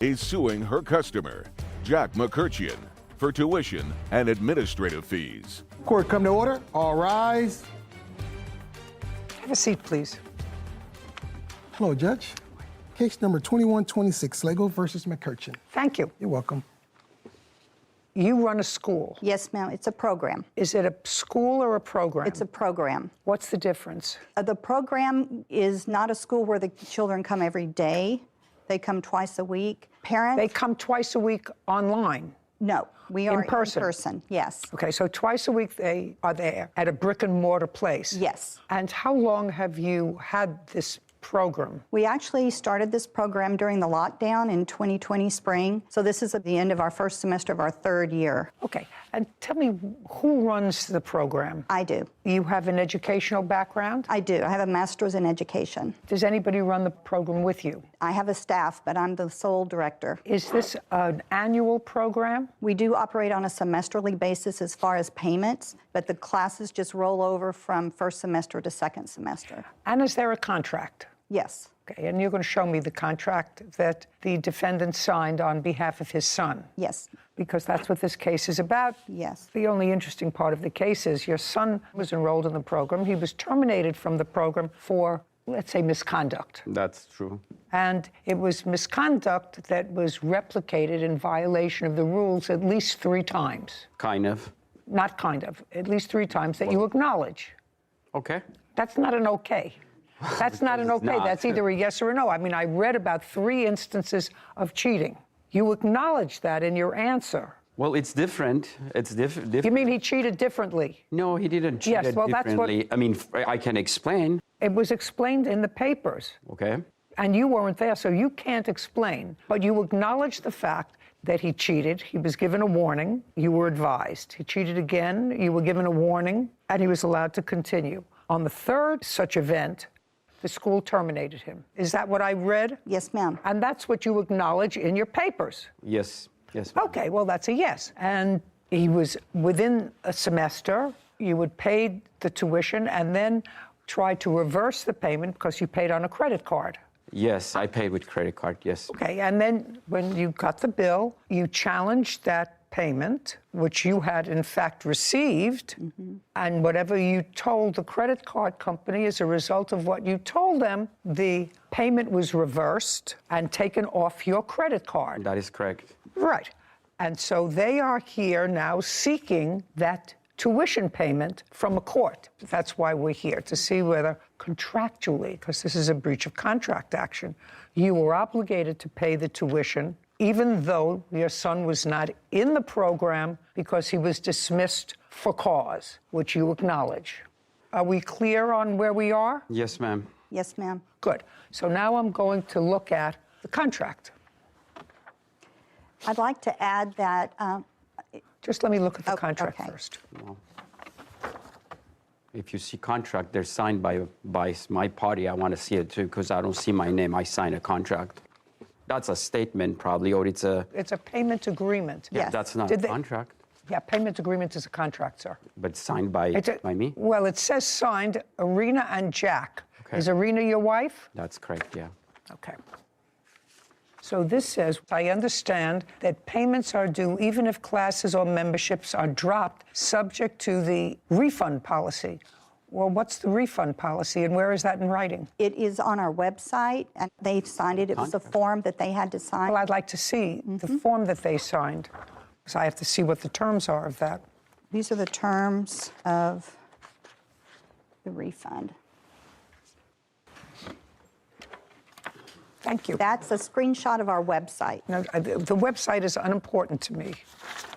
is suing her customer, Jack McCurcheon, for tuition and administrative fees. Court come to order. All rise. Have a seat, please. Hello, Judge. Case number 2126, Lego versus McCurcheon. Thank you. You're welcome. You run a school. Yes, ma'am. It's a program. Is it a school or a program? It's a program. What's the difference? The program is not a school where the children come every day. They come twice a week. Parents? They come twice a week online. No, we are in person. In person, yes. Okay, so twice a week they are there at a brick and mortar place. Yes. And how long have you had this program? We actually started this program during the lockdown in 2020 spring. So this is at the end of our first semester of our third year. Okay, and tell me, who runs the program? I do. You have an educational background? I do. I have a master's in education. Does anybody run the program with you? I have a staff, but I'm the sole director. Is this an annual program? We do operate on a semesterly basis as far as payments, but the classes just roll over from first semester to second semester. And is there a contract? Yes. Okay, and you're going to show me the contract that the defendant signed on behalf of his son? Yes. Because that's what this case is about. Yes. The only interesting part of the case is your son was enrolled in the program. He was terminated from the program for, let's say, misconduct. That's true. And it was misconduct that was replicated in violation of the rules at least 3 times. Kind of. Not kind of, at least 3 times that you acknowledge. Okay. That's not an okay. That's not an okay. not. That's either a yes or a no. I mean, I read about 3 instances of cheating. You acknowledge that in your answer. Well, it's different. It's different. You mean he cheated differently? No, he didn't cheat Yes, well, that's what- differently. I mean, I can explain. It was explained in the papers. Okay. And you weren't there, so you can't explain. But you acknowledge the fact that he cheated. He was given a warning. You were advised. He cheated again. You were given a warning, and he was allowed to continue. On the 3rd such event, the school terminated him. Is that what I read? Yes, ma'am. And that's what you acknowledge in your papers. Yes. Yes. Ma'am. Okay, well, that's a yes. And he was within a semester. You would pay the tuition and then try to reverse the payment because you paid on a credit card. Yes, I paid with credit card. Yes. Okay, and then when you got the bill, you challenged that payment, which you had in fact received, and whatever you told the credit card company as a result of what you told them, the payment was reversed and taken off your credit card. That is correct. Right. And so they are here now seeking that tuition payment from a court. That's why we're here, to see whether contractually, because this is a breach of contract action, you were obligated to pay the tuition even though your son was not in the program because he was dismissed for cause, which you acknowledge. Are we clear on where we are? Yes, ma'am. Yes, ma'am. Good. So now I'm going to look at the contract. I'd like to add that... Just let me look at the Oh, contract okay. first. If you see contract, they're signed by my party. I want to see it too because I don't see my name. I sign a contract. That's a statement probably, or it's a... It's a payment agreement. Yes. That's not a contract. Yeah, payment agreement is a contract, sir. But signed by me? Well, it says signed Arena and Jack. Okay. Is Arena your wife? That's correct, yeah. Okay. So this says, I understand that payments are due even if classes or memberships are dropped, subject to the refund policy. Well, what's the refund policy, and where is that in writing? It is on our website, and they signed it. It was a form that they had to sign. Well, I'd like to see the form that they signed, because I have to see what the terms are of that. These are the terms of the refund. Thank you. That's a screenshot of our website. No, the website is unimportant to me.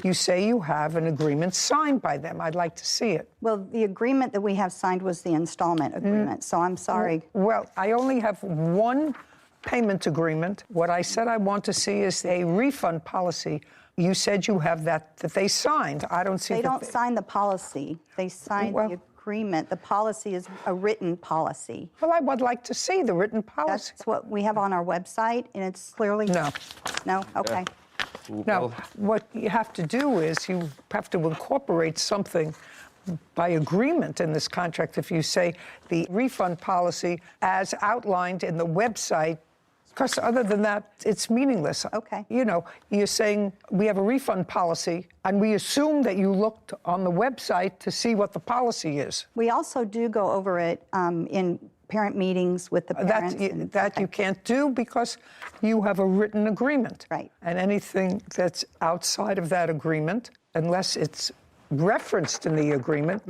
You say you have an agreement signed by them. I'd like to see it. Well, the agreement that we have signed was the installment agreement, so I'm sorry. Well, I only have one payment agreement. What I said I want to see is a refund policy. You said you have that they signed. I don't see They that. don't sign the policy. They sign Well- the agreement. The policy is a written policy. Well, I would like to see the written policy. That's what we have on our website, and it's clearly... No. No? Okay. No, what you have to do is you have to incorporate something by agreement in this contract. If you say the refund policy as outlined in the website Because other than that, it's meaningless. Okay. You know, you're saying we have a refund policy, and we assume that you looked on the website to see what the policy is. We also do go over it in parent meetings with the parents. That you can't do because you have a written agreement. Right. And anything that's outside of that agreement, unless it's referenced in the agreement,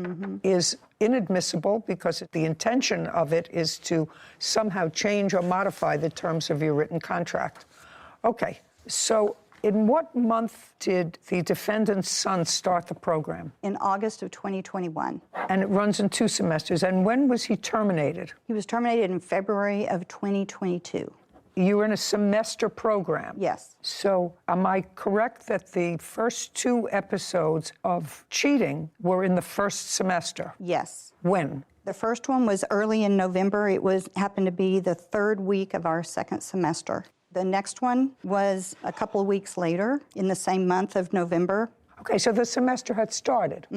is inadmissible because the intention of it is to somehow change or modify the terms of your written contract. Okay, so in what month did the defendant's son start the program? In August of 2021. And it runs in 2 semesters. And when was he terminated? He was terminated in February of 2022. You were in a semester program. Yes. So am I correct that the first 2 episodes of cheating were in the first semester? Yes. When? The first one was early in November. It happened to be the 3rd week of our 2nd semester. The next one was a couple of weeks later in the same month of November. Okay, so the semester had started.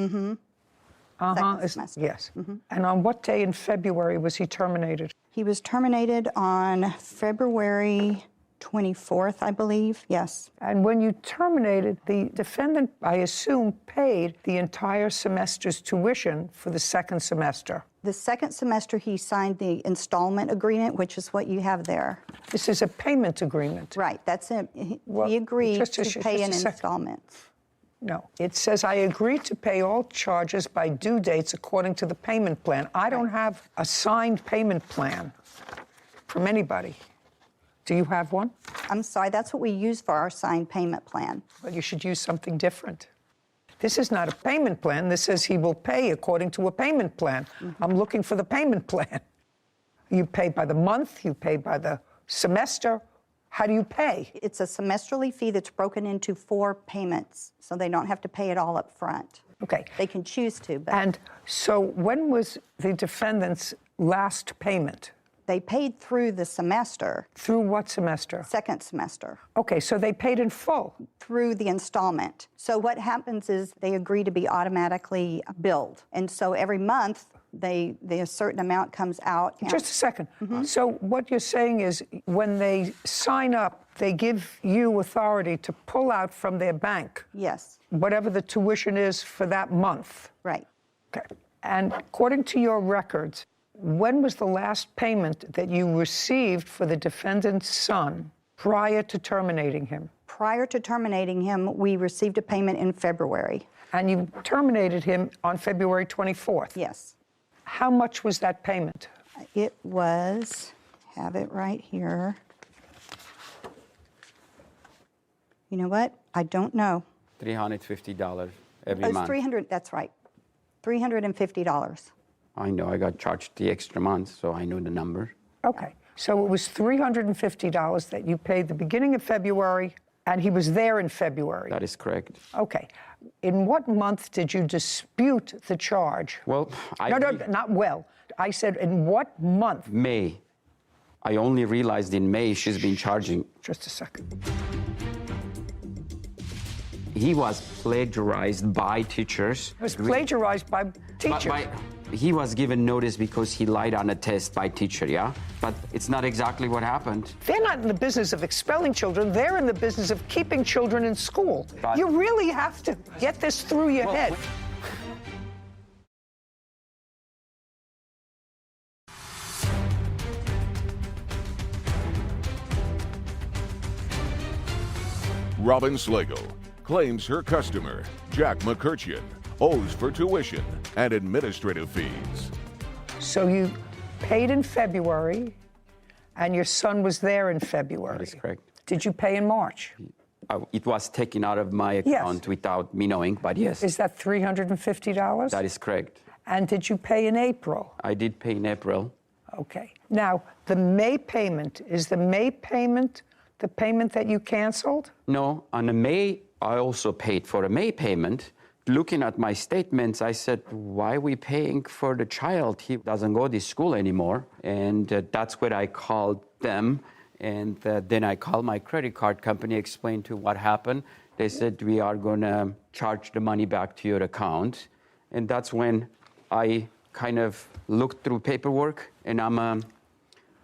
Second semester. Yes. And on what day in February was he terminated? He was terminated on February 24th, I believe. Yes. And when you terminated, the defendant, I assume, paid the entire semester's tuition for the 2nd semester. The 2nd semester, he signed the installment agreement, which is what you have there. This is a payment agreement. Right, that's it. Well, He agreed just to pay in a second. installments. No, it says, I agree to pay all charges by due dates according to the payment plan. I don't have a signed payment plan from anybody. Do you have one? I'm sorry, that's what we use for our signed payment plan. Well, you should use something different. This is not a payment plan. This says he will pay according to a payment plan. I'm looking for the payment plan. You pay by the month, you pay by the semester. How do you pay? It's a semesterly fee that's broken into 4 payments, so they don't have to pay it all up front. Okay. They can choose to, but And so when was the defendant's last payment? they paid through the semester, Through what semester? 2nd semester, Okay, so they paid in full. through the installment. So what happens is they agree to be automatically billed. And so every month, a certain amount comes out. Just a second. So what you're saying is when they sign up, they give you authority to pull out from their bank Yes, whatever the tuition is for that month. right. Okay. And according to your records, when was the last payment that you received for the defendant's son prior to terminating him? Prior to terminating him, we received a payment in February. And you terminated him on February 24th. Yes. How much was that payment? It was, have it right here. You know what? I don't know. $350 every It's month. 300, that's right. $350. I know, I got charged the extra month, so I know the number. Okay. So it was $350 that you paid the beginning of February, and he was there in February. That is correct. Okay. In what month did you dispute the charge? Well, No, not well. I said, in what month? May. I only realized in May she's been charging. Just a second. He was plagiarized by teachers. It was plagiarized by teachers. He was given notice because he lied on a test by teacher, yeah? But it's not exactly what happened. They're not in the business of expelling children. They're in the business of keeping children in school. But- You really have to get this through your head. Robin Slagle claims her customer, Jack McCurcheon, owes for tuition and administrative fees. So you paid in February, and your son was there in February. That is correct. Did you pay in March? It was taken out of my account without me knowing, but yes, Is that $350? that is correct. And did you pay in April? I did pay in April. Okay. Now, the May payment, is the May payment the payment that you canceled? No, on the May, I also paid for a May payment. Looking at my statements, I said, why are we paying for the child? He doesn't go to school anymore. And that's where I called them. And then I called my credit card company, explained to what happened. They said, we are going to charge the money back to your account. And that's when I kind of looked through paperwork, and I'm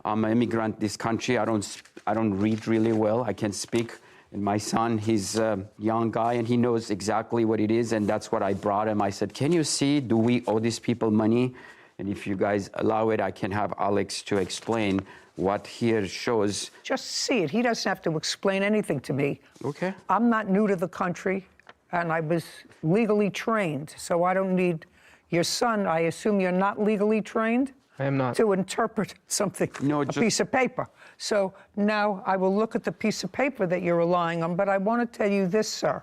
I'm an immigrant in this country. I don't read really well. I can speak. And my son, he's a young guy, and he knows exactly what it is, and that's what I brought him. I said, can you see, do we owe these people money? And if you guys allow it, I can have Alex to explain what here shows. Just see it. He doesn't have to explain anything to me. Okay. I'm not new to the country, and I was legally trained, so I don't need your son. I assume you're not legally trained? I am not. To interpret something, No, a just- piece of paper. So now I will look at the piece of paper that you're relying on, but I want to tell you this, sir.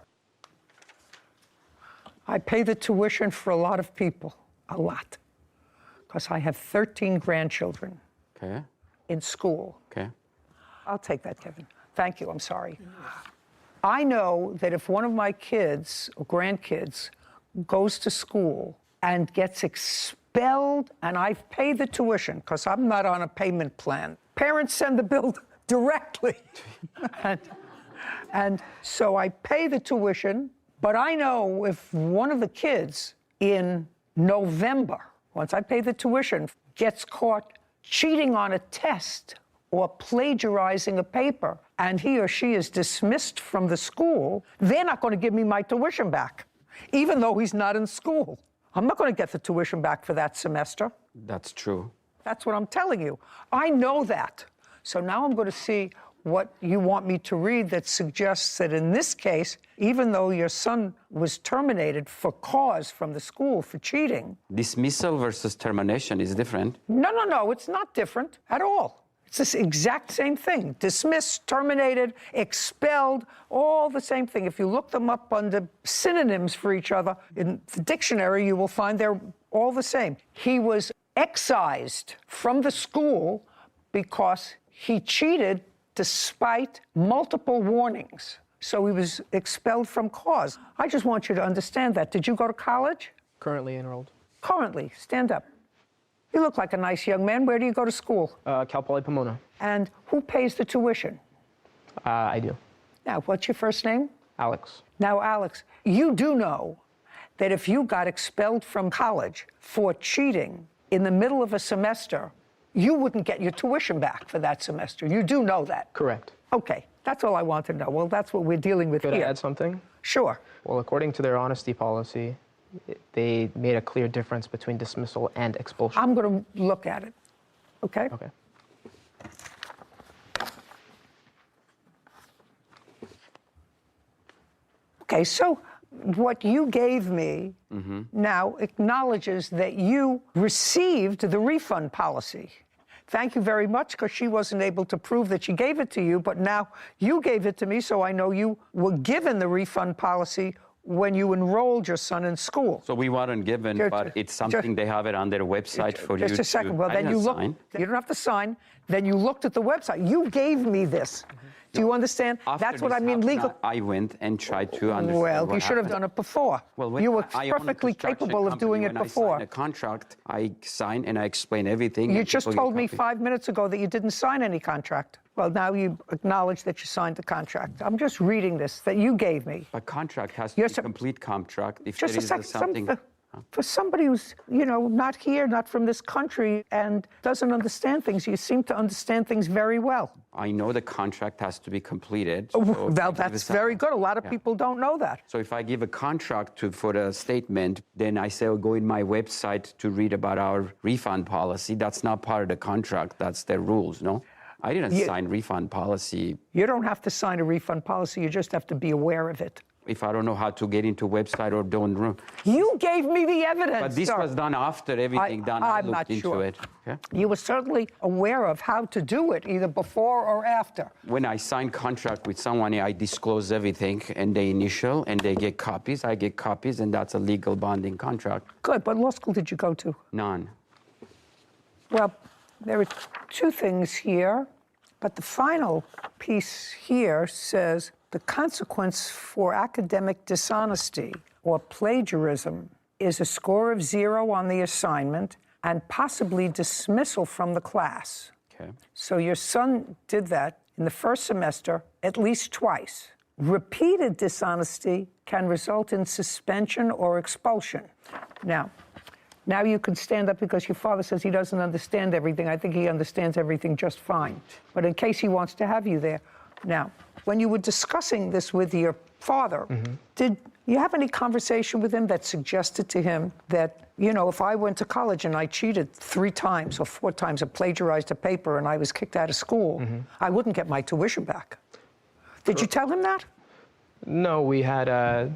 I pay the tuition for a lot of people, a lot, because I have 13 grandchildren Okay. in school. Okay. I'll take that, Kevin. Thank you, I'm sorry. I know that if one of my kids or grandkids goes to school and gets expelled, and I've paid the tuition, because I'm not on a payment plan. Parents send the bill directly. and so I pay the tuition, but I know if one of the kids in November, once I pay the tuition, gets caught cheating on a test or plagiarizing a paper, and he or she is dismissed from the school, they're not going to give me my tuition back, even though he's not in school. I'm not going to get the tuition back for that semester. That's true. That's what I'm telling you. I know that. So now I'm going to see what you want me to read that suggests that in this case, even though your son was terminated for cause from the school for cheating. Dismissal versus termination is different. No, it's not different at all. It's this exact same thing. Dismissed, terminated, expelled, all the same thing. If you look them up under synonyms for each other in the dictionary, you will find they're all the same. He was excised from the school because he cheated despite multiple warnings. So he was expelled from cause. I just want you to understand that. Did you go to college? Currently enrolled. Currently. Stand up. You look like a nice young man. Where do you go to school? Cal Poly Pomona. And who pays the tuition? I do. Now, what's your first name? Alex. Now, Alex, you do know that if you got expelled from college for cheating in the middle of a semester, you wouldn't get your tuition back for that semester. You do know that? Correct. Okay, that's all I want to know. Well, that's what we're dealing with Could here. I add something? Sure. Well, according to their honesty policy, they made a clear difference between dismissal and expulsion. I'm going to look at it. Okay? Okay. Okay, so what you gave me now acknowledges that you received the refund policy. Thank you very much, because she wasn't able to prove that she gave it to you, but now you gave it to me, so I know you were given the refund policy when you enrolled your son in school. So we weren't given, but it's something they have it on their website for you to... Just a second. Well, I then you didn't look. sign. You don't have to sign. Then you looked at the website. You gave me this. Do you understand? After That's what I this mean, happened, legal. I went and tried to understand Well, what you should have happened. done it before. Well, when You were I own a perfectly construction capable of company, doing it when I before. sign a contract, I sign and I explain everything. You and just people get told me copies. 5 minutes ago that you didn't sign any contract. Well, now you acknowledge that you signed the contract. I'm just reading this that you gave me. A contract has to be Yes, sir. complete contract. If Just there a is second. something... For somebody who's, not here, not from this country, and doesn't understand things, you seem to understand things very well. I know the contract has to be completed. Oh, so if I well, give that's a very good. A lot of people don't know that. So if I give a contract for the statement, then I say, go in my website to read about our refund policy. That's not part of the contract. That's their rules, no? I didn't sign refund policy. You don't have to sign a refund policy. You just have to be aware of it. If I don't know how to get into website or don't know. You gave me the evidence, But this sir. was done after everything done. I I'm looked not into sure. it. Okay? You were certainly aware of how to do it, either before or after. When I sign contract with someone, I disclose everything and they initial and they get copies. I get copies, and that's a legal bonding contract. Good. What law school did you go to? None. Well, there are two things here, but the final piece here says the consequence for academic dishonesty or plagiarism is a score of 0 on the assignment and possibly dismissal from the class. Okay. So your son did that in the first semester at least twice. Repeated dishonesty can result in suspension or expulsion. Now, Now you can stand up because your father says he doesn't understand everything. I think he understands everything just fine. But in case he wants to have you there. Now, when you were discussing this with your father, did you have any conversation with him that suggested to him that, you know, if I went to college and I cheated 3 times or 4 times or plagiarized a paper and I was kicked out of school, I wouldn't get my tuition back? Did you tell him that? No, we had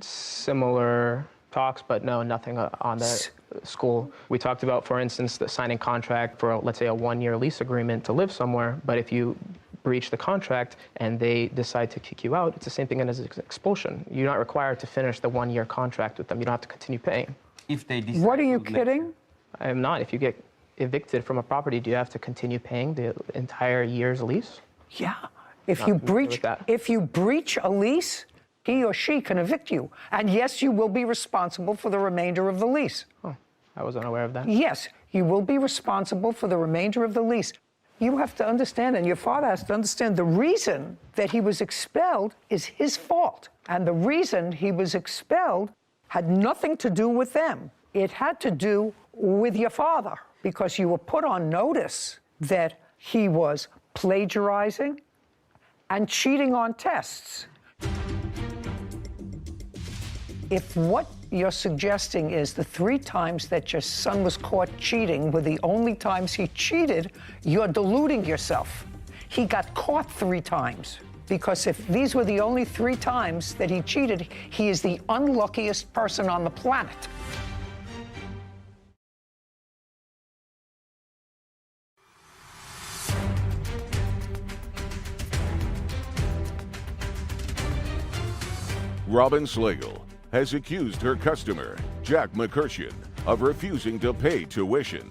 similar talks, but no, nothing on the school. We talked about, for instance, the signing contract for, let's say, a 1-year lease agreement to live somewhere, but if you breach the contract and they decide to kick you out, it's the same thing as expulsion. You're not required to finish the 1-year contract with them. You don't have to continue paying. If they decide What are you kidding? I am not. If you get evicted from a property, do you have to continue paying the entire year's lease? Yeah. If you breach a lease, he or she can evict you. And yes, you will be responsible for the remainder of the lease. Oh, I was unaware of that. Yes, you will be responsible for the remainder of the lease. You have to understand, and your father has to understand, the reason that he was expelled is his fault. And the reason he was expelled had nothing to do with them. It had to do with your father, because you were put on notice that he was plagiarizing and cheating on tests. If what you're suggesting is the 3 times that your son was caught cheating were the only times he cheated, you're deluding yourself. He got caught 3 times. Because if these were the only 3 times that he cheated, he is the unluckiest person on the planet. Robin Slagle has accused her customer, Jack McCurshian, of refusing to pay tuition.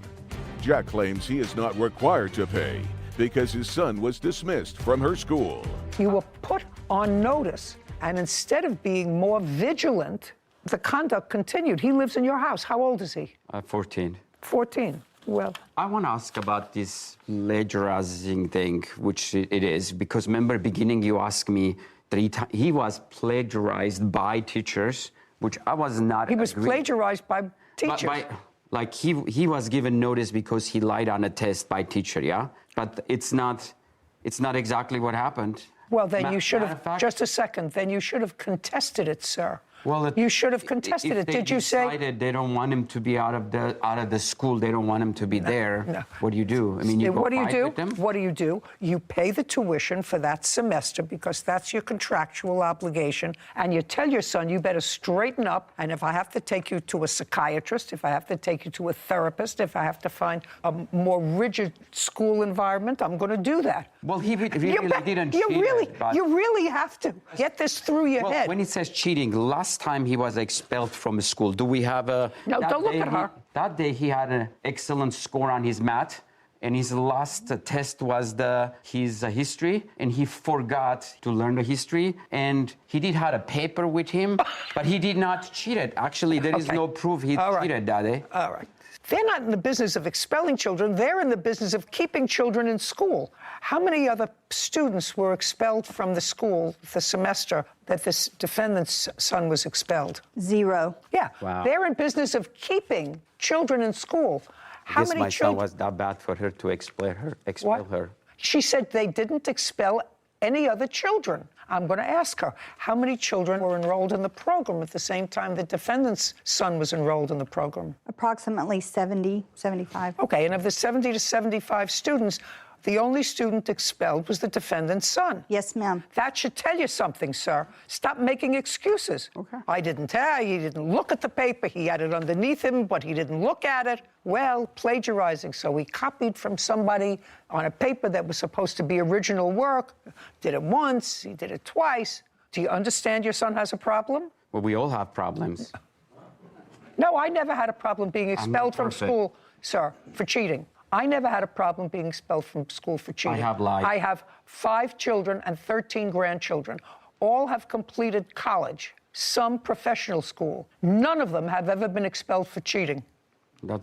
Jack claims he is not required to pay because his son was dismissed from her school. You were put on notice, and instead of being more vigilant, the conduct continued. He lives in your house. How old is he? 14. 14. Well, I want to ask about this plagiarizing thing, which it is, because remember, beginning you asked me that he was plagiarized by teachers, which I was not. he was plagiarized by teachers. Like he was given notice because he lied on a test by teacher, yeah? But it's not exactly what happened. Well, then you should have, just a second, then you should have contested it, sir. Well, you should have contested it. Did you say? If they decided they don't want him to be out of the school, they don't want him to be there, no. What do you do? I mean, you go fight with them? What do you do? You pay the tuition for that semester because that's your contractual obligation, and you tell your son, you better straighten up, and if I have to take you to a psychiatrist, if I have to take you to a therapist, if I have to find a more rigid school environment, I'm going to do that. Well, he really didn't cheat. You really have to get this through your head. When it says cheating, last time he was expelled from school. Do we have a... No, don't look at her. That day he had an excellent score on his math, and his last test was his history, and he forgot to learn the history, and he did have a paper with him, but he did not cheat it. Actually, there is no proof he cheated that day. All right. They're not in the business of expelling children. They're in the business of keeping children in school. How many other students were expelled from the school the semester that this defendant's son was expelled? 0. Yeah. Wow. They're in business of keeping children in school. I guess my son was that bad for her to expel her. She said they didn't expel any other children. I'm going to ask her, how many children were enrolled in the program at the same time the defendant's son was enrolled in the program? Approximately 70, 75. Okay, and of the 70 to 75 students, the only student expelled was the defendant's son. Yes, ma'am. That should tell you something, sir. Stop making excuses. Okay. I didn't tell you, he didn't look at the paper, he had it underneath him, but he didn't look at it. Well, plagiarizing, so he copied from somebody on a paper that was supposed to be original work, did it once, he did it twice. Do you understand your son has a problem? Well, we all have problems. No, I never had a problem being expelled from school, sir, for cheating. I never had a problem being expelled from school for cheating. I have lied. I have 5 children and 13 grandchildren. All have completed college, some professional school. None of them have ever been expelled for cheating.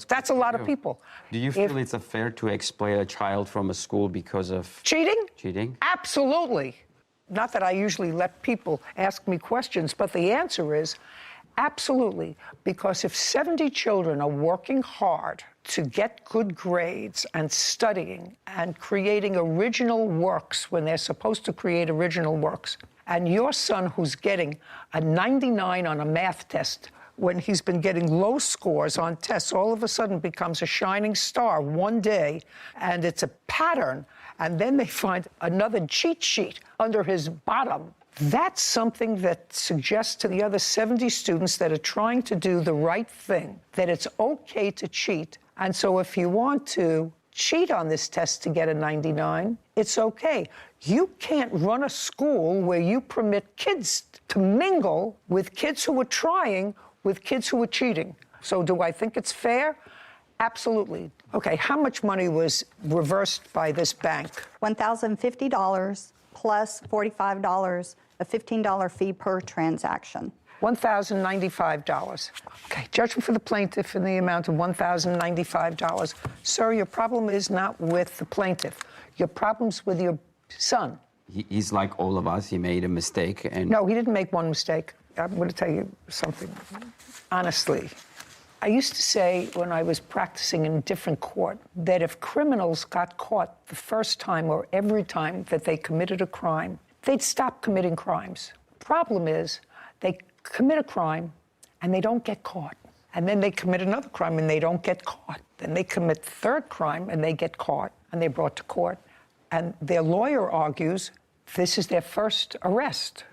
That's a lot of people. Do you feel it's fair to expel a child from a school because of cheating? Cheating? Absolutely. Not that I usually let people ask me questions, but the answer is Absolutely, because if 70 children are working hard to get good grades and studying and creating original works when they're supposed to create original works, and your son who's getting a 99 on a math test when he's been getting low scores on tests all of a sudden becomes a shining star one day, and it's a pattern, and then they find another cheat sheet under his bottom. That's something that suggests to the other 70 students that are trying to do the right thing, that it's okay to cheat. And so if you want to cheat on this test to get a 99, it's okay. You can't run a school where you permit kids to mingle with kids who are trying with kids who are cheating. So do I think it's fair? Absolutely. Okay, how much money was reversed by this bank? $1,050 plus $45, a $15 fee per transaction. $1,095. Okay, judgment for the plaintiff in the amount of $1,095. Sir, your problem is not with the plaintiff. Your problem's with your son. He's like all of us. He made a mistake. And No, he didn't make one mistake. I'm going to tell you something. Honestly, I used to say when I was practicing in a different court that if criminals got caught the first time or every time that they committed a crime, they'd stop committing crimes. Problem is, they commit a crime and they don't get caught. And then they commit another crime and they don't get caught. Then they commit the third crime and they get caught and they're brought to court. And their lawyer argues this is their first arrest.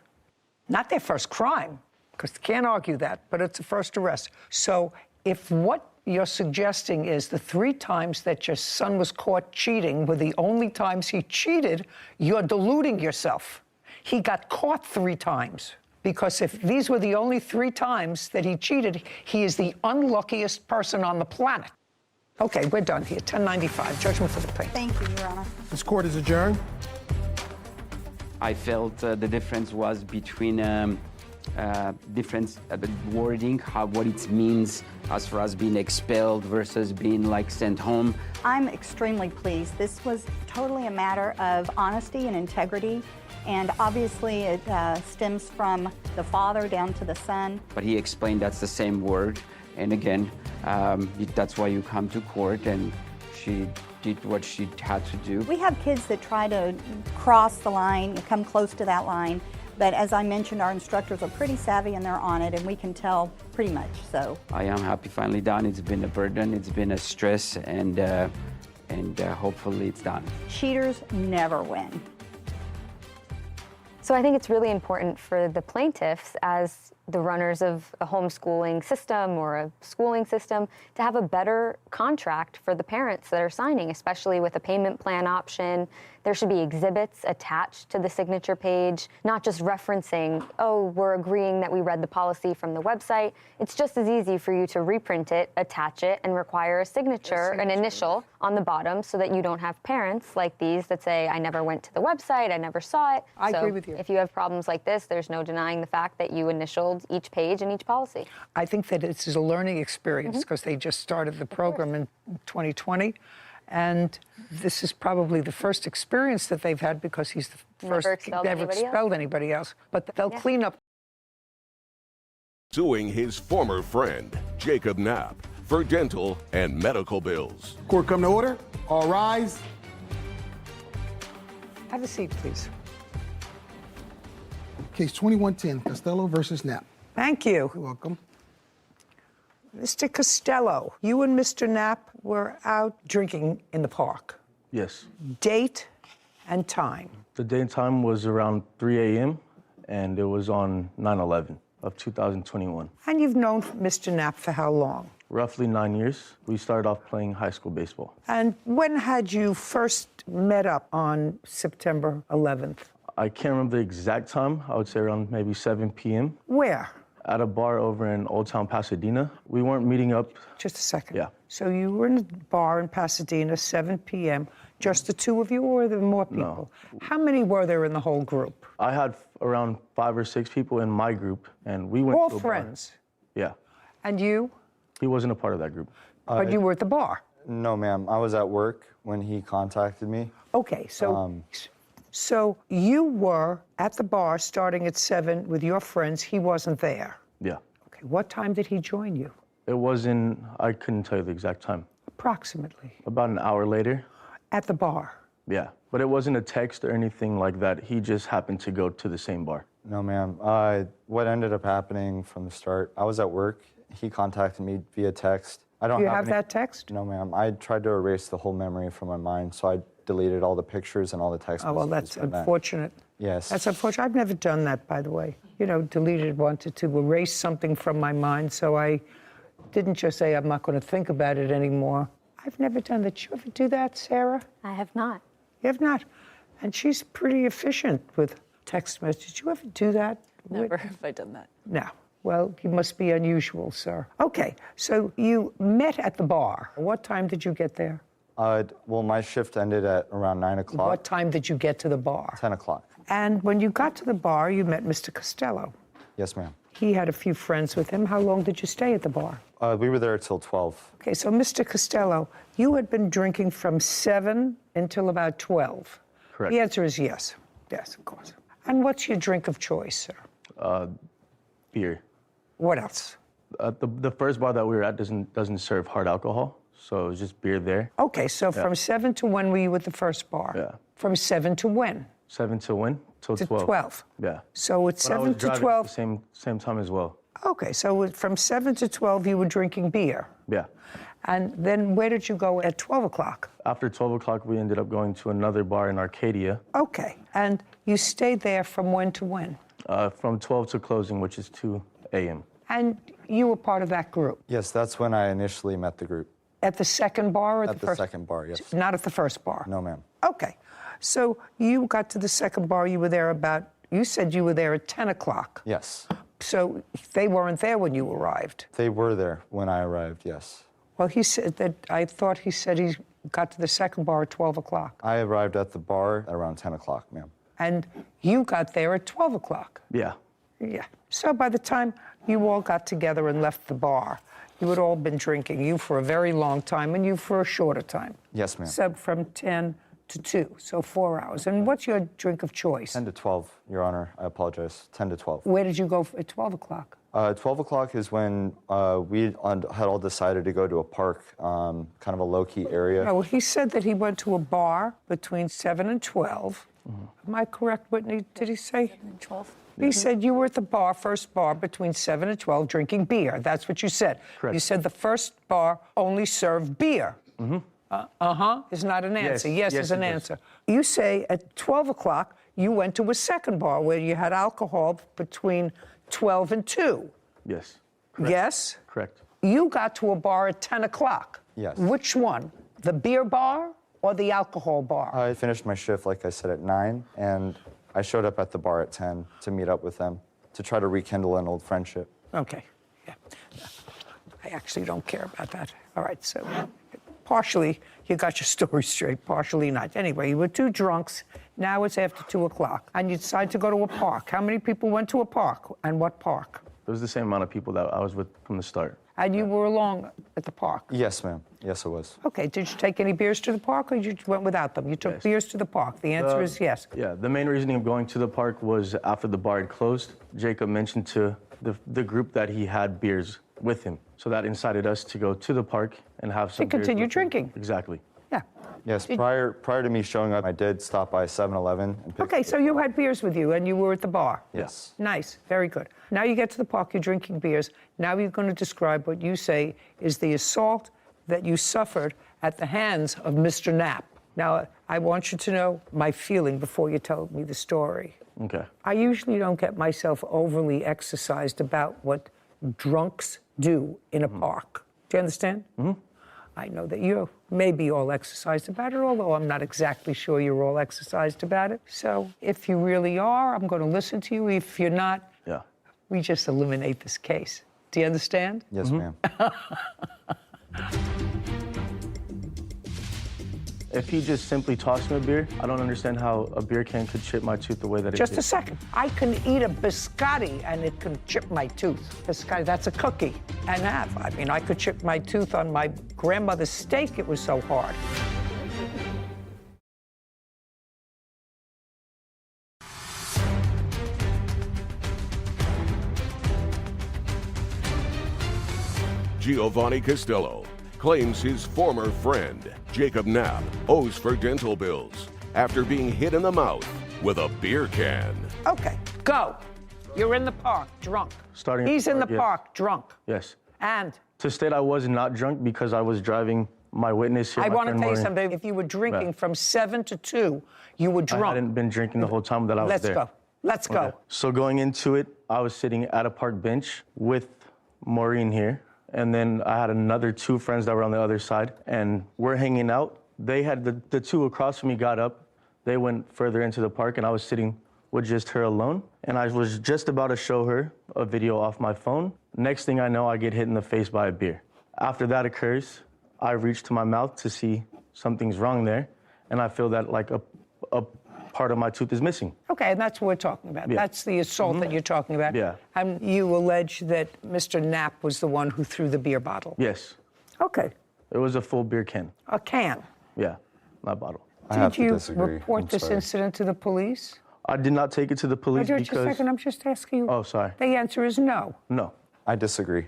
Not their first crime, because they can't argue that, but it's a first arrest. So if what you're suggesting is the 3 times that your son was caught cheating were the only times he cheated, you're deluding yourself. He got caught 3 times. Because if these were the only 3 times that he cheated, he is the unluckiest person on the planet. Okay, we're done here. 1095, judgment for the plaintiff. Thank you, Your Honor. This court is adjourned. I felt the difference was between difference the wording, what it means as far as being expelled versus being like sent home. I'm extremely pleased. This was totally a matter of honesty and integrity, and obviously it stems from the father down to the son. But he explained that's the same word, and again, that's why you come to court, and she did what she had to do. We have kids that try to cross the line, come close to that line, but as I mentioned, our instructors are pretty savvy and they're on it, and we can tell pretty much, so. I am happy finally done. It's been a burden, it's been a stress, and hopefully it's done. Cheaters never win. So I think it's really important for the plaintiffs, as the runners of a homeschooling system or a schooling system, to have a better contract for the parents that are signing, especially with a payment plan option. There should be exhibits attached to the signature page, not just referencing, oh, we're agreeing that we read the policy from the website. It's just as easy for you to reprint it, attach it, and require a signature, an initial on the bottom, so that you don't have parents like these that say, I never went to the website, I never saw it. I agree with you. If you have problems like this, there's no denying the fact that you initialed each page and each policy. I think that this is a learning experience because they just started the program in 2020. And this is probably the first experience that they've had because he's the first, never expelled anybody else. But they'll clean up. Suing his former friend, Jacob Knapp, for dental and medical bills. Court come to order. All rise. Have a seat, please. Case 2110, Costello versus Knapp. Thank you. You're welcome. Mr. Costello, you and Mr. Knapp were out drinking in the park. Yes. Date and time. The date and time was around 3 a.m., and it was on 9/11 of 2021. And you've known Mr. Knapp for how long? Roughly 9 years. We started off playing high school baseball. And when had you first met up on September 11th? I can't remember the exact time. I would say around maybe 7 p.m. Where? At a bar over in Old Town Pasadena. We weren't meeting up. Just a second. Yeah. So you were in a bar in Pasadena, 7 p.m., just the two of you, or were there more people? No. How many were there in the whole group? I had around 5 or 6 people in my group, and we went All to a friends? bar. Yeah. And you? He wasn't a part of that group. But you were at the bar? No, ma'am. I was at work when he contacted me. Okay, so you were at the bar starting at 7 with your friends. He wasn't there. Yeah. Okay. Okay, what time did he join you? It wasn't, I couldn't tell you the exact time. Approximately. About an hour later. At the bar? Yeah, but it wasn't a text or anything like that. He just happened to go to the same bar. No, ma'am. What ended up happening from the start, I was at work. He contacted me via text. I don't Do you have any- that text? No, ma'am. I tried to erase the whole memory from my mind, so I deleted all the pictures and all the text Oh, well, messages. that's from that. unfortunate. Yes. That's unfortunate. I've never done that, by the way. You know, wanted to erase something from my mind, so I didn't just say I'm not going to think about it anymore. I've never done that. Did you ever do that, Sarah? I have not. You have not. And she's pretty efficient with text messages. Did you ever do that? Never have I done that. No. Well, you must be unusual, sir. Okay, so you met at the bar. What time did you get there? Well, my shift ended at around 9 o'clock. What time did you get to the bar? 10 o'clock. And when you got to the bar, you met Mr. Costello. Yes, ma'am. He had a few friends with him. How long did you stay at the bar? We were there till 12. Okay, so Mr. Costello, you had been drinking from 7 until about 12. Correct. The answer is yes. Yes, of course. And what's your drink of choice, sir? Beer. What else? The first bar that we were at doesn't serve hard alcohol, so it was just beer there. Okay, so from 7 to when were you at the first bar? Yeah. From 7 to when? 7 to when? Till To 12. 12. Yeah. So it's But I 7 was to driving 12. At the same time as well. Okay, so from 7 to 12, you were drinking beer. Yeah. And then where did you go at 12 o'clock? After 12 o'clock, we ended up going to another bar in Arcadia. Okay, and you stayed there from when to when? From 12 to closing, which is 2 a.m. And you were part of that group? Yes, that's when I initially met the group. At the second bar or At the the first? second bar, yes. Not at the first bar? No, ma'am. Okay, so you got to the second bar, you were there you said you were there at 10 o'clock. Yes. So they weren't there when you arrived? They were there when I arrived, yes. Well, he said that, I thought he said he got to the second bar at 12 o'clock. I arrived at the bar at around 10 o'clock, ma'am. And you got there at 12 o'clock. Yeah. Yeah. So by the time you all got together and left the bar, you had all been drinking, you for a very long time and you for a shorter time. Yes, ma'am. So from 10 to 2, so 4 hours. And what's your drink of choice? 10 to 12, Your Honor. I apologize. 10 to 12. Where did you go at 12 o'clock? 12 o'clock is when we had all decided to go to a park, kind of a low-key area. No, he said that he went to a bar between 7 and 12. Am I correct, Whitney? Did he say? 7 and 12. He said you were at the bar, first bar, between 7 and 12, drinking beer. That's what you said. Correct. You said the first bar only served beer. Uh-huh is not an answer. Yes, Yes, is an it does. answer. You say at 12 o'clock, you went to a second bar where you had alcohol between 12 and 2. Yes. Correct. Yes? Correct. You got to a bar at 10 o'clock. Yes. Which one? The beer bar or the alcohol bar? I finished my shift, like I said, at 9, and I showed up at the bar at 10 to meet up with them, to try to rekindle an old friendship. Okay. Yeah. I actually don't care about that. All right, so partially you got your story straight, partially not. Anyway, you were two drunks. Now it's after 2 o'clock, and you decide to go to a park. How many people went to a park, and what park? It was the same amount of people that I was with from the start. And you were along at the park? Yes, ma'am. Yes, it was. Okay, did you take any beers to the park, or you went without them? You took Yes. beers to the park. The answer is yes. Yeah, the main reasoning of going to the park was after the bar had closed. Jacob mentioned to the group that he had beers with him. So that incited us to go to the park and have some beers continue with him. drinking. Exactly. Yeah. Yes, prior to me showing up, I did stop by 7-Eleven and pick Okay, so you had beers with you, and you were at the bar? Yes. Nice, very good. Now you get to the park, you're drinking beers. Now you're going to describe what you say is the assault that you suffered at the hands of Mr. Knapp. Now, I want you to know my feeling before you tell me the story. Okay. I usually don't get myself overly exercised about what drunks do in a park. Do you understand? Mm-hmm. I know that you may be all exercised about it, although I'm not exactly sure you're all exercised about it. So if you really are, I'm going to listen to you. If you're not, Yeah. we just eliminate this case. Do you understand? Yes, ma'am. If he just simply tossed me a beer, I don't understand how a beer can could chip my tooth the way that it Just did. a second. I can eat a biscotti and it can chip my tooth. Biscotti, that's a cookie. And have. I mean, I could chip my tooth on my grandmother's steak. It was so hard. Giovanni Costello claims his former friend, Jacob Knapp, owes for dental bills after being hit in the mouth with a beer can. Okay, go. You're in the park, drunk. He's in the park, drunk. Yes. And To state I was not drunk because I was driving my witness here. I my want to friend tell you Maureen. something. If you were drinking from 7 to 2, you were drunk. I hadn't been drinking the whole time that I was there. Let's go. Okay. So going into it, I was sitting at a park bench with Maureen here, and then I had another 2 friends that were on the other side, and we're hanging out. They had the 2 across from me got up. They went further into the park, and I was sitting with just her alone. And I was just about to show her a video off my phone. Next thing I know, I get hit in the face by a beer. After that occurs, I reach to my mouth to see something's wrong there, and I feel that like a part of my tooth is missing. Okay, and that's what we're talking about. Yeah. That's the assault that you're talking about. Yeah. And you allege that Mr. Knapp was the one who threw the beer bottle. Yes. Okay. It was a full beer can. A can. Yeah, not bottle. Did you report this incident to the police? I did not take it to the police Just because... a second, I'm just asking you. Oh, sorry. The answer is no. No. I disagree.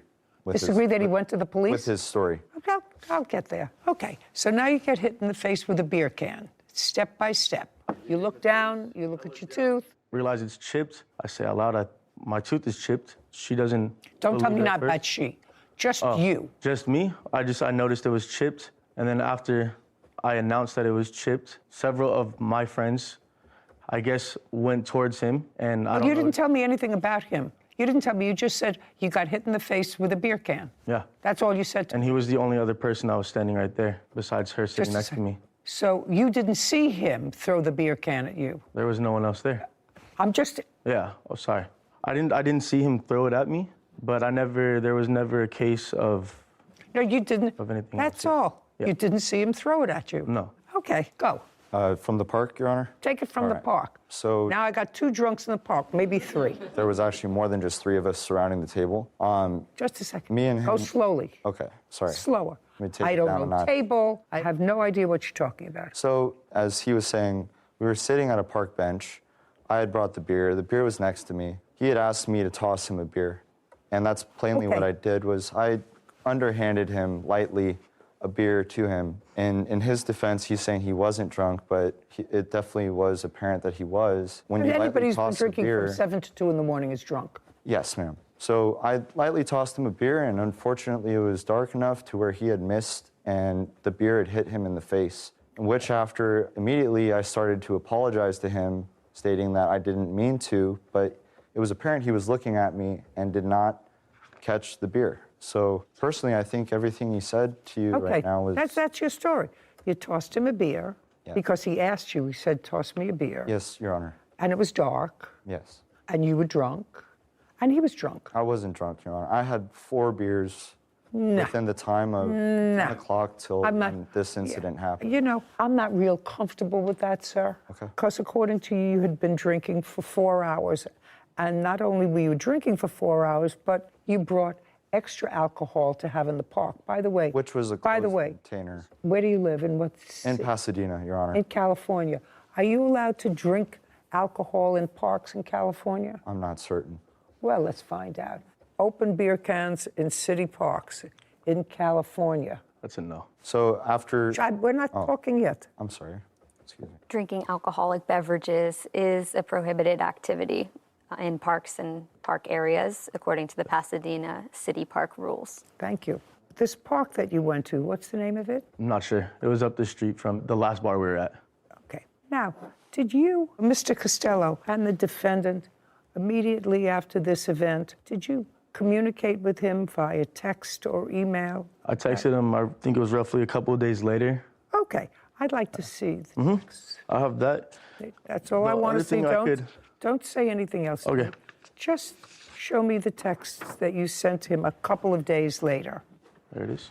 Disagree that he went to the police? With his story. Okay, I'll get there. Okay, so now you get hit in the face with a beer can, step by step. You look down, you look at your tooth. Realize it's chipped. I say out loud, my tooth is chipped. She doesn't... Don't tell me believe it at not first. about she. Just you. Just me. I noticed it was chipped, and then after I announced that it was chipped, several of my friends, I guess, went towards him, and I don't know. You didn't tell me anything about him. You didn't tell me. You just said you got hit in the face with a beer can. Yeah. That's all you said to me. And he was the only other person that was standing right there, besides her sitting next to me. So you didn't see him throw the beer can at you? There was no one else there. I'm just... Yeah. Oh, sorry. I didn't see him throw it at me, but there was never a case of... No, you didn't. Of anything That's else. all. Yeah. You didn't see him throw it at you? No. Okay, go. From the park, Your Honor? Take it from the park. So Now I got 2 drunks in the park, maybe 3. there was actually more than just 3 of us surrounding the table. Just a second. Me and him... Go slowly. Okay, sorry. Slower. Let me take I it don't down a know notch. table. I have no idea what you're talking about. So, as he was saying, we were sitting at a park bench. I had brought the beer. The beer was next to me. He had asked me to toss him a beer. And that's plainly what I did, was I underhanded him lightly a beer to him. And in his defense, he's saying he wasn't drunk, but it definitely was apparent that he was. When you Anybody lightly who's been toss a drinking beer... from 7 to 2 in the morning is drunk. Yes, ma'am. So I lightly tossed him a beer, and unfortunately it was dark enough to where he had missed, and the beer had hit him in the face, which after immediately I started to apologize to him, stating that I didn't mean to, but it was apparent he was looking at me and did not catch the beer. So personally, I think everything he said to you right now was... That's your story. You tossed him a beer because he asked you. He said, toss me a beer. Yes, Your Honor. And it was dark. Yes. And you were drunk. And he was drunk. I wasn't drunk, Your Honor. I had 4 beers within the time of 10 o'clock till when this incident happened. You know, I'm not real comfortable with that, sir. Okay. Because according to you, you had been drinking for 4 hours. And not only were you drinking for 4 hours, but you brought extra alcohol to have in the park. By the way, Which was a closed container. Where do you live? In what In city? Pasadena, Your Honor. In California. Are you allowed to drink alcohol in parks in California? I'm not certain. Well, let's find out. Open beer cans in city parks in California. That's a no. So after... We're not talking yet. I'm sorry. Excuse me. Drinking alcoholic beverages is a prohibited activity in parks and park areas, according to the Pasadena City Park rules. Thank you. This park that you went to, what's the name of it? I'm not sure. It was up the street from the last bar we were at. Okay. Now, did you, Mr. Costello, and the defendant, immediately after this event, did you communicate with him via text or email? I texted him, I think it was roughly a couple of days later. Okay. I'd like to see the text. I have that. That's all I want to see. Don't say anything else. Okay. Just show me the texts that you sent him a couple of days later. There it is.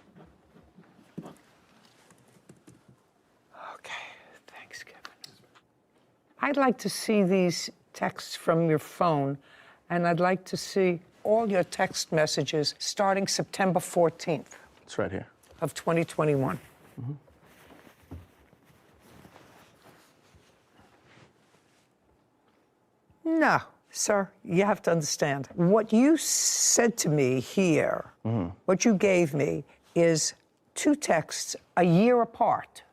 Okay, thanks, Kevin. I'd like to see these texts from your phone, and I'd like to see all your text messages starting September 14th. It's right here. Of 2021. No, Sir, you have to understand. What you said to me here, what you gave me, is 2 texts a year apart.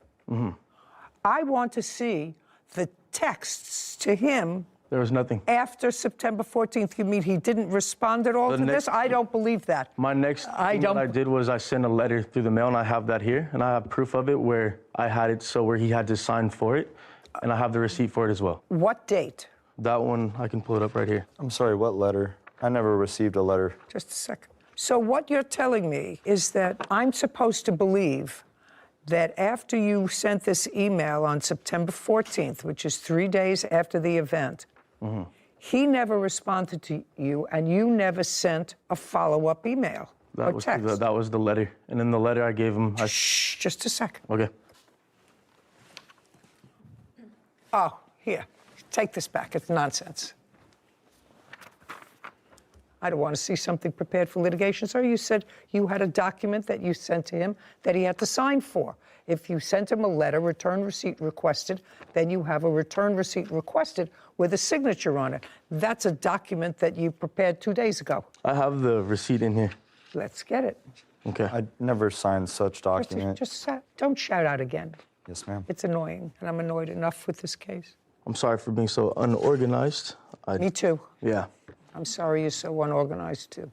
I want to see the texts to him. There was nothing. After September 14th, you mean he didn't respond at all to this? I don't believe that. My next thing that I did was I sent a letter through the mail, and I have that here, and I have proof of it where I had it where he had to sign for it, and I have the receipt for it as well. What date? That one, I can pull it up right here. I'm sorry, what letter? I never received a letter. Just a second. So what you're telling me is that I'm supposed to believe that after you sent this email on September 14th, which is 3 days after the event, he never responded to you, and you never sent a follow-up email or text. That was the letter. And in the letter I gave him... Shh, just a second. Okay. Oh, here. Take this back. It's nonsense. I don't want to see something prepared for litigation, sir. You said you had a document that you sent to him that he had to sign for. If you sent him a letter, return receipt requested, then you have a return receipt requested with a signature on it. That's a document that you prepared 2 days ago. I have the receipt in here. Let's get it. Okay. I never signed such document. Just don't shout out again. Yes, ma'am. It's annoying, and I'm annoyed enough with this case. I'm sorry for being so unorganized. Me too. Yeah. I'm sorry you're so unorganized, too,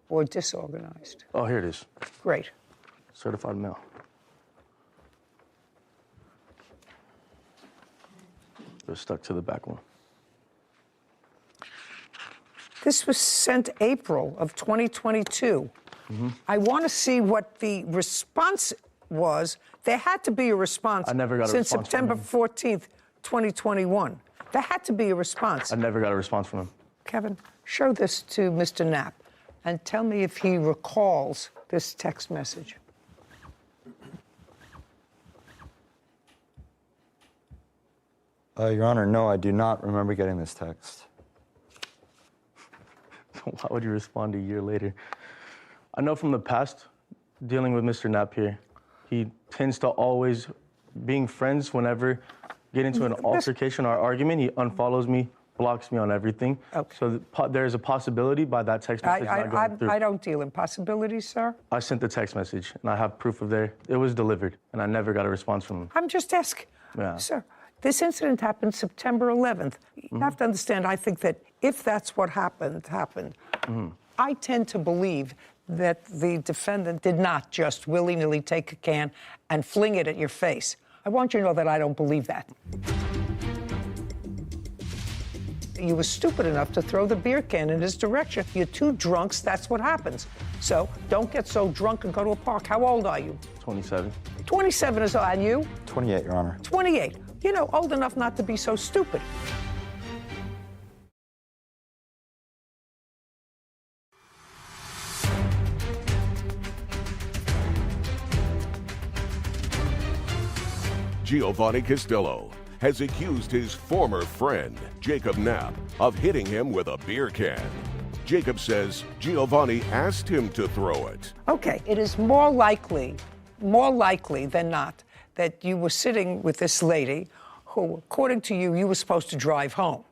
or disorganized. Oh, here it is. Great. Certified mail. It was stuck to the back one. This was sent April of 2022. I want to see what the response was. There had to be a response. I never got a since response from September him. 14th, 2021. There had to be a response. I never got a response from him. Kevin, show this to Mr. Knapp and tell me if he recalls this text message. Your Honor, no, I do not remember getting this text. Why would you respond a year later? I know from the past, dealing with Mr. Knapp here, he tends to always, being friends, whenever get into an altercation or argument, he unfollows me, blocks me on everything. Okay. So there's a possibility by that text message not going through. I don't deal in possibilities, sir. I sent the text message, and I have proof of there. It was delivered, and I never got a response from him. I'm just asking. Yeah. Sir, this incident happened September 11th. You have to understand, I think that if that's what happened. I tend to believe that the defendant did not just willy-nilly take a can and fling it at your face. I want you to know that I don't believe that. You were stupid enough to throw the beer can in his direction. You're two drunks, that's what happens. So don't get so drunk and go to a park. How old are you? 27. 27 is, and you? 28, Your Honor. 28. You know, old enough not to be so stupid. Giovanni Castillo has accused his former friend, Jacob Knapp, of hitting him with a beer can. Jacob says Giovanni asked him to throw it. Okay, it is more likely than not that you were sitting with this lady who, according to you, you were supposed to drive home.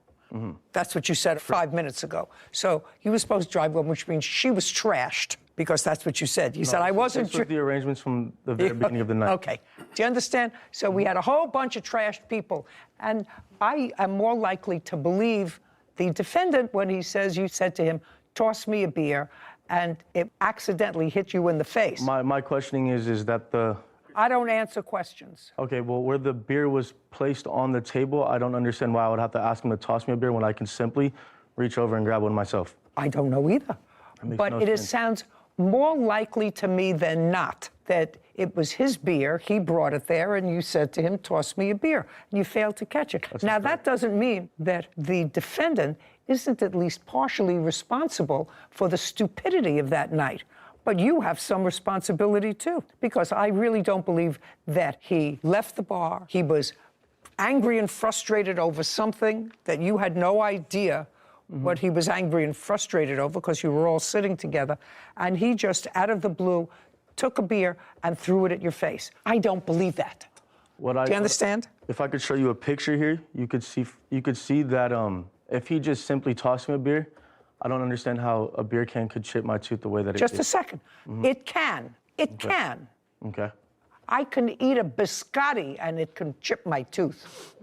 That's what you said 5 minutes ago. So you were supposed to drive home, which means she was trashed, because that's what you said. You said, I wasn't This was the arrangements from the very beginning of the night. Okay. Do you understand? So we had a whole bunch of trashed people. And I am more likely to believe the defendant when he says you said to him, toss me a beer, and it accidentally hit you in the face. My questioning is that the... I don't answer questions. Okay, well, where the beer was placed on the table, I don't understand why I would have to ask him to toss me a beer when I can simply reach over and grab one myself. I don't know either. But it sounds more likely to me than not that it was his beer, he brought it there, and you said to him, toss me a beer, and you failed to catch it. Now, that doesn't mean that the defendant isn't at least partially responsible for the stupidity of that night. But you have some responsibility, too, because I really don't believe that he left the bar. He was angry and frustrated over something that you had no idea what he was angry and frustrated over, because you were all sitting together, and he just, out of the blue, took a beer and threw it at your face. I don't believe that. Do you understand? If I could show you a picture here, you could see that If he just simply tossed me a beer, I don't understand how a beer can could chip my tooth the way that it Just did. a second. It can. It can. Okay. I can eat a biscotti and it can chip my tooth.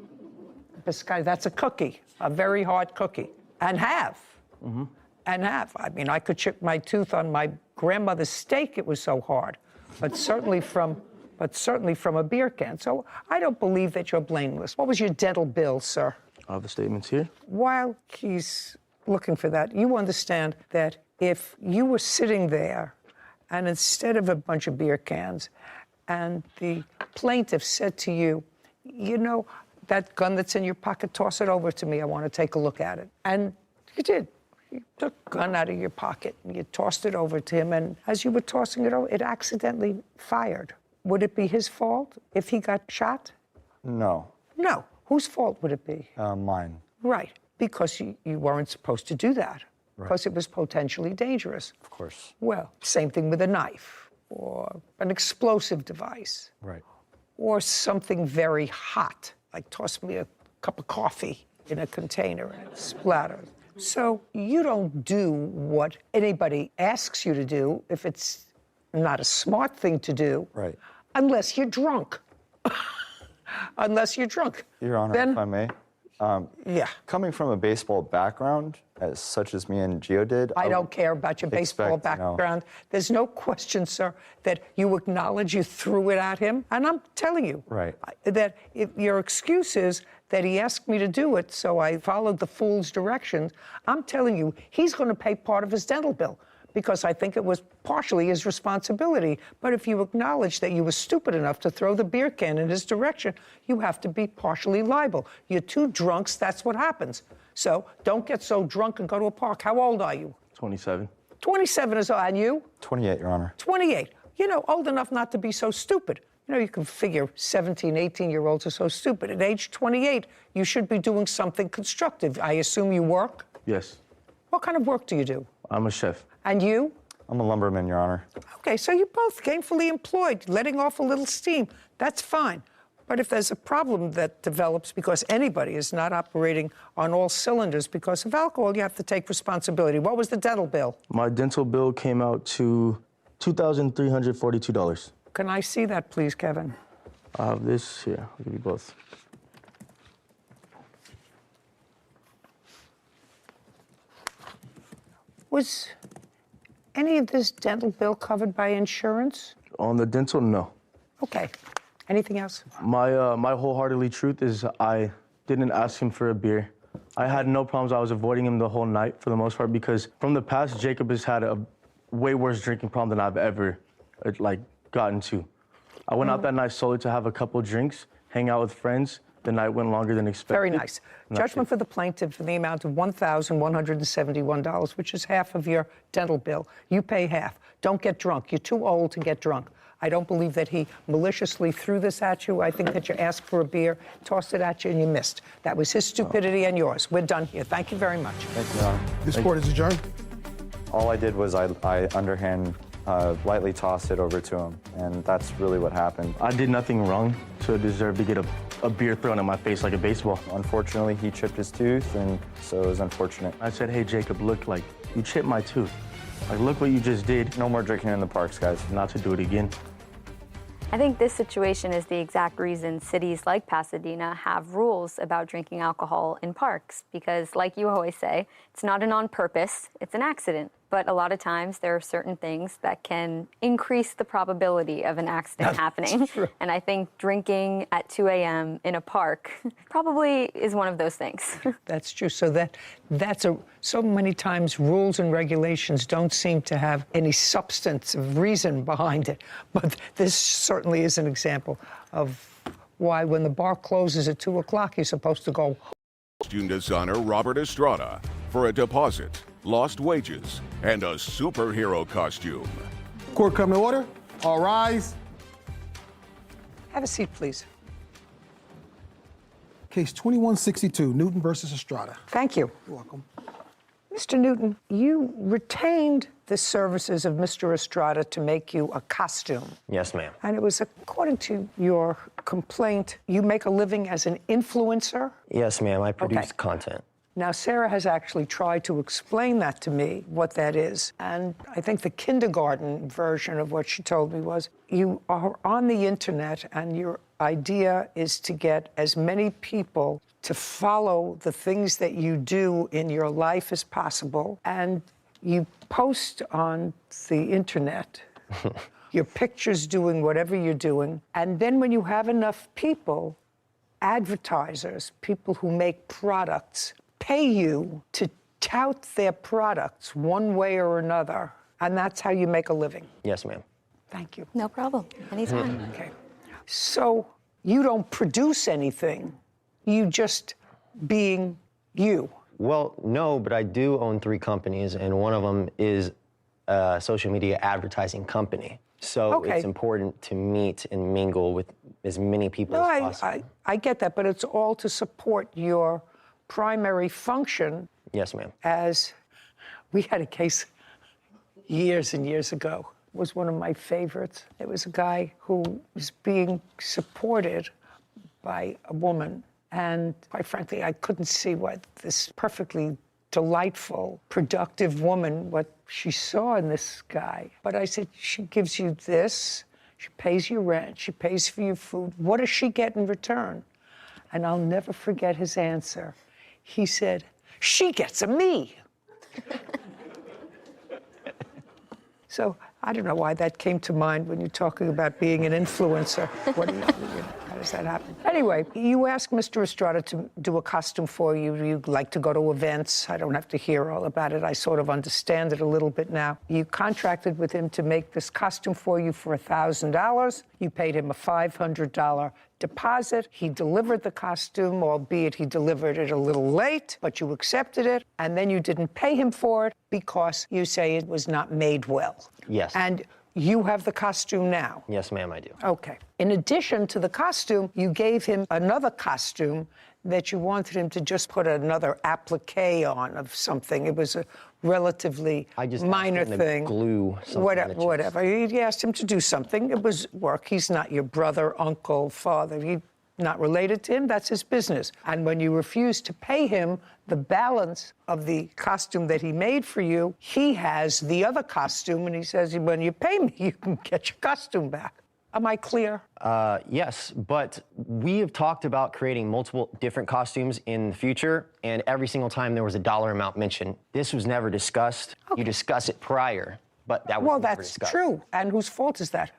Biscotti, that's a cookie, a very hard cookie. And have. And have. I mean, I could chip my tooth on my grandmother's steak, it was so hard. But certainly from a beer can. So I don't believe that you're blameless. What was your dental bill, sir? I have the statements here. While he's looking for that, you understand that if you were sitting there and instead of a bunch of beer cans, and the plaintiff said to you, you know, that gun that's in your pocket, toss it over to me, I want to take a look at it. And you did. You took a gun out of your pocket and you tossed it over to him, and as you were tossing it over, it accidentally fired. Would it be his fault if he got shot? No. No. Whose fault would it be? Mine. Right, because you weren't supposed to do that, because it was potentially dangerous. Of course. Well, same thing with a knife, or an explosive device, Right. or something very hot, like toss me a cup of coffee in a container and it splatters. So you don't do what anybody asks you to do if it's not a smart thing to do, Right. unless you're drunk. Unless you're drunk. Your Honor, Then, if I may. yeah. Coming from a baseball background, such as me and Gio did, I don't care about your baseball expect, no. background. There's no question, sir, that you acknowledge you threw it at him. And I'm telling you Right. that if your excuse is that he asked me to do it, so I followed the fool's directions. I'm telling you, he's going to pay part of his dental bill because I think it was partially his responsibility. But if you acknowledge that you were stupid enough to throw the beer can in his direction, you have to be partially liable. You're two drunks, that's what happens. So don't get so drunk and go to a park. How old are you? 27. 27 is old. And you? 28, Your Honor. 28. You know, old enough not to be so stupid. You know, you can figure 17, 18-year-olds are so stupid. At age 28, you should be doing something constructive. I assume you work? Yes. What kind of work do you do? I'm a chef. And you? I'm a lumberman, Your Honor. Okay, so you're both gainfully employed, letting off a little steam. That's fine. But if there's a problem that develops because anybody is not operating on all cylinders because of alcohol, you have to take responsibility. What was the dental bill? My dental bill came out to $2,342. Can I see that, please, Kevin? I have this here. I'll give you both. Was any of this dental bill covered by insurance? On the dental, no. Okay. Anything else? My wholeheartedly truth is I didn't ask him for a beer. I had no problems. I was avoiding him the whole night for the most part because from the past, Jacob has had a way worse drinking problem than I've ever gotten to. I went out that night solely to have a couple drinks, hang out with friends. The night went longer than expected. Very nice. Judgment for the plaintiff in the amount of $1,171, which is half of your dental bill. You pay half. Don't get drunk. You're too old to get drunk. I don't believe that he maliciously threw this at you. I think that you asked for a beer, tossed it at you, and you missed. That was his stupidity and yours. We're done here. Thank you very much. Thank you, Your Honor. This court is adjourned. All I did was I underhand lightly tossed it over to him, and that's really what happened. I did nothing wrong to deserve to get a beer thrown at my face like a baseball. Unfortunately, he chipped his tooth, and so it was unfortunate. I said, hey, Jacob, look, you chipped my tooth. Look what you just did. No more drinking in the parks, guys. Not to do it again. I think this situation is the exact reason cities like Pasadena have rules about drinking alcohol in parks, because like you always say, it's not an on purpose, it's an accident. But a lot of times there are certain things that can increase the probability of an accident happening. True. And I think drinking at 2 a.m. in a park probably is one of those things. That's true. So so many times rules and regulations don't seem to have any substance of reason behind it. But this certainly is an example of why when the bar closes at 2 o'clock, you're supposed to go. Costume designer Robert Estrada for a deposit, lost wages, and a superhero costume. Court come to order. All rise. Have a seat, please. Case 2162, Newton versus Estrada. Thank you. You're welcome. Mr. Newton, you retained the services of Mr. Estrada to make you a costume. Yes, ma'am. And it was, according to your complaint, you make a living as an influencer? Yes, ma'am. I produce content. Now, Sarah has actually tried to explain that to me, what that is. And I think the kindergarten version of what she told me was, you are on the internet and your idea is to get as many people to follow the things that you do in your life as possible. And you post on the internet your pictures doing whatever you're doing. And then when you have enough people, advertisers, people who make products, pay you to tout their products one way or another. And that's how you make a living. Yes, ma'am. Thank you. No problem. Anytime. Okay. So you don't produce anything. You just being you. Well, no, but I do own 3 companies, and one of them is a social media advertising company. So it's important to meet and mingle with as many people as possible. I get that, but it's all to support your primary function. Yes, ma'am. As we had a case years and years ago. It was one of my favorites. It was a guy who was being supported by a woman. And quite frankly, I couldn't see what this perfectly delightful, productive woman, what she saw in this guy. But I said, she gives you this, she pays your rent, she pays for your food. What does she get in return? And I'll never forget his answer. He said, she gets a me. So I don't know why that came to mind when you're talking about being an influencer. How does that happen? Anyway, you asked Mr. Estrada to do a costume for you. You like to go to events. I don't have to hear all about it. I sort of understand it a little bit now. You contracted with him to make this costume for you for $1,000. You paid him a $500 deposit. He delivered the costume, albeit he delivered it a little late, but you accepted it, and then you didn't pay him for it because you say it was not made well. Yes. And you have the costume now. Yes, ma'am, I do. Okay. In addition to the costume, you gave him another costume that you wanted him to just put another applique on of something. It was a relatively minor thing. Glue something. Whatever. You asked him to do something. It was work. He's not your brother, uncle, father. You're not related to him. That's his business. And when you refused to pay him the balance of the costume that he made for you, he has the other costume, and he says, when you pay me, you can get your costume back. Am I clear? Yes, but we have talked about creating multiple different costumes in the future, and every single time there was a dollar amount mentioned. This was never discussed. Okay. You discuss it prior, but that was never discussed. Well, that's true. And whose fault is that?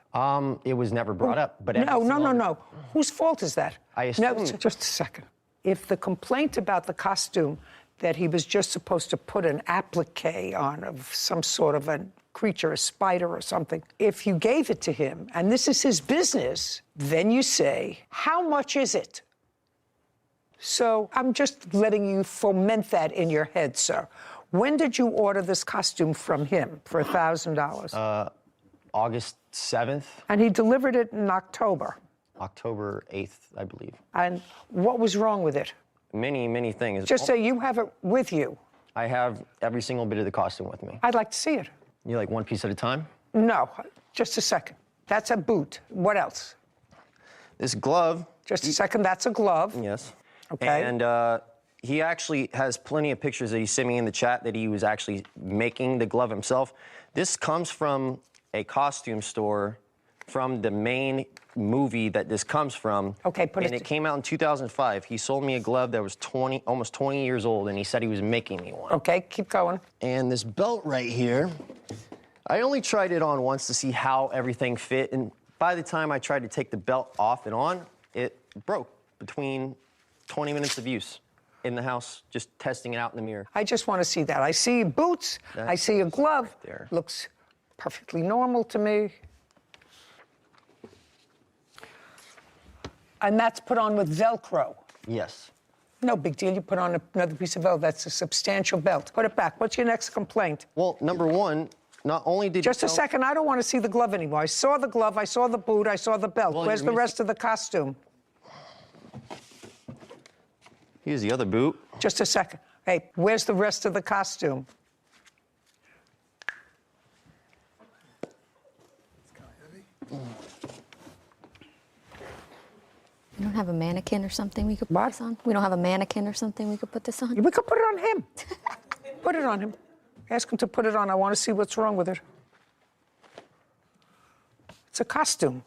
It was never brought up. But No. Whose fault is that? I assume... No, just a second. If the complaint about the costume that he was just supposed to put an applique on of some sort of a creature, a spider or something, if you gave it to him, and this is his business, then you say, how much is it? So I'm just letting you foment that in your head, sir. When did you order this costume from him for $1,000? August 7th. And he delivered it in October. October 8th, I believe. And what was wrong with it? Many, many things. Just say you have it with you. I have every single bit of the costume with me. I'd like to see it. You like one piece at a time? No, just a second. That's a boot. What else? This glove. Just a second, that's a glove. Yes. Okay. And he actually has plenty of pictures that he sent me in the chat that he was actually making the glove himself. This comes from a costume store from the main movie that this comes from. Okay, and it came out in 2005. He sold me a glove that was almost 20 years old, and he said he was making me one. Okay, keep going. And this belt right here, I only tried it on once to see how everything fit, and by the time I tried to take the belt off and on, it broke between 20 minutes of use in the house, just testing it out in the mirror. I just want to see that. I see boots, I see a glove. Right there. Looks perfectly normal to me. And that's put on with Velcro. Yes. No big deal. You put on another piece of Velcro. That's a substantial belt. Put it back. What's your next complaint? Well, number one, not only did Just a second. I don't want to see the glove anymore. I saw the glove. I saw the boot. I saw the belt. Well, Where's the rest of the costume? Here's the other boot. Just a second. Hey, where's the rest of the costume? don't have a mannequin or something we could put What? this on? We don't have a mannequin or something we could put this on? We could put it on him. Put it on him. Ask him to put it on. I want to see what's wrong with it. It's a costume.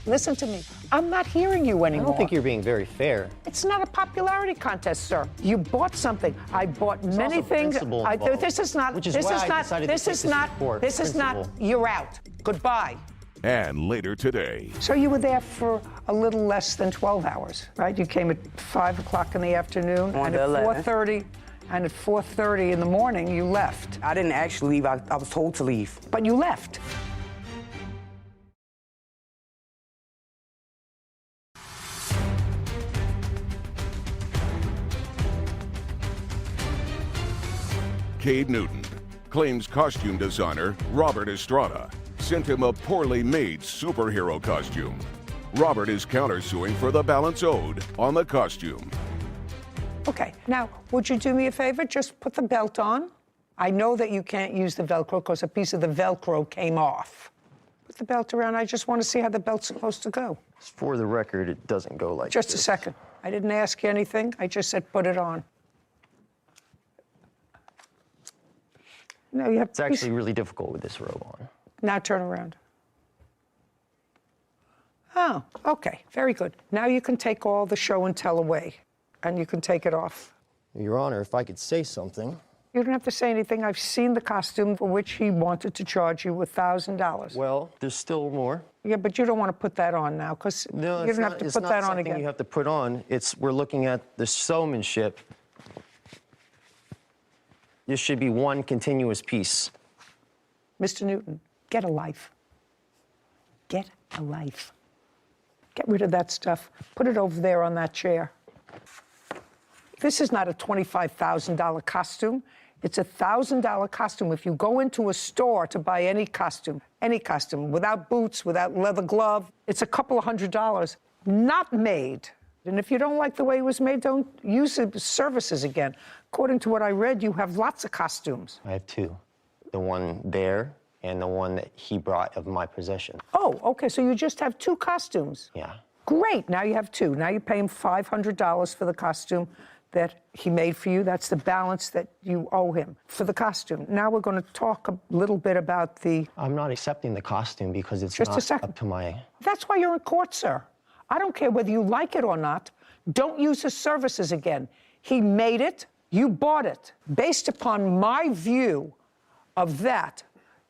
Listen to me. I'm not hearing you I anymore. don't think you're being very fair. It's not a popularity contest, sir. You bought something. I bought many also things. principle involved, This is not. which is this why is I not. decided to This take is this not. report. This is not. Principle. You're out. Goodbye. And later today, So you were there for a little less than 12 hours, right? You came at 5 o'clock in the afternoon, On and the at 11th. 4:30, and at 4:30 in the morning, you left. I didn't actually leave. I was told to leave. But you left. Cade Newton claims costume designer Robert Estrada sent him a poorly made superhero costume. Robert is countersuing for the balance owed on the costume. Okay, now, would you do me a favor? Just put the belt on. I know that you can't use the Velcro because a piece of the Velcro came off. Put the belt around. I just want to see how the belt's supposed to go. For the record, it doesn't go like Just a this. second. I didn't ask you anything. I just said put it on. No, you have. It's actually really difficult with this robe on. Now turn around. Oh, okay, very good. Now you can take all the show and tell away, and you can take it off. Your Honor, if I could say something. You don't have to say anything. I've seen the costume for which he wanted to charge you $1,000. Well, there's still more. Yeah, but you don't want to put that on now, because No, you it's don't not, have to it's put not that on something again. you have to put on. We're looking at the showmanship. This should be one continuous piece. Mr. Newton, get a life. Get a life. Get rid of that stuff. Put it over there on that chair. This is not a $25,000 costume. It's a $1,000 costume. If you go into a store to buy any costume, without boots, without leather glove, it's a couple of $100. Not made. And if you don't like the way it was made, don't use the services again. According to what I read, you have lots of costumes. I have two. The one there and the one that he brought of my possession. Oh, okay, so you just have two costumes. Yeah. Great, now you have two. Now you pay him $500 for the costume that he made for you. That's the balance that you owe him for the costume. Now we're going to talk a little bit about the... I'm not accepting the costume because it's Just a not second. up to my... That's why you're in court, sir. I don't care whether you like it or not. Don't use his services again. He made it, you bought it. Based upon my view of that,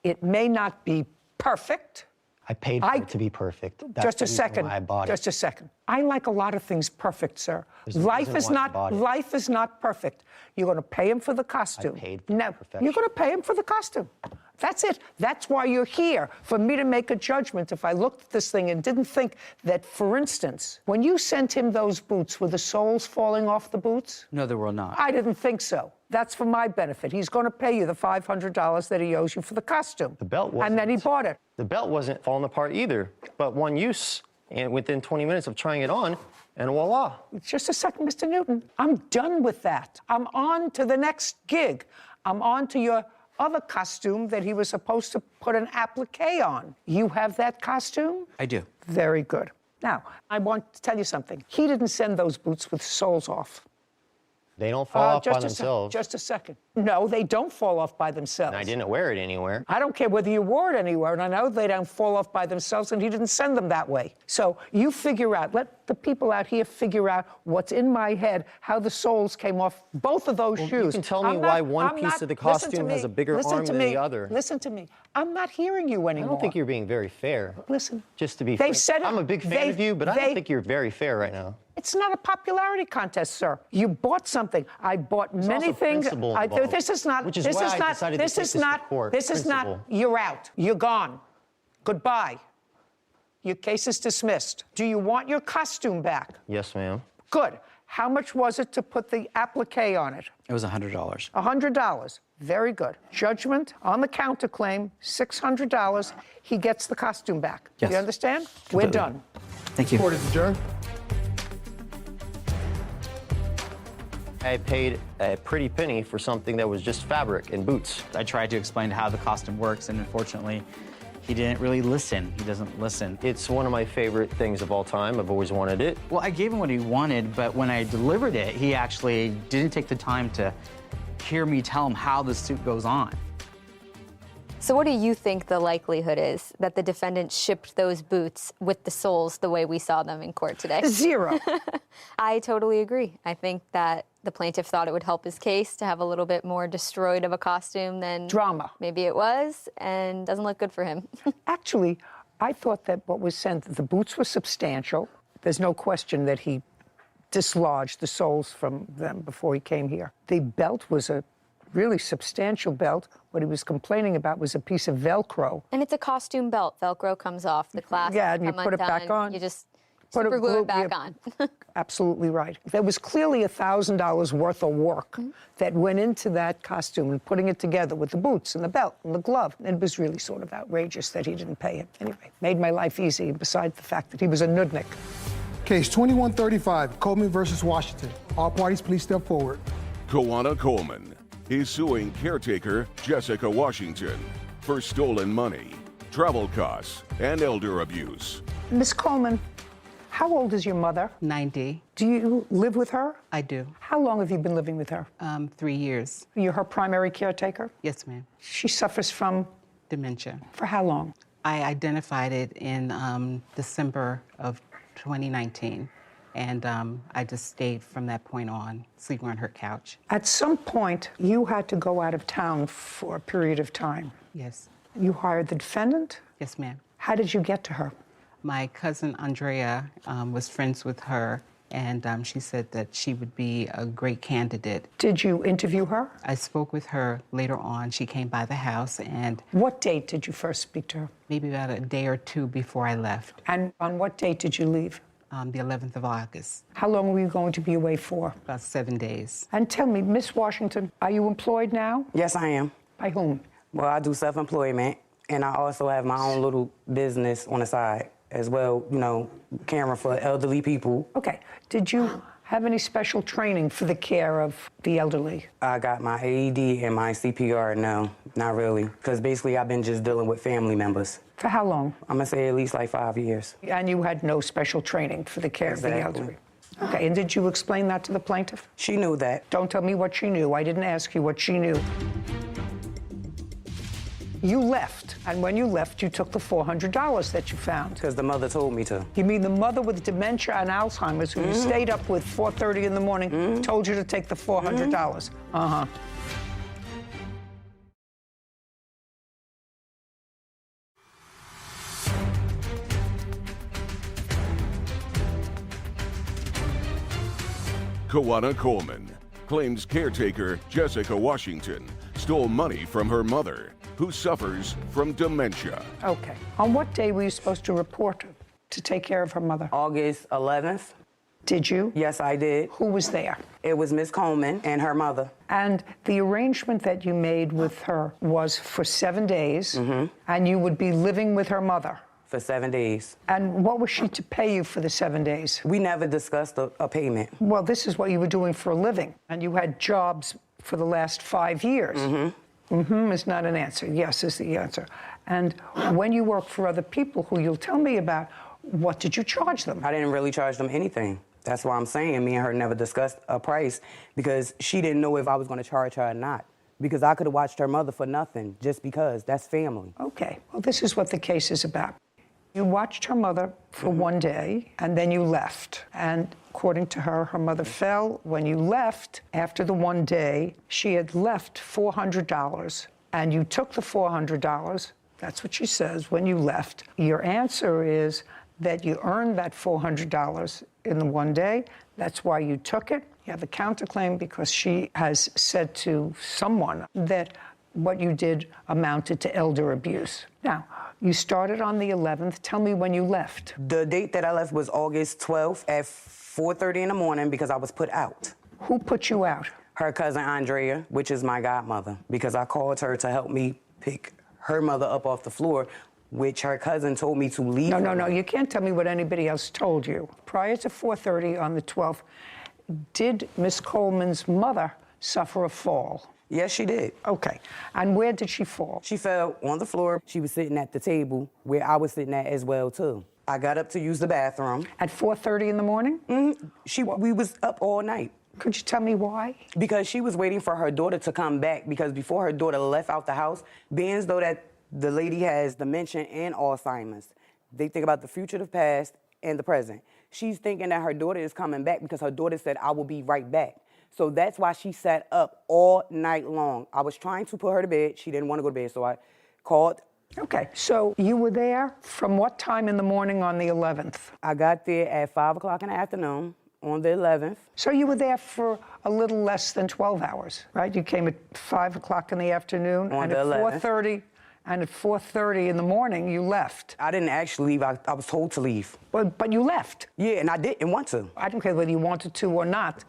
it may not be perfect. I paid for it to be perfect. That's Just the a reason second. why I bought it. Just a second. I like a lot of things perfect, sir. There's a Life reason is why I not. bought it. Life is not perfect. You're going to pay him for the costume. paid for No, perfection. you're going to pay him for the costume. That's it. That's why you're here, for me to make a judgment. If I looked at this thing and didn't think that, for instance, when you sent him those boots, were the soles falling off the boots? No, there will not. I didn't think so. That's for my benefit. He's going to pay you the $500 that he owes you for the costume. The belt wasn't. And then he bought it. The belt wasn't falling apart either, but one use, and within 20 minutes of trying it on, and voila. Just a second, Mr. Newton. I'm done with that. I'm on to the next gig. I'm on to your other costume that he was supposed to put an applique on. You have that costume? I do. Very good. Now, I want to tell you something. He didn't send those boots with soles off. They don't fall off by Just themselves. just a second. No, they don't fall off by themselves. And I didn't wear it anywhere. I don't care whether you wore it anywhere, and I know they don't fall off by themselves, and he didn't send them that way. So you figure out, let the people out here figure out what's in my head, how the soles came off both of those shoes. You can tell me why one piece of the costume has a bigger arm than the other. Listen to me. I'm not hearing you anymore. I don't think you're being very fair. Listen. Just to be They frank. said it- I'm a big fan of you, but I don't think you're very fair right now. It's not a popularity contest, sir. You bought something. I bought many also things. principle involved, This is not. which is this why is I not. decided to This take is this to not. court. This is not. Principle. You're out. You're gone. Goodbye. Your case is dismissed. Do you want your costume back? Yes, ma'am. Good. How much was it to put the applique on it? It was $100. $100. Very good. Judgment on the counterclaim, $600. He gets the costume back. Yes. You understand? Completely. We're done. Thank you. Court is adjourned. I paid a pretty penny for something that was just fabric and boots. I tried to explain how the costume works, and unfortunately, He didn't really listen. He doesn't listen. It's one of my favorite things of all time. I've always wanted it. Well, I gave him what he wanted, but when I delivered it, he actually didn't take the time to hear me tell him how the suit goes on. So what do you think the likelihood is that the defendant shipped those boots with the soles the way we saw them in court today? 0. I totally agree. I think that the plaintiff thought it would help his case to have a little bit more destroyed of a costume than Drama. Maybe it was, and doesn't look good for him. Actually, I thought that what was sent, the boots were substantial. There's no question that he dislodged the soles from them before he came here. The belt was a really substantial belt. What he was complaining about was a piece of Velcro. And it's a costume belt. Velcro comes off. The clasps Yeah, and you come put it back undone. on. You just Put super glue it yeah, back on. Absolutely right. There was clearly $1,000 worth of work that went into that costume and putting it together with the boots and the belt and the glove. And it was really sort of outrageous that he didn't pay it. Anyway, made my life easy, besides the fact that he was a nudnik. Case 2135, Coleman versus Washington. All parties, please step forward. Koana Coleman is suing caretaker Jessica Washington for stolen money, travel costs, and elder abuse. Miss Coleman, how old is your mother? 90. Do you live with her? I do. How long have you been living with her? 3 years. You're her primary caretaker? Yes, ma'am. She suffers from? Dementia. For how long? I identified it in December of 2019. And I just stayed from that point on, sleeping on her couch. At some point, you had to go out of town for a period of time. Yes. You hired the defendant? Yes, ma'am. How did you get to her? My cousin Andrea was friends with her, and she said that she would be a great candidate. Did you interview her? I spoke with her later on. She came by the house, and... What date did you first speak to her? Maybe about a day or two before I left. And on what date did you leave? The 11th of August. How long were you going to be away for? About 7 days. And tell me, Miss Washington, are you employed now? Yes, I am. By whom? Well, I do self-employment, and I also have my own little business on the side as well, you know, caring for elderly people. Okay. Did you have any special training for the care of the elderly? I got my AED and my CPR. No, not really, because basically I've been just dealing with family members. For how long? I'm gonna say at least like 5 years. And you had no special training for the care of the elderly? Okay, and did you explain that to the plaintiff? She knew that. Don't tell me what she knew. I didn't ask you what she knew. You left, and when you left, you took the $400 that you found. Because the mother told me to. You mean the mother with dementia and Alzheimer's who you stayed up with 4:30 in the morning told you to take the $400? Uh-huh. Koana Coleman claims caretaker Jessica Washington stole money from her mother, who suffers from dementia. Okay. On what day were you supposed to report to take care of her mother? August 11th. Did you? Yes, I did. Who was there? It was Miss Coleman and her mother. And the arrangement that you made with her was for 7 days, and you would be living with her mother. For 7 days. And what was she to pay you for the 7 days? We never discussed a payment. Well, this is what you were doing for a living, and you had jobs for the last 5 years. Is not an answer. Yes is the answer. And when you work for other people who you'll tell me about, what did you charge them? I didn't really charge them anything. That's why I'm saying me and her never discussed a price, because she didn't know if I was going to charge her or not. Because I could have watched her mother for nothing, just because. That's family. Okay. Well, this is what the case is about. You watched her mother for 1 day, and then you left. And according to her, her mother fell. When you left, after the 1 day, she had left $400, and you took the $400. That's what she says when you left. Your answer is that you earned that $400 in the 1 day. That's why you took it. You have a counterclaim because she has said to someone that what you did amounted to elder abuse. Now, you started on the 11th. Tell me when you left. The date that I left was August 12th at 4:30 in the morning because I was put out. Who put you out? Her cousin Andrea, which is my godmother, because I called her to help me pick her mother up off the floor, which her cousin told me to leave. No, you can't tell me what anybody else told you. Prior to 4:30 on the 12th, did Miss Coleman's mother suffer a fall? Yes, she did. Okay. And where did she fall? She fell on the floor. She was sitting at the table where I was sitting at as well, too. I got up to use the bathroom. At 4:30 in the morning? We was up all night. Could you tell me why? Because she was waiting for her daughter to come back, because before her daughter left out the house, being as though that the lady has dementia and Alzheimer's, they think about the future, the past, and the present. She's thinking that her daughter is coming back because her daughter said, I will be right back. So that's why she sat up all night long. I was trying to put her to bed. She didn't want to go to bed, so I called. Okay, so you were there from what time in the morning on the 11th? I got there at 5 o'clock in the afternoon on the 11th. So you were there for a little less than 12 hours, right? You came at 5 o'clock in the afternoon, on and the at 11th. 4:30, and at 4:30 in the morning, you left. I didn't actually leave. I was told to leave. But you left. Yeah, and I didn't want to. I don't care whether you wanted to or not.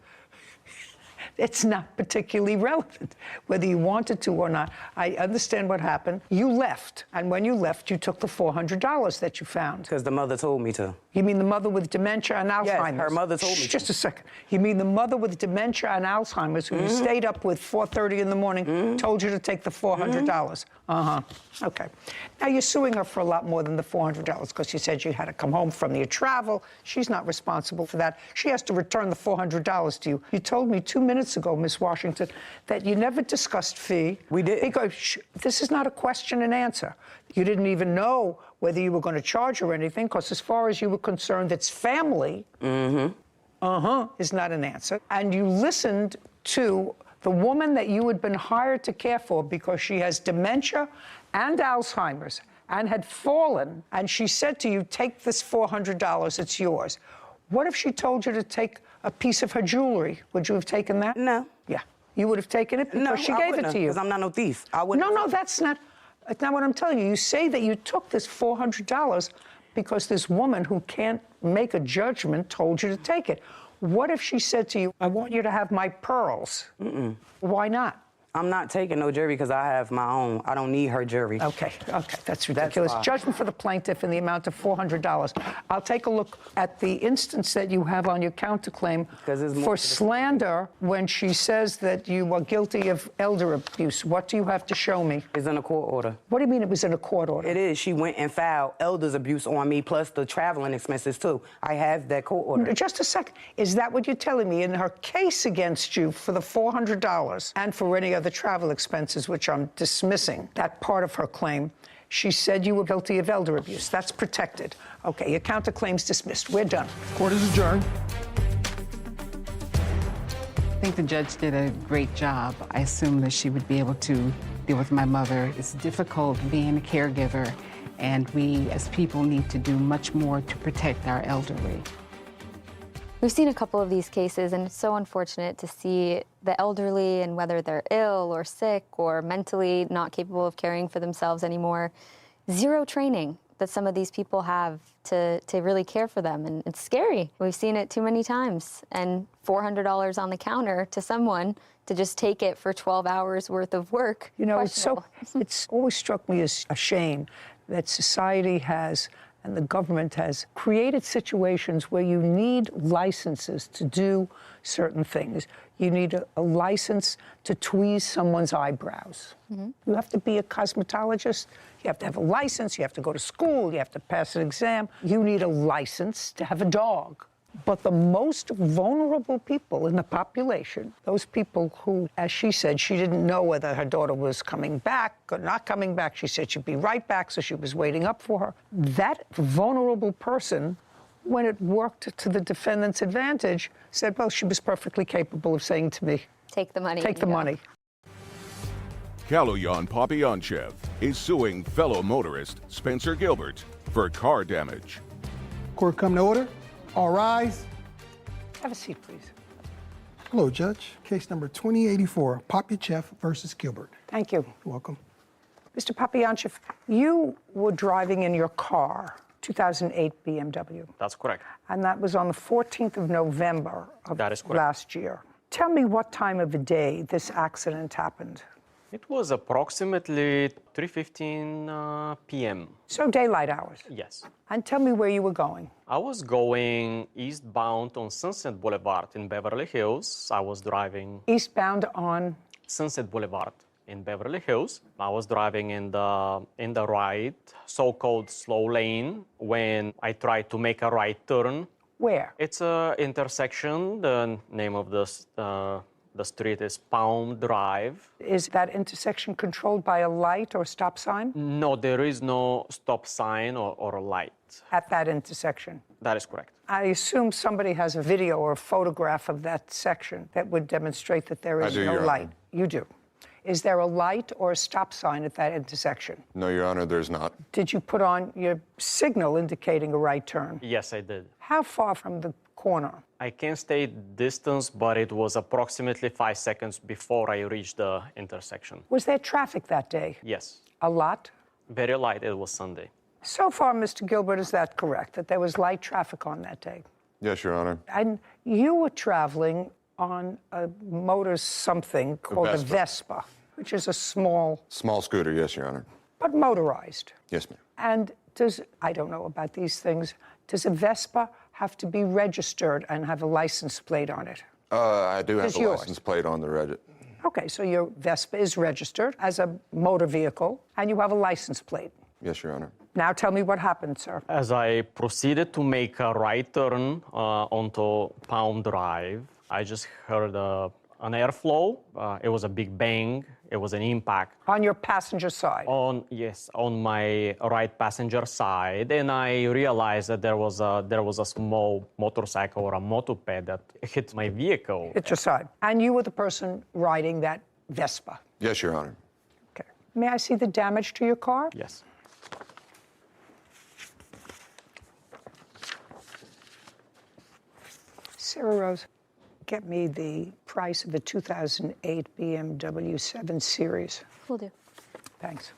It's not particularly relevant whether you wanted to or not. I understand what happened. You left, and when you left, you took the $400 that you found. Because the mother told me to. You mean the mother with dementia and Alzheimer's? Yes, her mother told me to. Just a second. You mean the mother with dementia and Alzheimer's who you stayed up with 4:30 in the morning told you to take the $400? Okay. Now, you're suing her for a lot more than the $400 because you said you had to come home from your travel. She's not responsible for that. She has to return the $400 to you. You told me 2 minutes ago, Miss Washington, that you never discussed fee. We did. Because this is not a question and answer. You didn't even know whether you were going to charge her anything, because as far as you were concerned, it's family. Is not an answer. And you listened to the woman that you had been hired to care for because she has dementia and Alzheimer's and had fallen, and she said to you, take this $400, it's yours. What if she told you to take a piece of her jewelry? Would you have taken that? No. Yeah. You would have taken it because she gave it to you. Because I'm not no thief. I wouldn't. No, that's not what I'm telling you. You say that you took this $400 because this woman who can't make a judgment told you to take it. What if she said to you, I want you to have my pearls? Why not? I'm not taking no jury because I have my own. I don't need her jury. Okay, that's ridiculous. Judgment for the plaintiff in the amount of $400. I'll take a look at the instance that you have on your counterclaim for slander when she says that you are guilty of elder abuse. What do you have to show me? It's in a court order. What do you mean it was in a court order? It is. She went and filed elder's abuse on me, plus the traveling expenses, too. I have that court order. Just a second. Is that what you're telling me? In her case against you for the $400 and for any other travel expenses, which I'm dismissing, that part of her claim, she said you were guilty of elder abuse. That's protected. Okay, your counterclaim's dismissed. We're done. Court is adjourned. I think the judge did a great job. I assumed that she would be able to deal with my mother. It's difficult being a caregiver, and we as people need to do much more to protect our elderly. We've seen a couple of these cases, and it's so unfortunate to see the elderly, and whether they're ill or sick or mentally not capable of caring for themselves anymore, zero training that some of these people have to really care for them. And it's scary. We've seen it too many times. And $400 on the counter to someone to just take it for 12 hours worth of work. You know, it's always struck me as a shame that society has and the government has created situations where you need licenses to do certain things. You need a license to tweeze someone's eyebrows. You have to be a cosmetologist. You have to have a license. You have to go to school. You have to pass an exam. You need a license to have a dog. But the most vulnerable people in the population, those people who, as she said, she didn't know whether her daughter was coming back or not coming back. She said she'd be right back, so she was waiting up for her. That vulnerable person, when it worked to the defendant's advantage, said, well, she was perfectly capable of saying to me, take the money. Take the money. Kaloyan Popyanchev is suing fellow motorist Spencer Gilbert for car damage. Court come to order. All rise. Have a seat, please. Hello, Judge. Case number 2084, Popyanchev versus Gilbert. Thank you. You're welcome. Mr. Popyanchev, you were driving in your car, 2008 BMW. That's correct. And that was on the 14th of November of That is correct. last year. Tell me what time of the day this accident happened. It was approximately 3:15 p.m. So daylight hours. Yes. And tell me where you were going. I was going eastbound on Sunset Boulevard in Beverly Hills. I was driving Eastbound on Sunset Boulevard in Beverly Hills. I was driving in the right, so-called slow lane, when I tried to make a right turn. Where? It's a intersection. The name of the street is Palm Drive. Is that intersection controlled by a light or stop sign? No, there is no stop sign or a light. At that intersection? That is correct. I assume somebody has a video or a photograph of that section that would demonstrate that there is no light. You do. Is there a light or a stop sign at that intersection? No, Your Honor, there's not. Did you put on your signal indicating a right turn? Yes, I did. How far from the corner? I can't state distance, but it was approximately 5 seconds before I reached the intersection. Was there traffic that day? Yes. A lot? Very light. It was Sunday. So far, Mr. Gilbert, is that correct, that there was light traffic on that day? Yes, Your Honor. And you were traveling on a motor something called a Vespa, which is a small scooter, yes, Your Honor. but motorized. Yes, ma'am. And I don't know about these things, does a Vespa have to be registered and have a license plate on it? I do have It's a yours. license plate on the Reddit. Okay, so your Vespa is registered as a motor vehicle, and you have a license plate. Yes, Your Honor. Now tell me what happened, sir. As I proceeded to make a right turn onto Palm Drive, I just heard an airflow. It was a big bang. It was an impact. On your passenger side? On my right passenger side. And I realized that there was a small motorcycle or a moped that hit my vehicle. Hit your side. And you were the person riding that Vespa? Yes, Your Honor. Okay. May I see the damage to your car? Yes. Sarah Rose, get me the price of a 2008 BMW 7 Series. Will do. Thanks.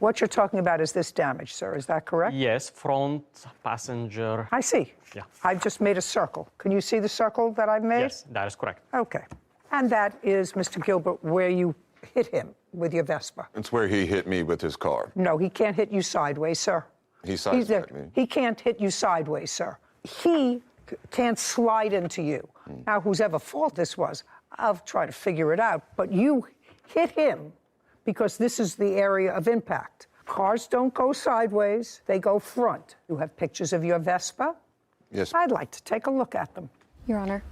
What you're talking about is this damage, sir. Is that correct? Yes, front passenger. I see. Yeah. I've just made a circle. Can you see the circle that I've made? Yes, that is correct. Okay. And that is, Mr. Gilbert, where you hit him with your Vespa. It's where he hit me with his car. No, he can't hit you sideways, sir. He sideswiped me. He can't hit you sideways, sir. He can't slide into you. Now, whosever fault this was, I'll try to figure it out. But you hit him because this is the area of impact. Cars don't go sideways, they go front. You have pictures of your Vespa? Yes. I'd like to take a look at them. Your Honor,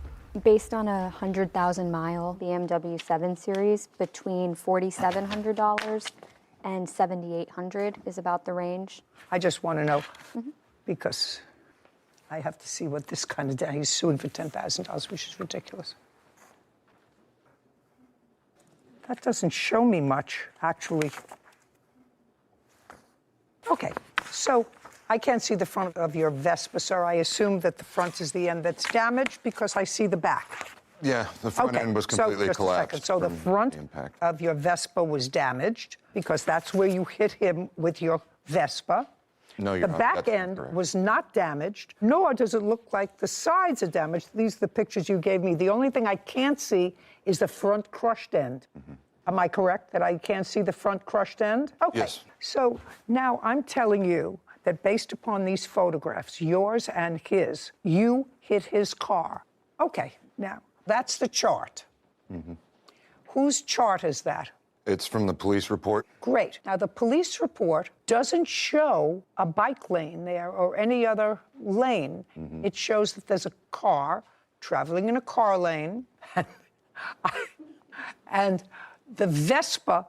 based on a 100,000-mile BMW 7 Series, between $4,700 and $7,800 is about the range. I just want to know, because I have to see what this kind of he's suing for $10,000, which is ridiculous. That doesn't show me much, actually. Okay, so I can't see the front of your Vespa, sir. I assume that the front is the end that's damaged because I see the back. Yeah, the front end was completely just collapsed. A second. So the front of your Vespa was damaged because that's where you hit him with your Vespa. No, you're The not. back That's end incorrect. was not damaged, nor does it look like the sides are damaged. These are the pictures you gave me. The only thing I can't see is the front crushed end. Am I correct that I can't see the front crushed end? Okay. Yes. So now I'm telling you that based upon these photographs, yours and his, you hit his car. Okay, now that's the chart. Whose chart is that? It's from the police report. Great. Now, the police report doesn't show a bike lane there or any other lane. It shows that there's a car traveling in a car lane and the Vespa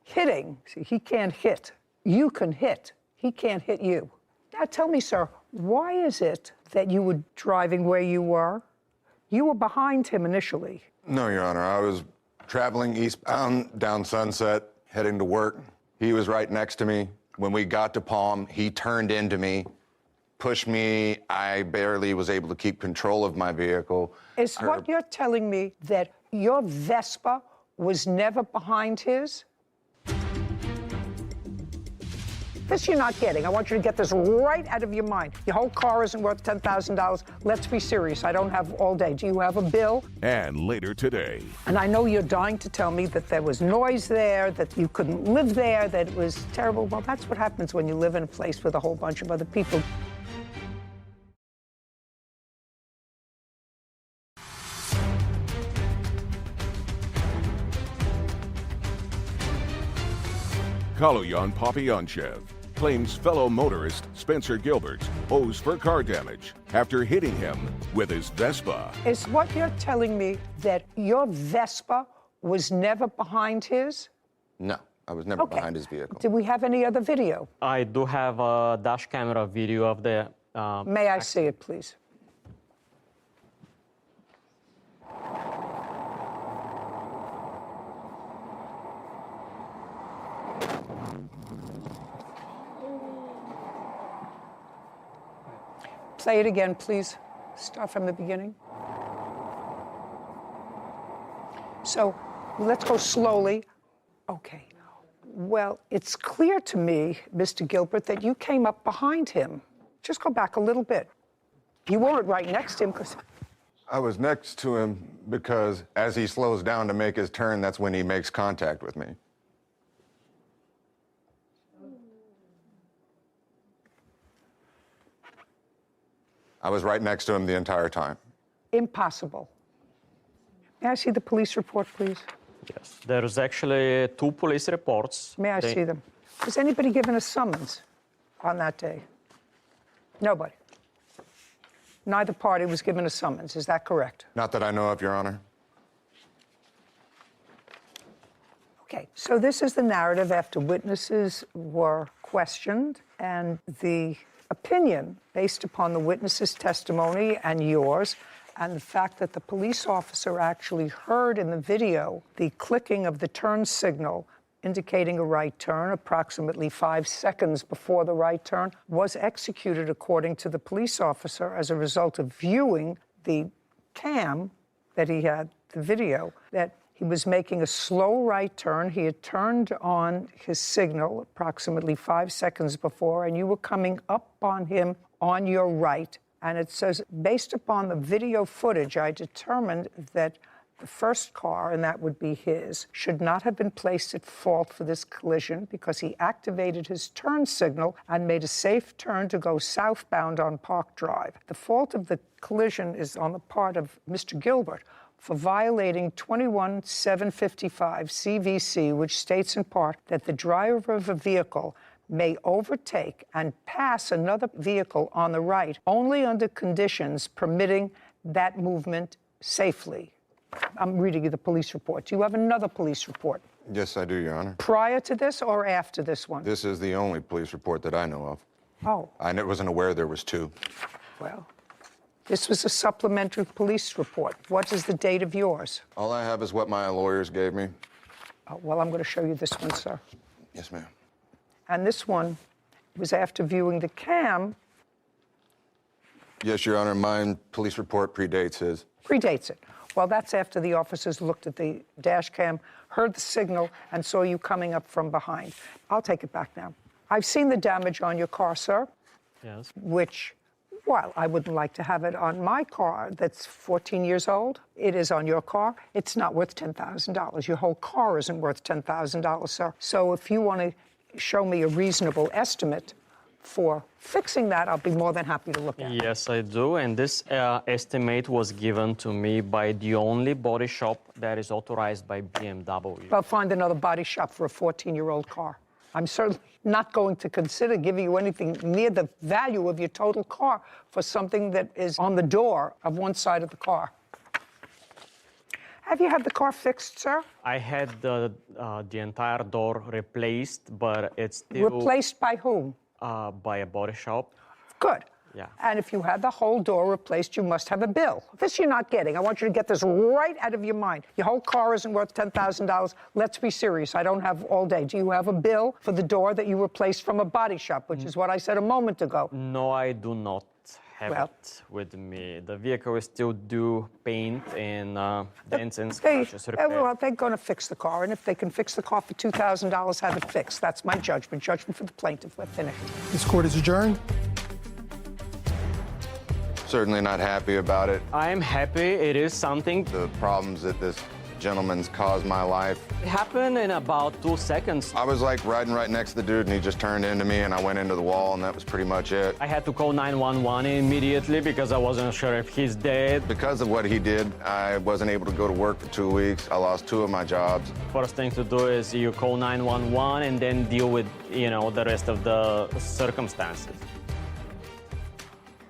hitting. See, he can't hit. You can hit. He can't hit you. Now, tell me, sir, why is it that you were driving where you were? You were behind him initially. No, Your Honor. I was traveling eastbound down Sunset, heading to work. He was right next to me. When we got to Palm, he turned into me, pushed me. I barely was able to keep control of my vehicle. Is what you're telling me that your Vespa was never behind his? This you're not getting. I want you to get this right out of your mind. Your whole car isn't worth $10,000. Let's be serious. I don't have all day. Do you have a bill? And later today. And I know you're dying to tell me that there was noise there, that you couldn't live there, that it was terrible. Well, that's what happens when you live in a place with a whole bunch of other people. Kaloyan Papyanchev claims fellow motorist Spencer Gilbert owes for car damage after hitting him with his Vespa. Is what you're telling me that your Vespa was never behind his? No, I was never behind his vehicle. Do we have any other video? I do have a dash camera video of the. May I see it, please? Play it again, please. Start from the beginning. So let's go slowly. Okay. Well, it's clear to me, Mr. Gilbert, that you came up behind him. Just go back a little bit. You weren't right next to him because... I was next to him because as he slows down to make his turn, that's when he makes contact with me. I was right next to him the entire time. Impossible. May I see the police report, please? Yes, there's actually 2 police reports. May I see them? Was anybody given a summons on that day? Nobody. Neither party was given a summons. Is that correct? Not that I know of, Your Honor. Okay, so this is the narrative after witnesses were questioned, and the opinion based upon the witness's testimony and yours, and the fact that the police officer actually heard in the video the clicking of the turn signal indicating a right turn approximately 5 seconds before the right turn was executed according to the police officer as a result of viewing the cam that he had, the video, that he was making a slow right turn. He had turned on his signal approximately 5 seconds before, and you were coming up on him on your right. And it says, based upon the video footage, I determined that the first car, and that would be his, should not have been placed at fault for this collision because he activated his turn signal and made a safe turn to go southbound on Park Drive. The fault of the collision is on the part of Mr. Gilbert for violating 21755 CVC, which states in part that the driver of a vehicle may overtake and pass another vehicle on the right only under conditions permitting that movement safely. I'm reading you the police report. Do you have another police report? Yes, I do, Your Honor. Prior to this or after this one? This is the only police report that I know of. Oh. I wasn't aware there was 2. Well, this was a supplementary police report. What is the date of yours? All I have is what my lawyers gave me. Oh, well, I'm going to show you this one, sir. Yes, ma'am. And this one was after viewing the cam. Yes, Your Honor, my police report predates his. Predates it. Well, that's after the officers looked at the dash cam, heard the signal, and saw you coming up from behind. I'll take it back now. I've seen the damage on your car, sir. Yes. Which, while I wouldn't like to have it on my car that's 14 years old, it is on your car. It's not worth $10,000. Your whole car isn't worth $10,000, sir. So if you want to show me a reasonable estimate for fixing that, I'll be more than happy to look at it. Yes, I do. And this estimate was given to me by the only body shop that is authorized by BMW. Well, find another body shop for a 14-year-old car. I'm certainly not going to consider giving you anything near the value of your total car for something that is on the door of one side of the car. Have you had the car fixed, sir? I had the entire door replaced, but it's still... Replaced by whom? By a body shop. Good. Yeah. And if you had the whole door replaced, you must have a bill. This you're not getting. I want you to get this right out of your mind. Your whole car isn't worth $10,000. Let's be serious. I don't have all day. Do you have a bill for the door that you replaced from a body shop, which is what I said a moment ago? No, I do not have Well. it with me. The vehicle is still due paint and dents and They, scratches repair. well, they're going to fix the car, and if they can fix the car for $2,000, have it fixed. That's my judgment. Judgment for the plaintiff. We're finished. This court is adjourned. Certainly not happy about it. I'm happy. It is something. The problems that this gentleman's caused my life. It happened in about 2 seconds. I was like riding right next to the dude, and he just turned into me, and I went into the wall, and that was pretty much it. I had to call 911 immediately because I wasn't sure if he's dead. Because of what he did, I wasn't able to go to work for 2 weeks. I lost 2 of my jobs. First thing to do is you call 911 and then deal with, the rest of the circumstances.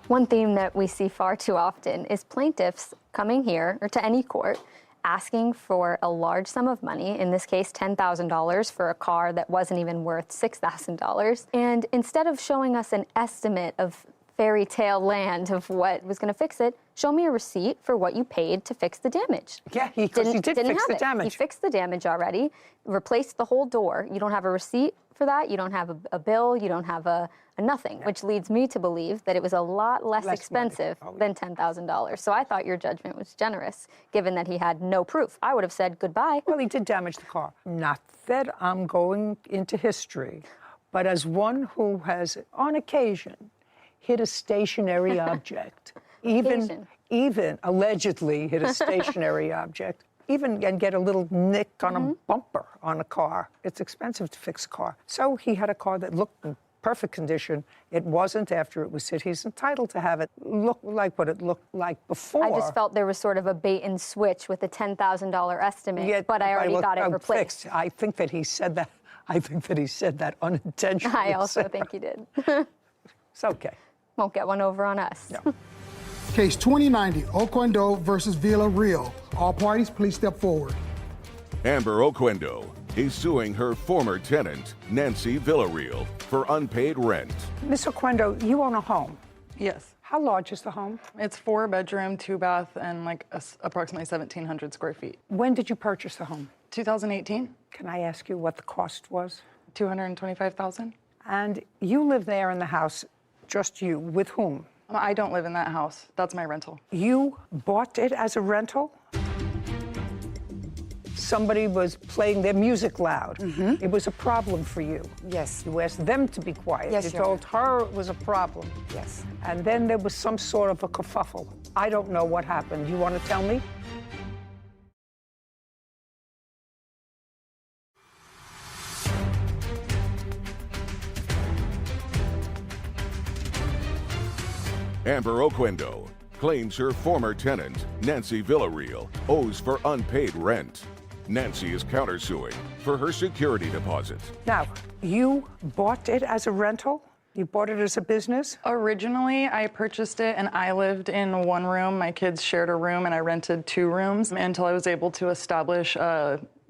One theme that we see far too often is plaintiffs coming here or to any court asking for a large sum of money, in this case $10,000 for a car that wasn't even worth $6,000. And instead of showing us an estimate of fairy tale land of what was going to fix it, show me a receipt for what you paid to fix the damage. Yeah, he did fix the damage. He fixed the damage already, replaced the whole door. You don't have a receipt for that. You don't have a bill. You don't have a nothing, which leads me to believe that it was a lot less expensive than $10,000. So I thought your judgment was generous, given that he had no proof. I would have said goodbye. Well, he did damage the car. Not that I'm going into history, but as one who has, on occasion, hit a stationary object, even allegedly hit a stationary object, and get a little nick on a bumper on a car. It's expensive to fix a car. So he had a car that looked in perfect condition. It wasn't after it was hit. He's entitled to have it look like what it looked like before. I just felt there was sort of a bait and switch with a $10,000 estimate, but I already got it replaced. Fixed. I think that he said that. I think that he said that unintentionally. I also think he did. It's okay. Won't get one over on us. No. Case 2090, Oquendo versus Villarreal. All parties, please step forward. Amber Oquendo is suing her former tenant, Nancy Villarreal, for unpaid rent. Ms. Oquendo, you own a home. Yes. How large is the home? It's 4-bedroom, 2-bath, and approximately 1,700 square feet. When did you purchase the home? 2018. Can I ask you what the cost was? $225,000. And you live there in the house, just you, with whom? I don't live in that house. That's my rental. You bought it as a rental? Somebody was playing their music loud. It was a problem for you. Yes. You asked them to be quiet. Yes, you Your told her it was a problem. Yes. And then there was some sort of a kerfuffle. I don't know what happened. You want to tell me? Amber Oquendo claims her former tenant, Nancy Villarreal, owes for unpaid rent. Nancy is countersuing for her security deposit. Now, you bought it as a rental? You bought it as a business? Originally, I purchased it and I lived in one room. My kids shared a room and I rented 2 rooms until I was able to establish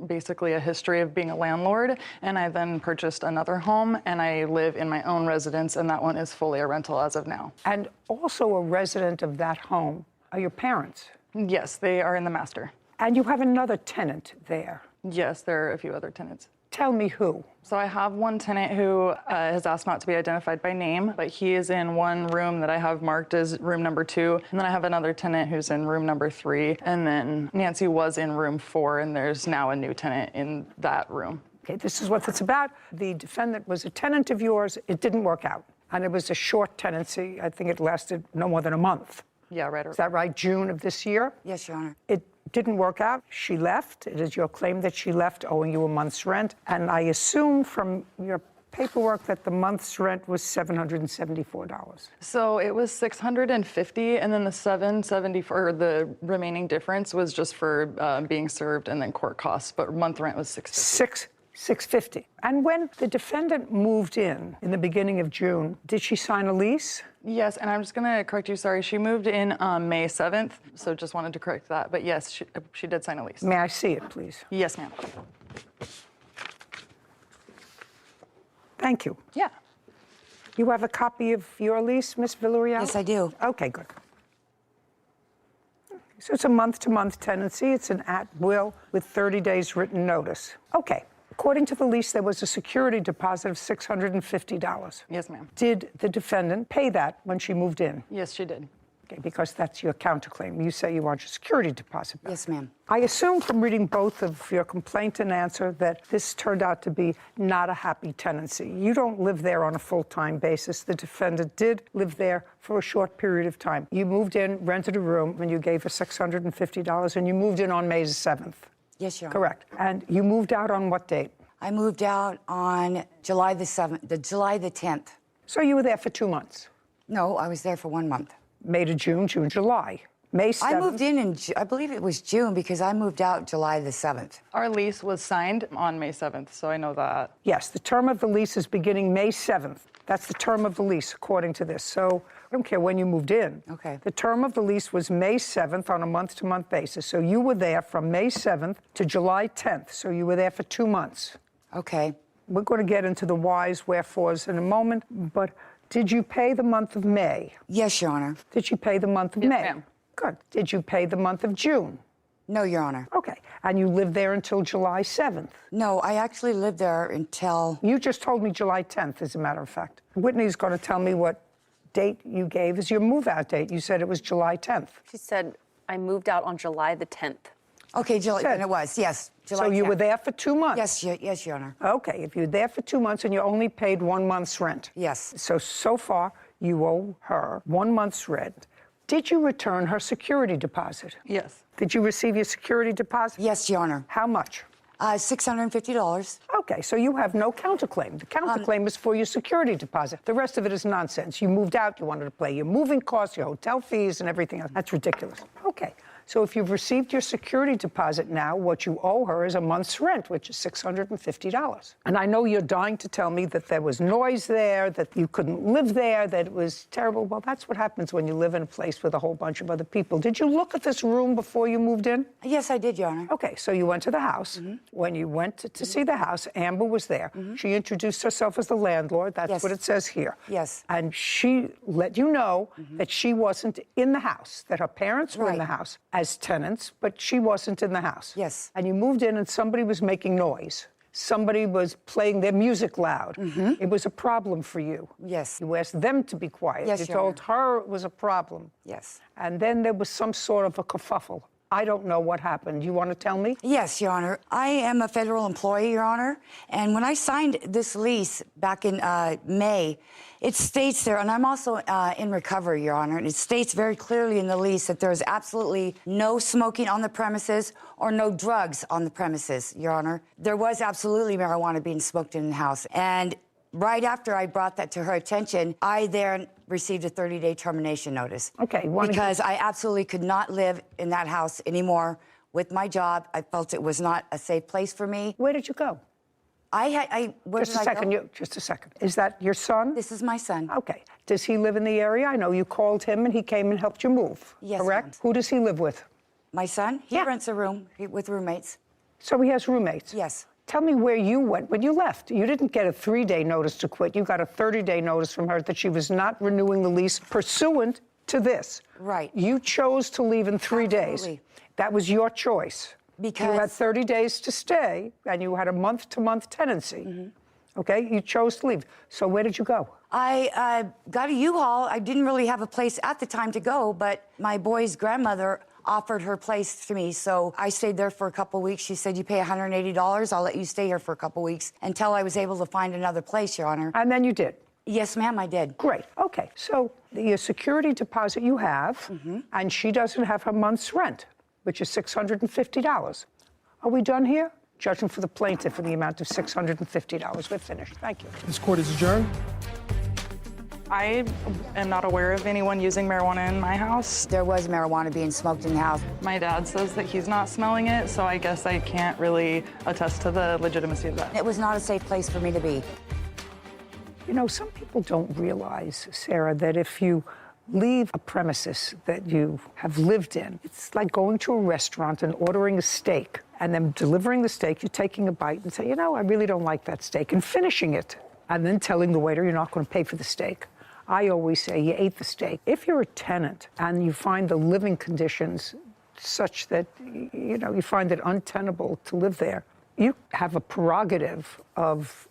basically a history of being a landlord. And I then purchased another home and I live in my own residence, and that one is fully a rental as of now. And also a resident of that home are your parents? Yes, they are in the master. And you have another tenant there? Yes, there are a few other tenants. Tell me who. So I have one tenant who has asked not to be identified by name, but he is in one room that I have marked as room number 2. And then I have another tenant who's in room number 3. And then Nancy was in room 4, and there's now a new tenant in that room. Okay, this is what it's about. The defendant was a tenant of yours. It didn't work out. And it was a short tenancy. I think it lasted no more than a month. Yeah, right. Is that right? June of this year? Yes, Your Honor. It didn't work out. She left. It is your claim that she left owing you a month's rent. And I assume from your paperwork that the month's rent was $774. So it was $650, and then the $774, the remaining difference was just for being served and then court costs. But month rent was $650. $650. And when the defendant moved in the beginning of June, did she sign a lease? Yes, and I'm just going to correct you. Sorry, she moved in May 7th, so just wanted to correct that. But yes, she did sign a lease. May I see it, please? Yes, ma'am. Thank you. Yeah. You have a copy of your lease, Ms. Villarreal? Yes, I do. Okay, good. So it's a month-to-month tenancy. It's an at-will with 30 days written notice. Okay. According to the lease, there was a security deposit of $650. Yes, ma'am. Did the defendant pay that when she moved in? Yes, she did. Okay, because that's your counterclaim. You say you want your security deposit back. Yes, ma'am. I assume from reading both of your complaint and answer that this turned out to be not a happy tenancy. You don't live there on a full-time basis. The defendant did live there for a short period of time. You moved in, rented a room, and you gave her $650, and you moved in on May 7th. Yes, Your Honor. Correct. And you moved out on what date? I moved out on July the 7th, July the 10th. So you were there for 2 months? No, I was there for 1 month. May to June, June, July. May 7th. I moved in I believe it was June because I moved out July the 7th. Our lease was signed on May 7th, so I know that. Yes, the term of the lease is beginning May 7th. That's the term of the lease, according to this. So I don't care when you moved in. Okay. The term of the lease was May 7th on a month-to-month basis. So you were there from May 7th to July 10th. So you were there for 2 months. Okay. We're going to get into the whys, wherefores in a moment, but did you pay the month of May? Yes, Your Honor. Did you pay the month of Yes, May? ma'am. Good. Did you pay the month of June? No, Your Honor. Okay. And you lived there until July 7th? No, I actually lived there until... You just told me July 10th, as a matter of fact. Whitney's going to tell me what date you gave as your move-out date. You said it was July 10th. She said, I moved out on July the 10th. Okay, July, and it was, yes. July So you 10th. were there for 2 months? Yes, Your Honor. Okay, if you were there for 2 months and you only paid 1 month's rent. Yes. So far, you owe her 1 month's rent. Did you return her security deposit? Yes. Did you receive your security deposit? Yes, Your Honor. How much? $650. Okay, so you have no counterclaim. The counterclaim is for your security deposit. The rest of it is nonsense. You moved out, you wanted to pay your moving costs, your hotel fees, and everything else. That's ridiculous. Okay. So if you've received your security deposit now, what you owe her is a month's rent, which is $650. And I know you're dying to tell me that there was noise there, that you couldn't live there, that it was terrible. Well, that's what happens when you live in a place with a whole bunch of other people. Did you look at this room before you moved in? Yes, I did, Your Honor. Okay, so you went to the house. When you went to see the house, Amber was there. She introduced herself as the landlord. That's what it says here. Yes. And she let you know that she wasn't in the house, that her parents were in the house as tenants, but she wasn't in the house. Yes. And you moved in and somebody was making noise. Somebody was playing their music loud. It was a problem for you. Yes. You asked them to be quiet. Yes, You Your told her it was a problem. Yes. And then there was some sort of a kerfuffle. I don't know what happened. You want to tell me? Yes, Your Honor. I am a federal employee, Your Honor. And when I signed this lease back in May, it states there, and I'm also in recovery, Your Honor, and it states very clearly in the lease that there's absolutely no smoking on the premises or no drugs on the premises, Your Honor. There was absolutely marijuana being smoked in the house. And right after I brought that to her attention, I then received a 30-day termination notice. Okay. Because I absolutely could not live in that house anymore with my job. I felt it was not a safe place for me. Where did you go? Just a second. Is that your son? This is my son. Okay. Does he live in the area? I know you called him and he came and helped you move. Yes, correct? ma'am. Who does he live with? My son? He rents a room with roommates. So he has roommates? Yes. Tell me where you went when you left. You didn't get a 3-day notice to quit. You got a 30-day notice from her that she was not renewing the lease pursuant to this. Right. You chose to leave in 3 days. Absolutely. That was your choice. Because you had 30 days to stay, and you had a month-to-month tenancy. Okay? You chose to leave. So where did you go? I got a U-Haul. I didn't really have a place at the time to go, but my boy's grandmother offered her place to me, so I stayed there for a couple weeks. She said, you pay $180, I'll let you stay here for a couple weeks until I was able to find another place, Your Honor. And then you did? Yes, ma'am, I did. Great. Okay. So the security deposit you have, and she doesn't have her month's rent, which is $650. Are we done here? Judgment for the plaintiff in the amount of $650. We're finished. Thank you. This court is adjourned. I am not aware of anyone using marijuana in my house. There was marijuana being smoked in the house. My dad says that he's not smelling it, so I guess I can't really attest to the legitimacy of that. It was not a safe place for me to be. You know, some people don't realize, Sarah, that if you leave a premises that you have lived in, it's like going to a restaurant and ordering a steak and then delivering the steak, you're taking a bite and say, you know, I really don't like that steak, and finishing it, and then telling the waiter you're not going to pay for the steak. I always say you ate the steak. If you're a tenant and you find the living conditions such that, you know, you find it untenable to live there, You have a prerogative of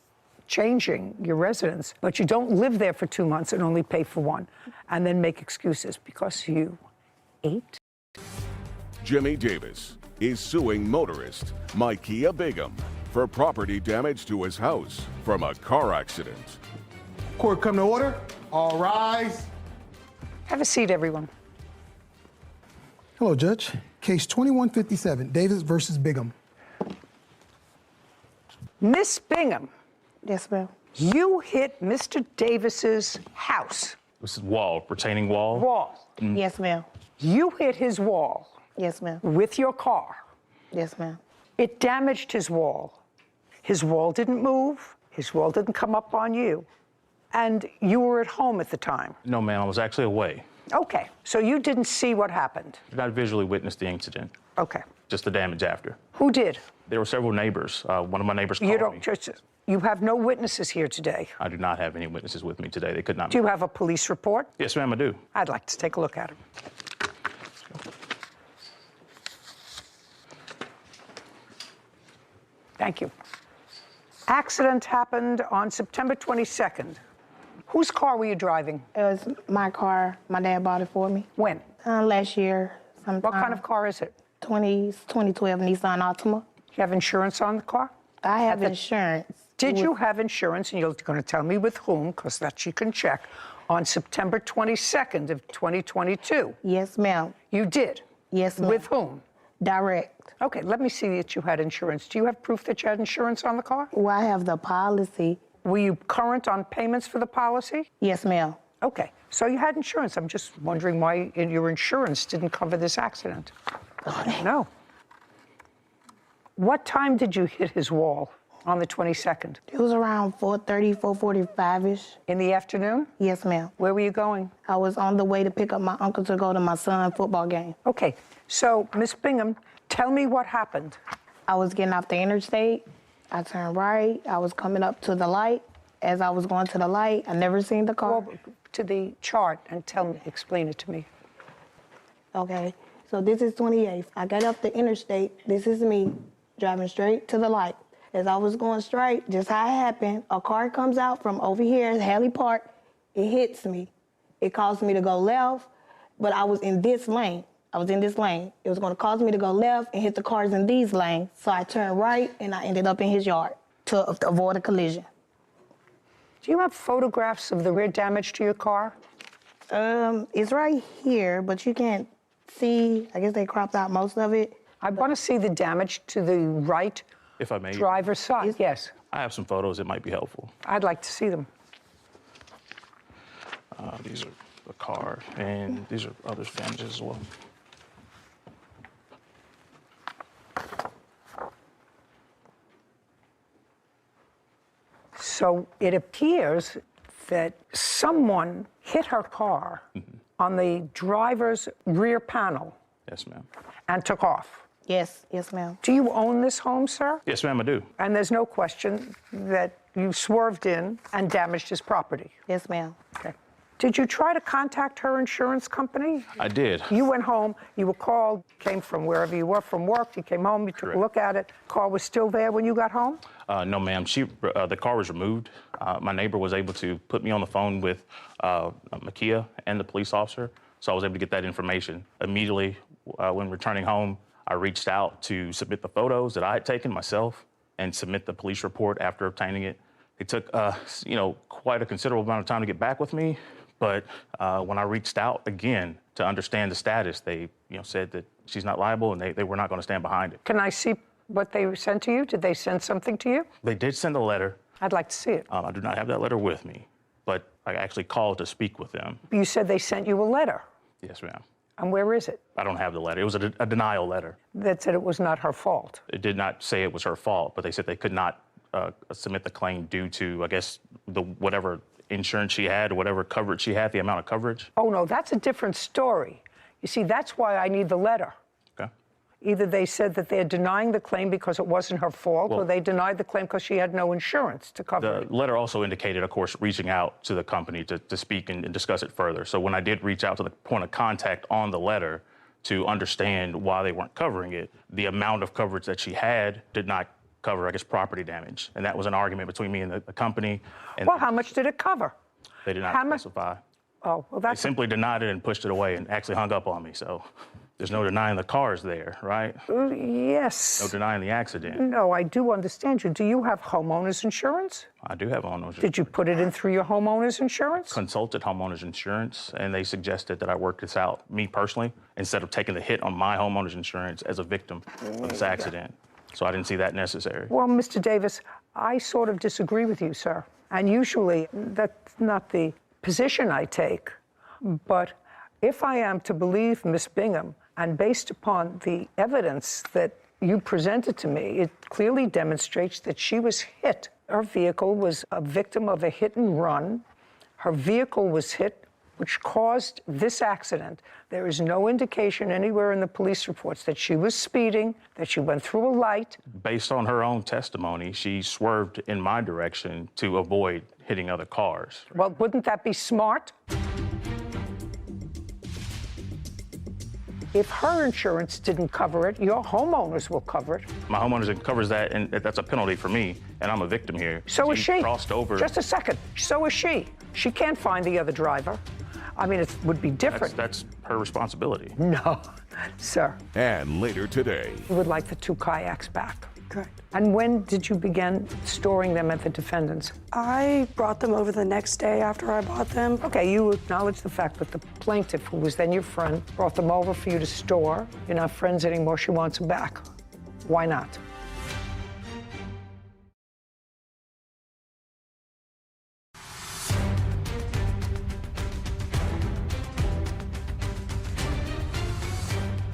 changing your residence, but you don't live there for 2 months and only pay for 1, and then make excuses because you ate. Jimmy Davis is suing motorist Micaiah Bigham for property damage to his house from a car accident. Court come to order. All rise. Have a seat, everyone. Hello, Judge. Case 2157, Davis versus Bigham. Miss Bingham. Yes, ma'am. You hit Mr. Davis's house. This is wall, retaining wall. Wall. Yes, ma'am. You hit his wall. Yes, ma'am. With your car. Yes, ma'am. It damaged his wall. His wall didn't move. His wall didn't come up on you. And you were at home at the time. No, ma'am, I was actually away. Okay, so you didn't see what happened. Did not visually witness the incident. Okay. Just the damage after. Who did? There were several neighbors. One of my neighbors called me. You have no witnesses here today. I do not have any witnesses with me today. They could not. Do you have a police report? Yes, ma'am, I do. I'd like to take a look at it. Thank you. Accident happened on September 22nd. Whose car were you driving? It was my car. My dad bought it for me. When? Last year. Sometime. What kind of car is it? 2012 Nissan Altima. You have insurance on the car? I have insurance. Did you have insurance, and you're going to tell me with whom, because that you can check, on September 22nd of 2022? Yes, ma'am. You did? Yes, ma'am. With whom? Direct. Okay, let me see that you had insurance. Do you have proof that you had insurance on the car? Well, I have the policy. Were you current on payments for the policy? Yes, ma'am. Okay, so you had insurance. I'm just wondering why your insurance didn't cover this accident. No. What time did you hit his wall on the 22nd? It was around 4:30, 4:45-ish. In the afternoon? Yes, ma'am. Where were you going? I was on the way to pick up my uncle to go to my son's football game. Okay, so Miss Bingham, tell me what happened. I was getting off the interstate. I turned right. I was coming up to the light. As I was going to the light, I never seen the car. Go to the chart and explain it to me. Okay, so this is 28th. I got up the interstate. This is me driving straight to the light. As I was going straight, just how it happened, a car comes out from over here, Haley Park. It hits me. It caused me to go left, but I was in this lane. I was in this lane. It was going to cause me to go left and hit the cars in these lanes. So I turned right, and I ended up in his yard to avoid a collision. Do you have photographs of the rear damage to your car? It's right here, but you can't see. I guess they cropped out most of it. I want to see the damage to the right If I may. driver's side. Yes. I have some photos that might be helpful. I'd like to see them. These are the car, and these are other damages as well. So it appears that someone hit her car on the driver's rear panel. Yes, ma'am. And took off. Yes, yes, ma'am. Do you own this home, sir? Yes, ma'am, I do. And there's no question that you swerved in and damaged his property? Yes, ma'am. Okay. Did you try to contact her insurance company? I did. You went home, you were called, came from wherever you were from work, you came home, you took a look at it. Car was still there when you got home? No, ma'am. The car was removed. My neighbor was able to put me on the phone with Micaiah and the police officer, so I was able to get that information. Immediately, when returning home, I reached out to submit the photos that I had taken myself and submit the police report after obtaining it. It took, quite a considerable amount of time to get back with me, but when I reached out again to understand the status, they, said that she's not liable and they were not going to stand behind it. Can I see what they sent to you? Did they send something to you? They did send a letter. I'd like to see it. I do not have that letter with me, but I actually called to speak with them. You said they sent you a letter. Yes, ma'am. And where is it? I don't have the letter. It was a denial letter. That said it was not her fault. It did not say it was her fault, but they said they could not submit the claim due to, I guess, whatever insurance she had, or whatever coverage she had, the amount of coverage. Oh, no, that's a different story. You see, that's why I need the letter. Okay. Either they said that they're denying the claim because it wasn't her fault, or they denied the claim because she had no insurance to cover it. The letter also indicated, of course, reaching out to the company to speak and discuss it further. So when I did reach out to the point of contact on the letter to understand why they weren't covering it, the amount of coverage that she had did not cover, I guess, property damage. And that was an argument between me and the company. And Well, how much did it cover? they did not how much- specify. Oh, well, They that's simply denied it and pushed it away and actually hung up on me. So there's no denying the car's there, right? yes. No denying the accident. No, I do understand you. Do you have homeowners insurance? I do have homeowners. Did you put it in through your homeowners insurance? Consulted homeowners insurance, and they suggested that I work this out, me personally, instead of taking the hit on my homeowners insurance as a victim of this accident. So I didn't see that necessary. Well, Mr. Davis, I sort of disagree with you, sir. And usually that's not the position I take. But if I am to believe Miss Bingham, and based upon the evidence that you presented to me, it clearly demonstrates that she was hit. Her vehicle was a victim of a hit and run. Her vehicle was hit, which caused this accident. There is no indication anywhere in the police reports that she was speeding, that she went through a light. Based on her own testimony, she swerved in my direction to avoid hitting other cars. Well, wouldn't that be smart? If her insurance didn't cover it, your homeowners will cover it. My homeowners covers that, and that's a penalty for me, and I'm a victim here. So is she. Crossed over. Just a second. So is she. She can't find the other driver. I mean, it would be different. That's her responsibility. No, sir. And later today, You would like the 2 kayaks back. Correct. And when did you begin storing them at the defendant's? I brought them over the next day after I bought them. Okay, you acknowledge the fact that the plaintiff, who was then your friend, brought them over for you to store. You're not friends anymore. She wants them back. Why not?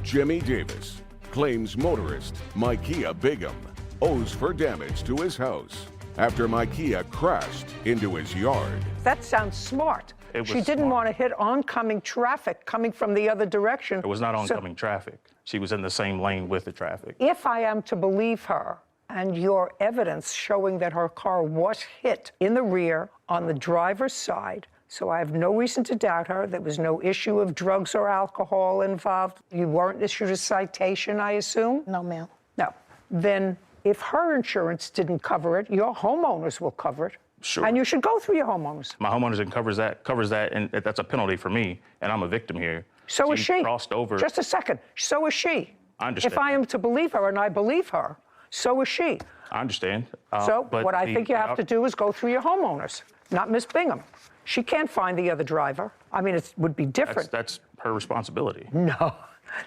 Jimmy Davis claims motorist Micaiah Bingham owes for damage to his house after Micaiah crashed into his yard. That sounds smart. It was She didn't want to hit oncoming traffic coming from the other direction. It was not So oncoming traffic. She was in the same lane with the traffic. if I am to believe her, and your evidence showing that her car was hit in the rear on the driver's side, so I have no reason to doubt her. There was no issue of drugs or alcohol involved. You weren't issued a citation, I assume? No, ma'am. No. Then if her insurance didn't cover it, your homeowners will cover it. Sure. And you should go through your homeowners. My homeowners covers that, and that's a penalty for me, and I'm a victim here. So is she. Crossed over. Just a second. So is she. I understand. If I am to believe her, and I believe her, so is she. I understand. So but what I think you have to do is go through your homeowners, not Miss Bingham. She can't find the other driver. I mean, it would be different. That's her responsibility. No,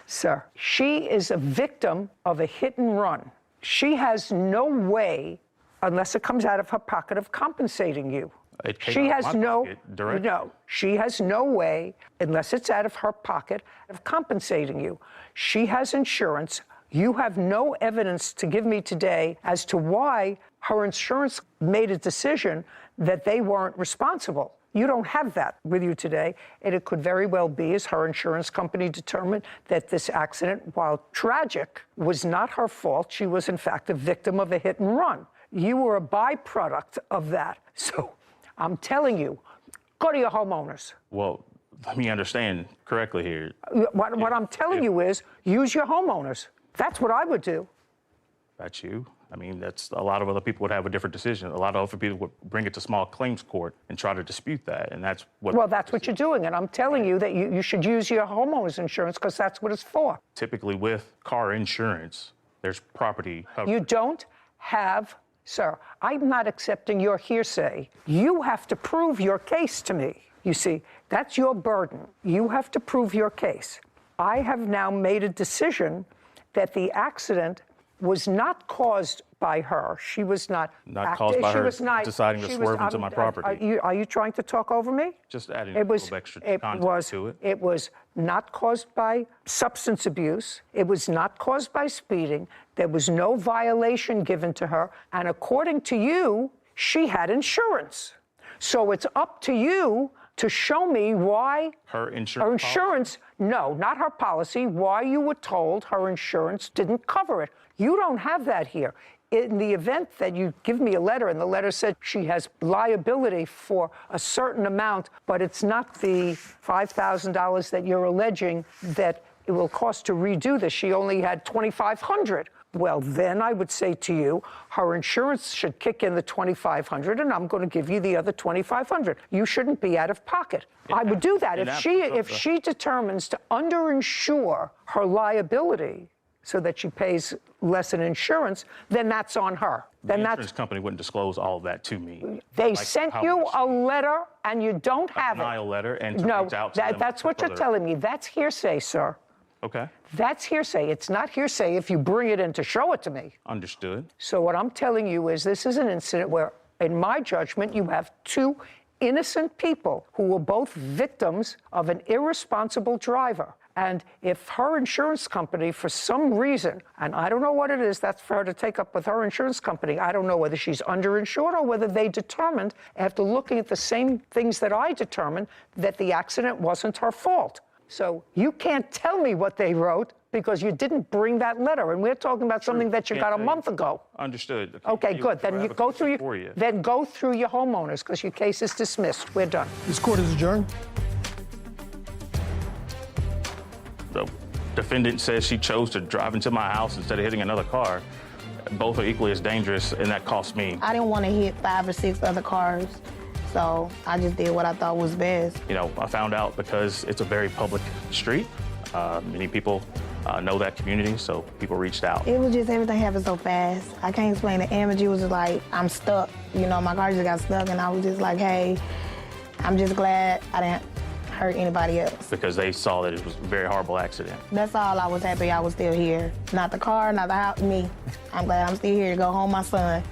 sir. She is a victim of a hit and run. She has no way, unless it comes out of her pocket, of compensating you. It came She out has of my no, pocket directly. no, she has no way, unless it's out of her pocket, of compensating you. She has insurance. You have no evidence to give me today as to why her insurance made a decision that they weren't responsible. You don't have that with you today, and it could very well be, as her insurance company determined, that this accident, while tragic, was not her fault. She was, in fact, a victim of a hit and run. You were a byproduct of that. So I'm telling you, go to your homeowners. Well, let me understand correctly here. What I'm telling you is, use your homeowners. That's what I would do. That's you. I mean, that's a lot of other people would have a different decision. A lot of other people would bring it to small claims court and try to dispute that, and that's what. Well, that's what you're doing, and I'm telling you that you should use your homeowners insurance because that's what it's for. Typically, with car insurance, there's property coverage. You don't have, sir, I'm not accepting your hearsay. You have to prove your case to me. You see, that's your burden. You have to prove your case. I have now made a decision that the accident was not caused by her. She was not. Caused by she her was not, deciding to she swerve was, into my property. Are you trying to talk over me? Just adding a little extra context to it. It was not caused by substance abuse. It was not caused by speeding. There was no violation given to her. And according to you, she had insurance. So it's up to you to show me why Her insurance. no, not her policy, why you were told her insurance didn't cover it. You don't have that here. In the event that you give me a letter and the letter said she has liability for a certain amount, but it's not the $5,000 that you're alleging that it will cost to redo this. She only had $2,500. Well, then I would say to you, her insurance should kick in the $2,500, and I'm going to give you the other $2,500. You shouldn't be out of pocket. I would do that. If she determines to underinsure her liability so that she pays less in insurance, then that's on her. The insurance company wouldn't disclose all of that to me. They sent you a letter, and you don't have it. A denial letter, and to No, reach out to them that's what you're further. telling me. That's hearsay, sir. Okay, That's hearsay. It's not hearsay if you bring it in to show it to me. understood. So what I'm telling you is this is an incident where, in my judgment, you have two innocent people who were both victims of an irresponsible driver. And if her insurance company, for some reason, and I don't know what it is, that's for her to take up with her insurance company. I don't know whether she's underinsured or whether they determined, after looking at the same things that I determined, that the accident wasn't her fault. So you can't tell me what they wrote because you didn't bring that letter. And we're talking about something that you got a month ago. Understood. Okay, good. Then you go through then go through your homeowners because your case is dismissed. We're done. This court is adjourned. The defendant says she chose to drive into my house instead of hitting another car. Both are equally as dangerous, and that cost me. I didn't want to hit 5 or 6 other cars, so I just did what I thought was best. You know, I found out because it's a very public street. Many people know that community, so people reached out. It was just everything happened so fast. I can't explain the image. It was just like, I'm stuck. You know, my car just got stuck, and I was just like, hey, I'm just glad I didn't hurt anybody else. Because they saw that it was a very horrible accident. That's all. I was happy I was still here. Not the car, not the house, me. I'm glad I'm still here to go home my son.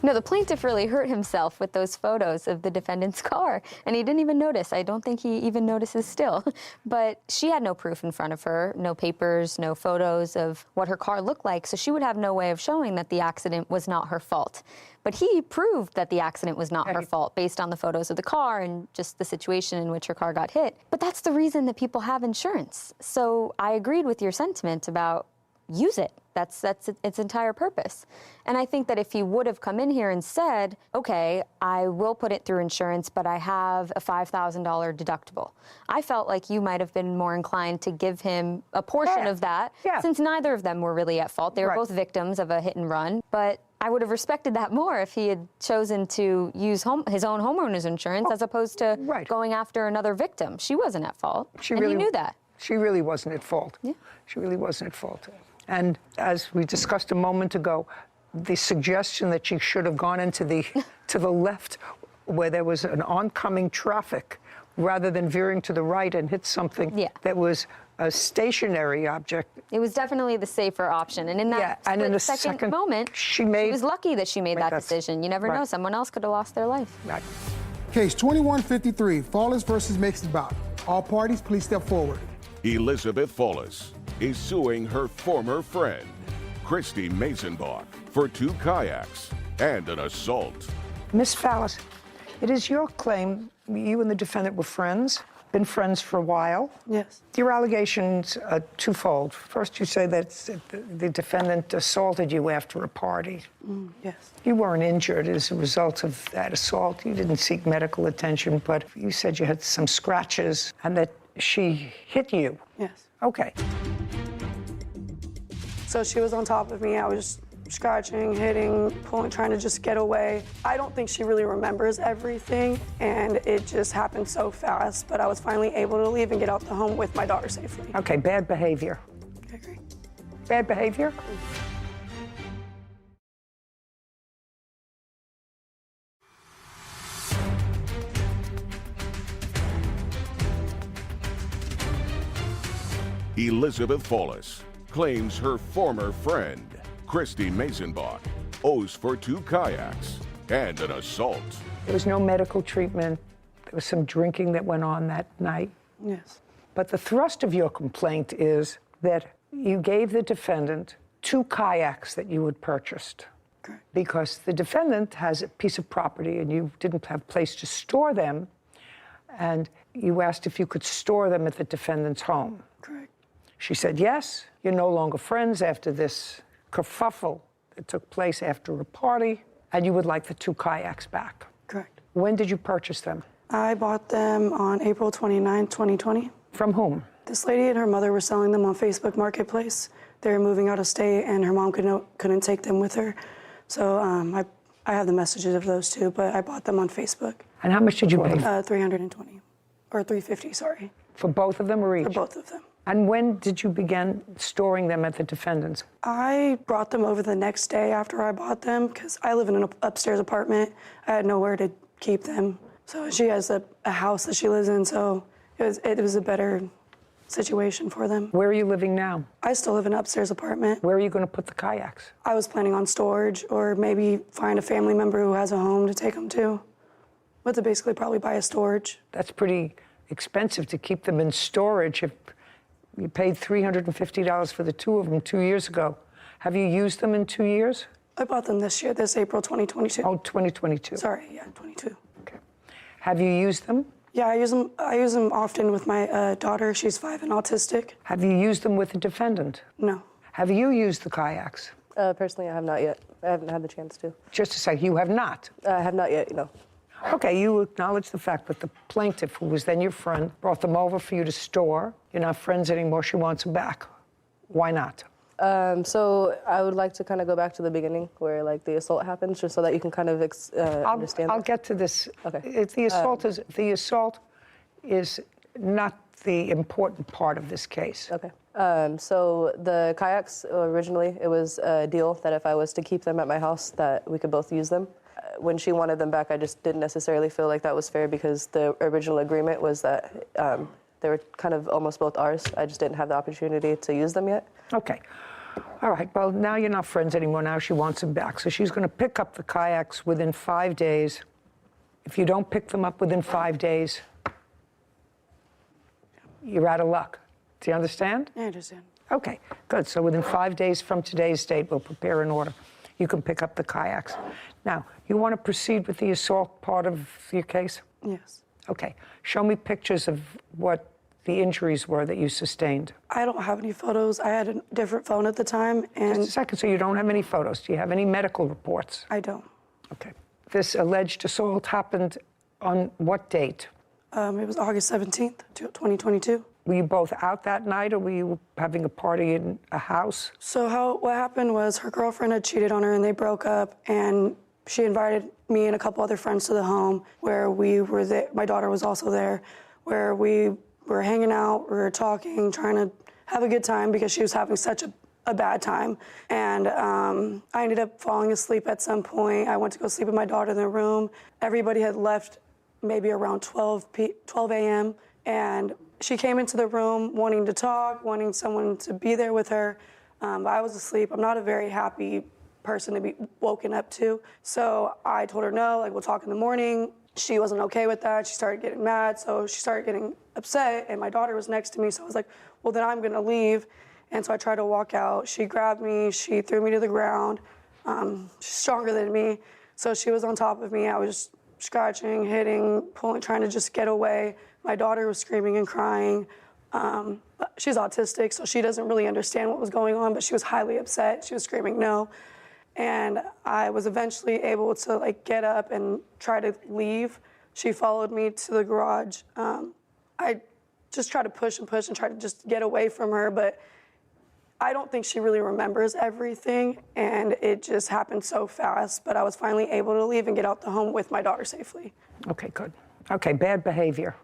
No, the plaintiff really hurt himself with those photos of the defendant's car, and he didn't even notice. I don't think he even notices still. But she had no proof in front of her, no papers, no photos of what her car looked like, so she would have no way of showing that the accident was not her fault. But he proved that the accident was not her fault based on the photos of the car and just the situation in which her car got hit. But that's the reason that people have insurance. So I agreed with your sentiment about use it. That's its entire purpose. And I think that if he would have come in here and said, okay, I will put it through insurance, but I have a $5,000 deductible, I felt like you might have been more inclined to give him a portion of that, since neither of them were really at fault. They were both victims of a hit and run. But I would have respected that more if he had chosen to use his own homeowner's insurance as opposed to going after another victim. She wasn't at fault, and he knew that. She really wasn't at fault. Yeah. She really wasn't at fault. And as we discussed a moment ago, the suggestion that she should have gone into the to the left where there was an oncoming traffic rather than veering to the right and hit something that was a stationary object. It was definitely the safer option. And in that second moment, she was lucky that she made that decision. You never know. Someone else could have lost their life. Right. Case 2153, Fawless versus Mixedbach. All parties, please step forward. Elizabeth Fawless is suing her former friend, Christy Mazenbach, for 2 kayaks and an assault. Miss Fawless, it is your claim you and the defendant were friends, been friends for a while. Yes. Your allegations are twofold. First, you say that the defendant assaulted you after a party. Yes. You weren't injured as a result of that assault. You didn't seek medical attention, but you said you had some scratches and that she hit you. Yes. Okay. So she was on top of me. I was scratching, hitting, pulling, trying to just get away. I don't think she really remembers everything, and it just happened so fast. But I was finally able to leave and get out the home with my daughter safely. Okay, bad behavior. Okay, great. Bad behavior? Elizabeth Fawless claims her former friend, Christy Mazenbach, owes for 2 kayaks and an assault. There was no medical treatment. There was some drinking that went on that night. Yes. But the thrust of your complaint is that you gave the defendant 2 kayaks that you had purchased. Correct. Because the defendant has a piece of property and you didn't have a place to store them, and you asked if you could store them at the defendant's home. Correct. She said yes. You're no longer friends after this kerfuffle that took place after a party, and you would like the 2 kayaks back. Correct. When did you purchase them? I bought them on April 29, 2020. From whom? This lady and her mother were selling them on Facebook Marketplace. They were moving out of state, and her mom couldn't take them with her. So I have the messages of those two, but I bought them on Facebook. And how much did you pay? $320, or $350, sorry. For both of them or each? For both of them. And when did you begin storing them at the defendant's? I brought them over the next day after I bought them because I live in an upstairs apartment. I had nowhere to keep them. So she has a house that she lives in, so it was a better situation for them. Where are you living now? I still live in an upstairs apartment. Where are you going to put the kayaks? I was planning on storage or maybe find a family member who has a home to take them to. But to basically probably buy a storage. That's pretty expensive to keep them in storage. If you paid $350 for the two of them 2 years ago. Have you used them in 2 years? I bought them this year, this April 2022. Oh, 2022. Sorry, yeah, 22. Okay. Have you used them? Yeah, I use them often with my daughter. She's 5 and autistic. Have you used them with the defendant? No. Have you used the kayaks? Personally, I have not yet. I haven't had the chance to. Just a sec, you have not? I have not yet, no. Okay, you acknowledge the fact that the plaintiff, who was then your friend, brought them over for you to store. You're not friends anymore. She wants them back. Why not? So I would like to kind of go back to the beginning where like the assault happens, just so that you can kind of understand. I'll get to this. Okay. The assault is not the important part of this case. Okay. So the kayaks, originally, it was a deal that if I was to keep them at my house, that we could both use them. When she wanted them back, I just didn't necessarily feel like that was fair because the original agreement was that they were kind of almost both ours. I just didn't have the opportunity to use them yet. Okay. All right. Well, now you're not friends anymore. Now she wants them back. So she's going to pick up the kayaks within 5 days. If you don't pick them up within 5 days, you're out of luck. Do you understand? I understand. Okay, good. So within 5 days from today's date, we'll prepare an order. You can pick up the kayaks. Now, you want to proceed with the assault part of your case? Yes. Okay. Show me pictures of what the injuries were that you sustained. I don't have any photos. I had a different phone at the time. And Just a second, so you don't have any photos. Do you have any medical reports? I don't. Okay. This alleged assault happened on what date? It was August 17th, 2022. Were you both out that night, or were you having a party in a house? So what happened was her girlfriend had cheated on her and they broke up, and she invited me and a couple other friends to the home where we were there. My daughter was also there, where we were hanging out, we were talking, trying to have a good time because she was having such a bad time. And I ended up falling asleep at some point. I went to go sleep with my daughter in the room. Everybody had left maybe around 12 a.m. and she came into the room wanting to talk, wanting someone to be there with her, but I was asleep. I'm not a very happy person to be woken up to, so I told her no, like we'll talk in the morning. She wasn't okay with that. She started getting mad, so she started getting upset, and my daughter was next to me, so I was like, well, then I'm gonna leave. And so I tried to walk out. She grabbed me, she threw me to the ground. She's stronger than me, so she was on top of me. I was just scratching, hitting, pulling, trying to just get away. My daughter was screaming and crying. She's autistic, so she doesn't really understand what was going on, but she was highly upset. She was screaming no. And I was eventually able to like get up and try to leave. She followed me to the garage. I just tried to push and try to just get away from her, but I don't think she really remembers everything, and it just happened so fast. But I was finally able to leave and get out the home with my daughter safely. Okay, good. Okay, bad behavior.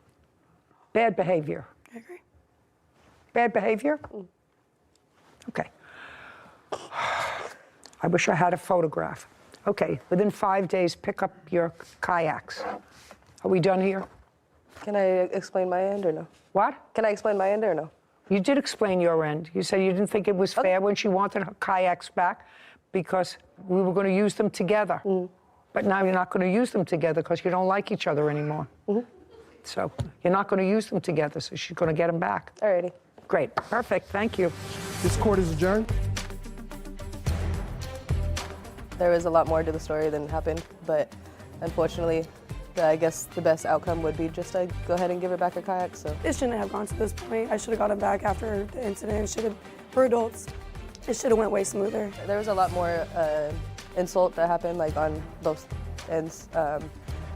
Bad behavior. I agree. Bad behavior? Okay. I wish I had a photograph. Okay, within 5 days, pick up your kayaks. Are we done here? Can I explain my end or no? What? Can I explain my end or no? You did explain your end. You said you didn't think it was fair when she wanted her kayaks back because we were going to use them together. But now you're not going to use them together because you don't like each other anymore. So you're not going to use them together, so she's going to get them back. Alrighty. Great. Perfect. Thank you. This court is adjourned. There was a lot more to the story than happened, but unfortunately, I guess the best outcome would be just to go ahead and give her back her kayak. So It shouldn't have gone to this point. I should have got him back after the incident. For adults, it should have went way smoother. there was a lot more insult that happened, like on both ends.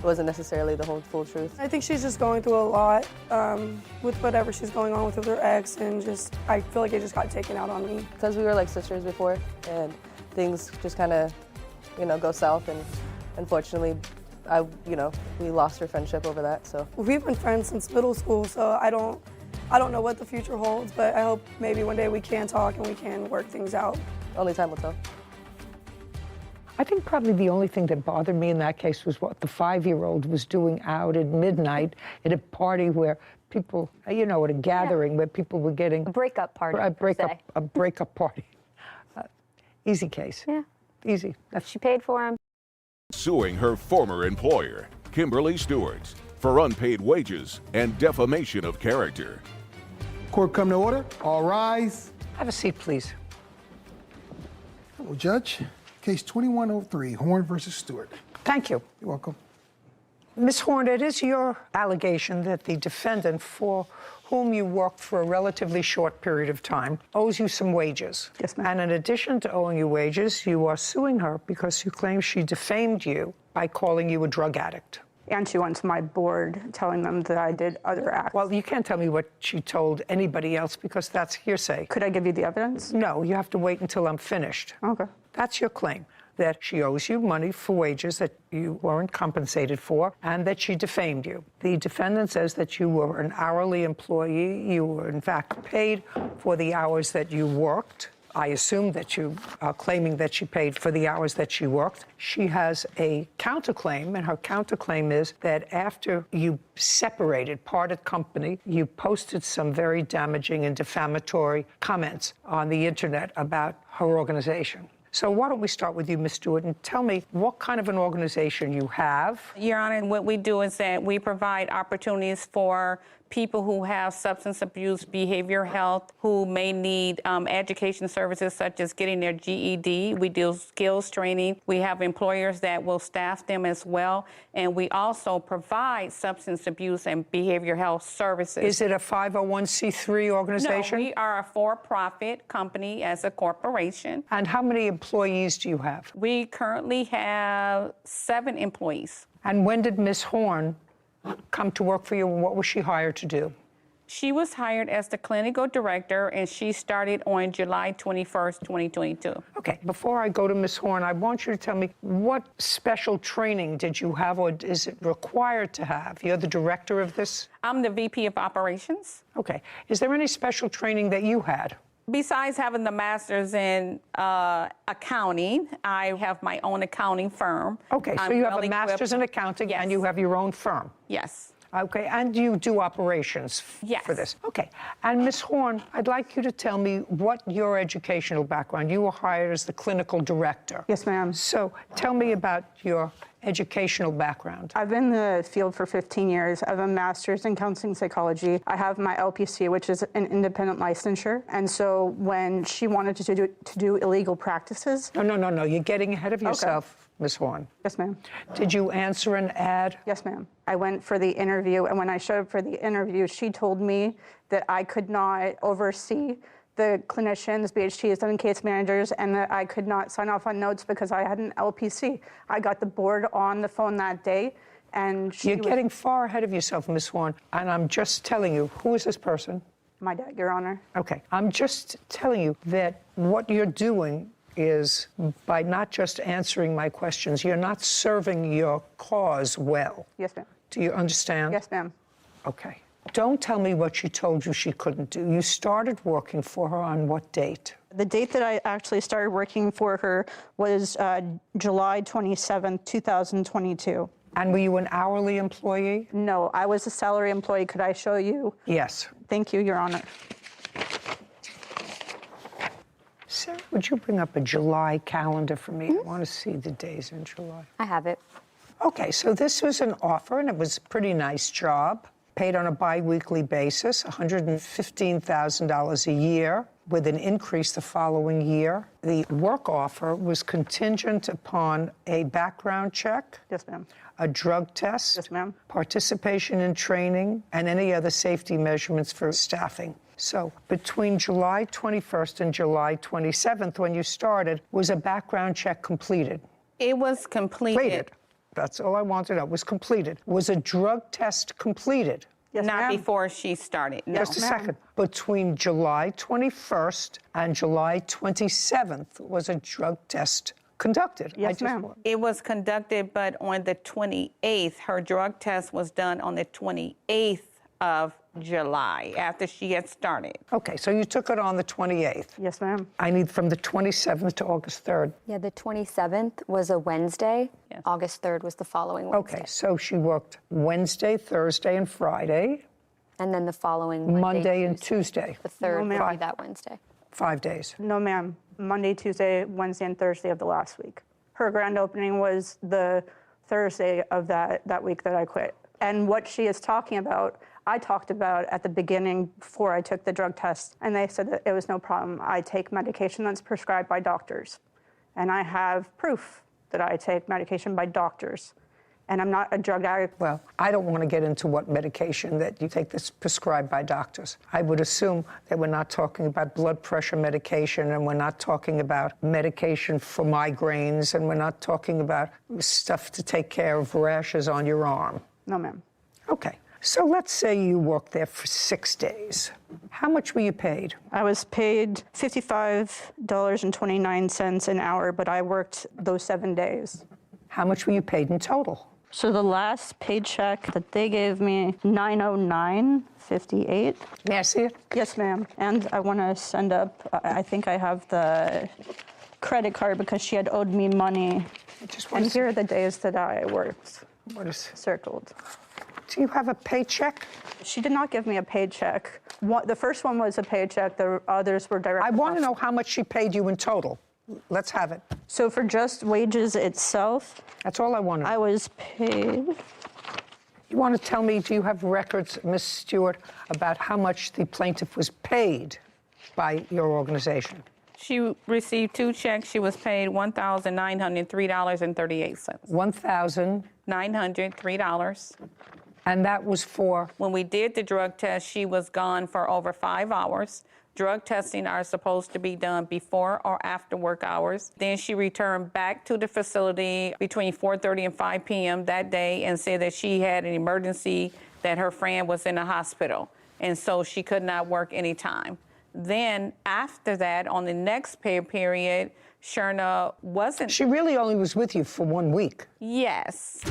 wasn't necessarily the whole full truth. I think she's just going through a lot with whatever she's going on with her ex, and just I feel like it just got taken out on me. Because we were like sisters before, and things just kind of, go south, and unfortunately, we lost our friendship over that. So we've been friends since middle school, so I don't know what the future holds, but I hope maybe one day we can talk and we can work things out. Only time will tell. I think probably the only thing that bothered me in that case was what the 5-year-old was doing out at midnight at a party where people, at a gathering where people were getting... A breakup party, A breakup party. Easy case. Yeah. Easy. She paid for him. Suing her former employer, Kimberly Stewart, for unpaid wages and defamation of character. Court come to order. All rise. Have a seat, please. Hello, Judge. Case 2103, Horn versus Stewart. Thank you. You're welcome. Ms. Horn, it is your allegation that the defendant, for whom you worked for a relatively short period of time, owes you some wages. Yes, ma'am. And in addition to owing you wages, you are suing her because you claim she defamed you by calling you a drug addict. And she went to my board telling them that I did other acts. Well, you can't tell me what she told anybody else because that's hearsay. Could I give you the evidence? No, you have to wait until I'm finished. Okay. That's your claim, that she owes you money for wages that you weren't compensated for and that she defamed you. The defendant says that you were an hourly employee. You were, in fact, paid for the hours that you worked. I assume that you are claiming that she paid for the hours that she worked. She has a counterclaim, and her counterclaim is that after you separated, parted company, you posted some very damaging and defamatory comments on the internet about her organization. So why don't we start with you, Ms. Stewart, and tell me what kind of an organization you have. Your Honor, what we do is that we provide opportunities for people who have substance abuse, behavioral health, who may need education services such as getting their GED. We do skills training. We have employers that will staff them as well. And we also provide substance abuse and behavioral health services. Is it a 501c3 organization? No, we are a for-profit company as a corporation. And how many employees do you have? We currently have 7 employees. And when did Ms. Horn come to work for you, and what was she hired to do? She was hired as the clinical director, and she started on July 21st, 2022. Okay, before I go to Ms. Horn, I want you to tell me what special training did you have, or is it required to have? You're the director of this? I'm the VP of operations. Okay. Is there any special training that you had? Besides having the master's in accounting, I have my own accounting firm. Okay, so you have a master's in accounting, and you have your own firm. Yes. Okay, and you do operations for this. Okay, and Ms. Horn, I'd like you to tell me what your educational background. You were hired as the clinical director. Yes, ma'am. So tell me about your educational background. I've been in the field for 15 years. I have a master's in counseling psychology. I have my LPC, which is an independent licensure. And so when she wanted to do illegal practices... No. You're getting ahead of yourself, Ms. Horn. Yes, ma'am. Did you answer an ad? Yes, ma'am. I went for the interview, and when I showed up for the interview, she told me that I could not oversee the clinicians, BHTs, and case managers, and that I could not sign off on notes because I had an LPC. I got the board on the phone that day, and You're getting far ahead of yourself, Ms. Horn, and I'm just telling you, who is this person? My dad, Your Honor. Okay, I'm just telling you that what you're doing is, by not just answering my questions, you're not serving your cause well. Yes, ma'am. Do you understand? Yes, ma'am. Okay. Don't tell me what she told you she couldn't do. You started working for her on what date? The date that I actually started working for her was July 27th, 2022. And were you an hourly employee? No, I was a salary employee. Could I show you? Yes. Thank you, Your Honor. Sarah, would you bring up a July calendar for me? I want to see the days in July. I have it. Okay, so this was an offer, and it was a pretty nice job. Paid on a bi-weekly basis, $115,000 a year, with an increase the following year. The work offer was contingent upon a background check. Yes, ma'am. A drug test. Yes, ma'am. Participation in training, and any other safety measurements for staffing. So between July 21st and July 27th, when you started, was a background check completed? It was completed. That's all I want to know. Was completed. Was a drug test completed? Yes, Not ma'am. before she started. No. Just a second. Between July 21st and July 27th was a drug test conducted. Yes, ma'am. It was conducted, but on the 28th, her drug test was done on the 28th of July, after she had started. Okay, so you took it on the 28th. Yes, ma'am. I need from the 27th to August 3rd. Yeah, the 27th was a Wednesday. Yes. August 3rd was the following Wednesday. Okay, so she worked Wednesday, Thursday, and Friday. And then the following Monday and Tuesday. The 3rd No, would be ma'am. that Wednesday. 5 days. No, ma'am. Monday, Tuesday, Wednesday, and Thursday of the last week. Her grand opening was the Thursday of that week that I quit. And what she is talking about, I talked about at the beginning before I took the drug test, and they said that it was no problem. I take medication that's prescribed by doctors, and I have proof that I take medication by doctors, and I'm not a drug addict. Well, I don't want to get into what medication that you take that's prescribed by doctors. I would assume that we're not talking about blood pressure medication, and we're not talking about medication for migraines, and we're not talking about stuff to take care of rashes on your arm. No, ma'am. Okay. So let's say you worked there for 6 days. How much were you paid? I was paid $55.29 an hour, but I worked those 7 days. How much were you paid in total? So the last paycheck that they gave me, $909.58. May I see it? Yes, ma'am. And I want to send up, I think I have the credit card because she had owed me money. And here are the days that I worked. What is circled? Do you have a paycheck? She did not give me a paycheck. The first one was a paycheck. The others were direct. I want to know how much she paid you in total. Let's have it. So for just wages itself, that's all I want to know. I was paid. You want to tell me, do you have records, Ms. Stewart, about how much the plaintiff was paid by your organization? She received 2 checks. She was paid $1,903.38. $1,903. And that was for? When we did the drug test, she was gone for over 5 hours. Drug testing are supposed to be done before or after work hours. Then she returned back to the facility between 4:30 and 5 p.m. that day and said that she had an emergency, that her friend was in the hospital, and so she could not work anytime. Then after that, on the next pay period, Sherna wasn't. She really only was with you for 1 week. Yes.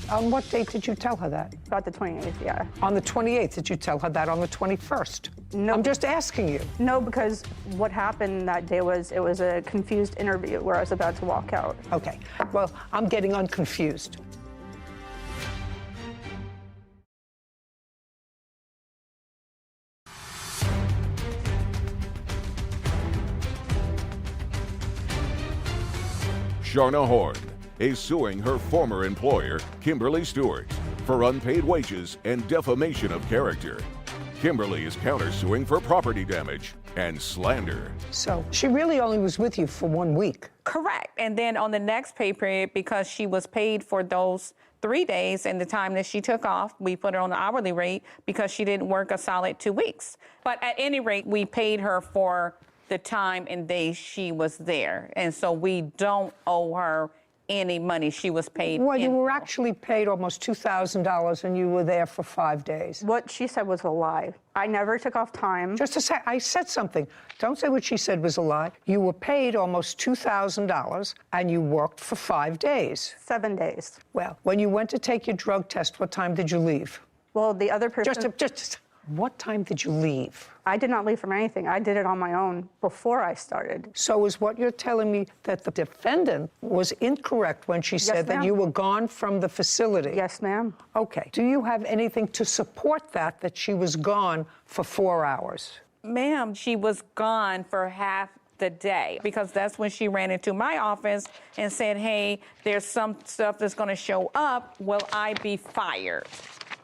On what date did you tell her that? About the 28th, yeah. On the 28th, did you tell her that on the 21st? No. I'm just asking you. No, because what happened that day was it was a confused interview where I was about to walk out. Okay. Well, I'm getting unconfused. Sharna Horn is suing her former employer, Kimberly Stewart, for unpaid wages and defamation of character. Kimberly is countersuing for property damage and slander. So she really only was with you for 1 week. Correct. And then on the next pay period, because she was paid for those 3 days and the time that she took off, we put her on the hourly rate because she didn't work a solid 2 weeks. But at any rate, we paid her for the time and days she was there. And so we don't owe her any money. She was paid. Well, you were actually paid almost $2,000 and you were there for 5 days. What she said was a lie. I never took off time. Just a sec. I said something. Don't say what she said was a lie. You were paid almost $2,000 and you worked for 5 days. 7 days. Well, when you went to take your drug test, what time did you leave? Well, the other person... Just what time did you leave? I did not leave from anything. I did it on my own before I started. So is what you're telling me that the defendant was incorrect when she said that you were gone from the facility? Yes, ma'am. Okay. Do you have anything to support that she was gone for 4 hours? Ma'am, she was gone for half the day because that's when she ran into my office and said, hey, there's some stuff that's going to show up. Will I be fired?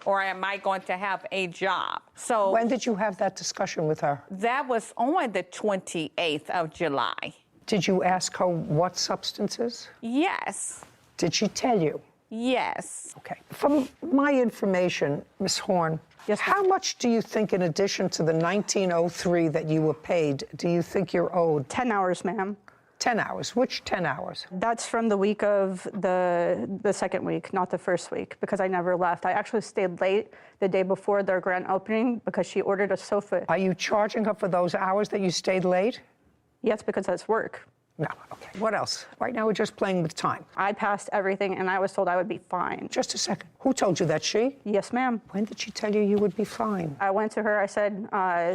Or am I going to have a job? So when did you have that discussion with her? That was on the 28th of July. Did you ask her what substances? Yes. Did she tell you? Yes. Okay. From my information, Ms. Horn, how much do you think, in addition to the $19.03 that you were paid, do you think you're owed? 10 hours, ma'am. 10 hours. Which 10 hours? That's from the week of the second week, not the first week, because I never left. I actually stayed late the day before their grand opening because she ordered a sofa. Are you charging her for those hours that you stayed late? Yes, because that's work. No, okay. What else? Right now we're just playing with time. I passed everything and I was told I would be fine. Just a second. Who told you that? She? Yes, ma'am. When did she tell you would be fine? I went to her, I said,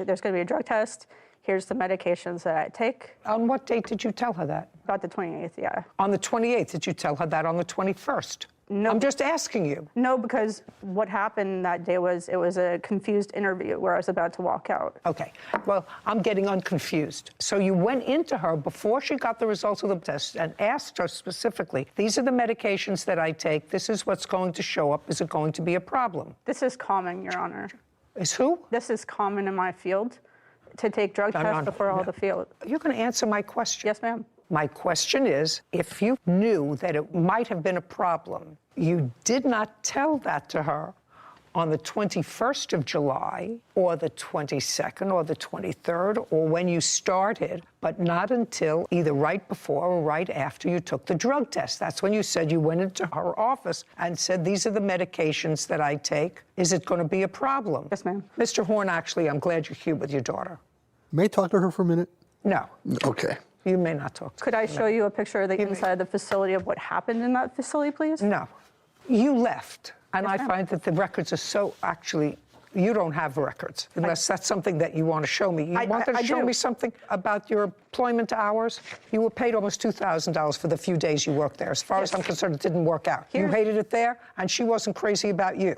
there's going to be a drug test. Here's the medications that I take. On what date did you tell her that? About the 28th, yeah. On the 28th, did you tell her that on the 21st? No. I'm just asking you. No, because what happened that day was it was a confused interview where I was about to walk out. Okay. Well, I'm getting unconfused. So you went into her before she got the results of the test and asked her specifically, these are the medications that I take. This is what's going to show up. Is it going to be a problem? This is common, Your Honor. Is who? This is common in my field, to take drug tests before all the field. You're going to answer my question. Yes, ma'am. My question is, if you knew that it might have been a problem, you did not tell that to her on the 21st of July or the 22nd or the 23rd or when you started, but not until either right before or right after you took the drug test. That's when you said you went into her office and said, these are the medications that I take. Is it going to be a problem? Yes, ma'am. Mr. Horn, actually, I'm glad you're here with your daughter. May I talk to her for a minute? No. Okay. You may not talk to Could I show you a picture of the inside of the facility of what happened in that facility, please? No. You left, and Yes, I ma'am. find that the records are so, actually, you don't have records, unless that's something that you want to show me. You wanted to show me something about your employment hours? You were paid almost $2,000 for the few days you worked there. As far as I'm concerned, it didn't work out. You hated it there, and she wasn't crazy about you.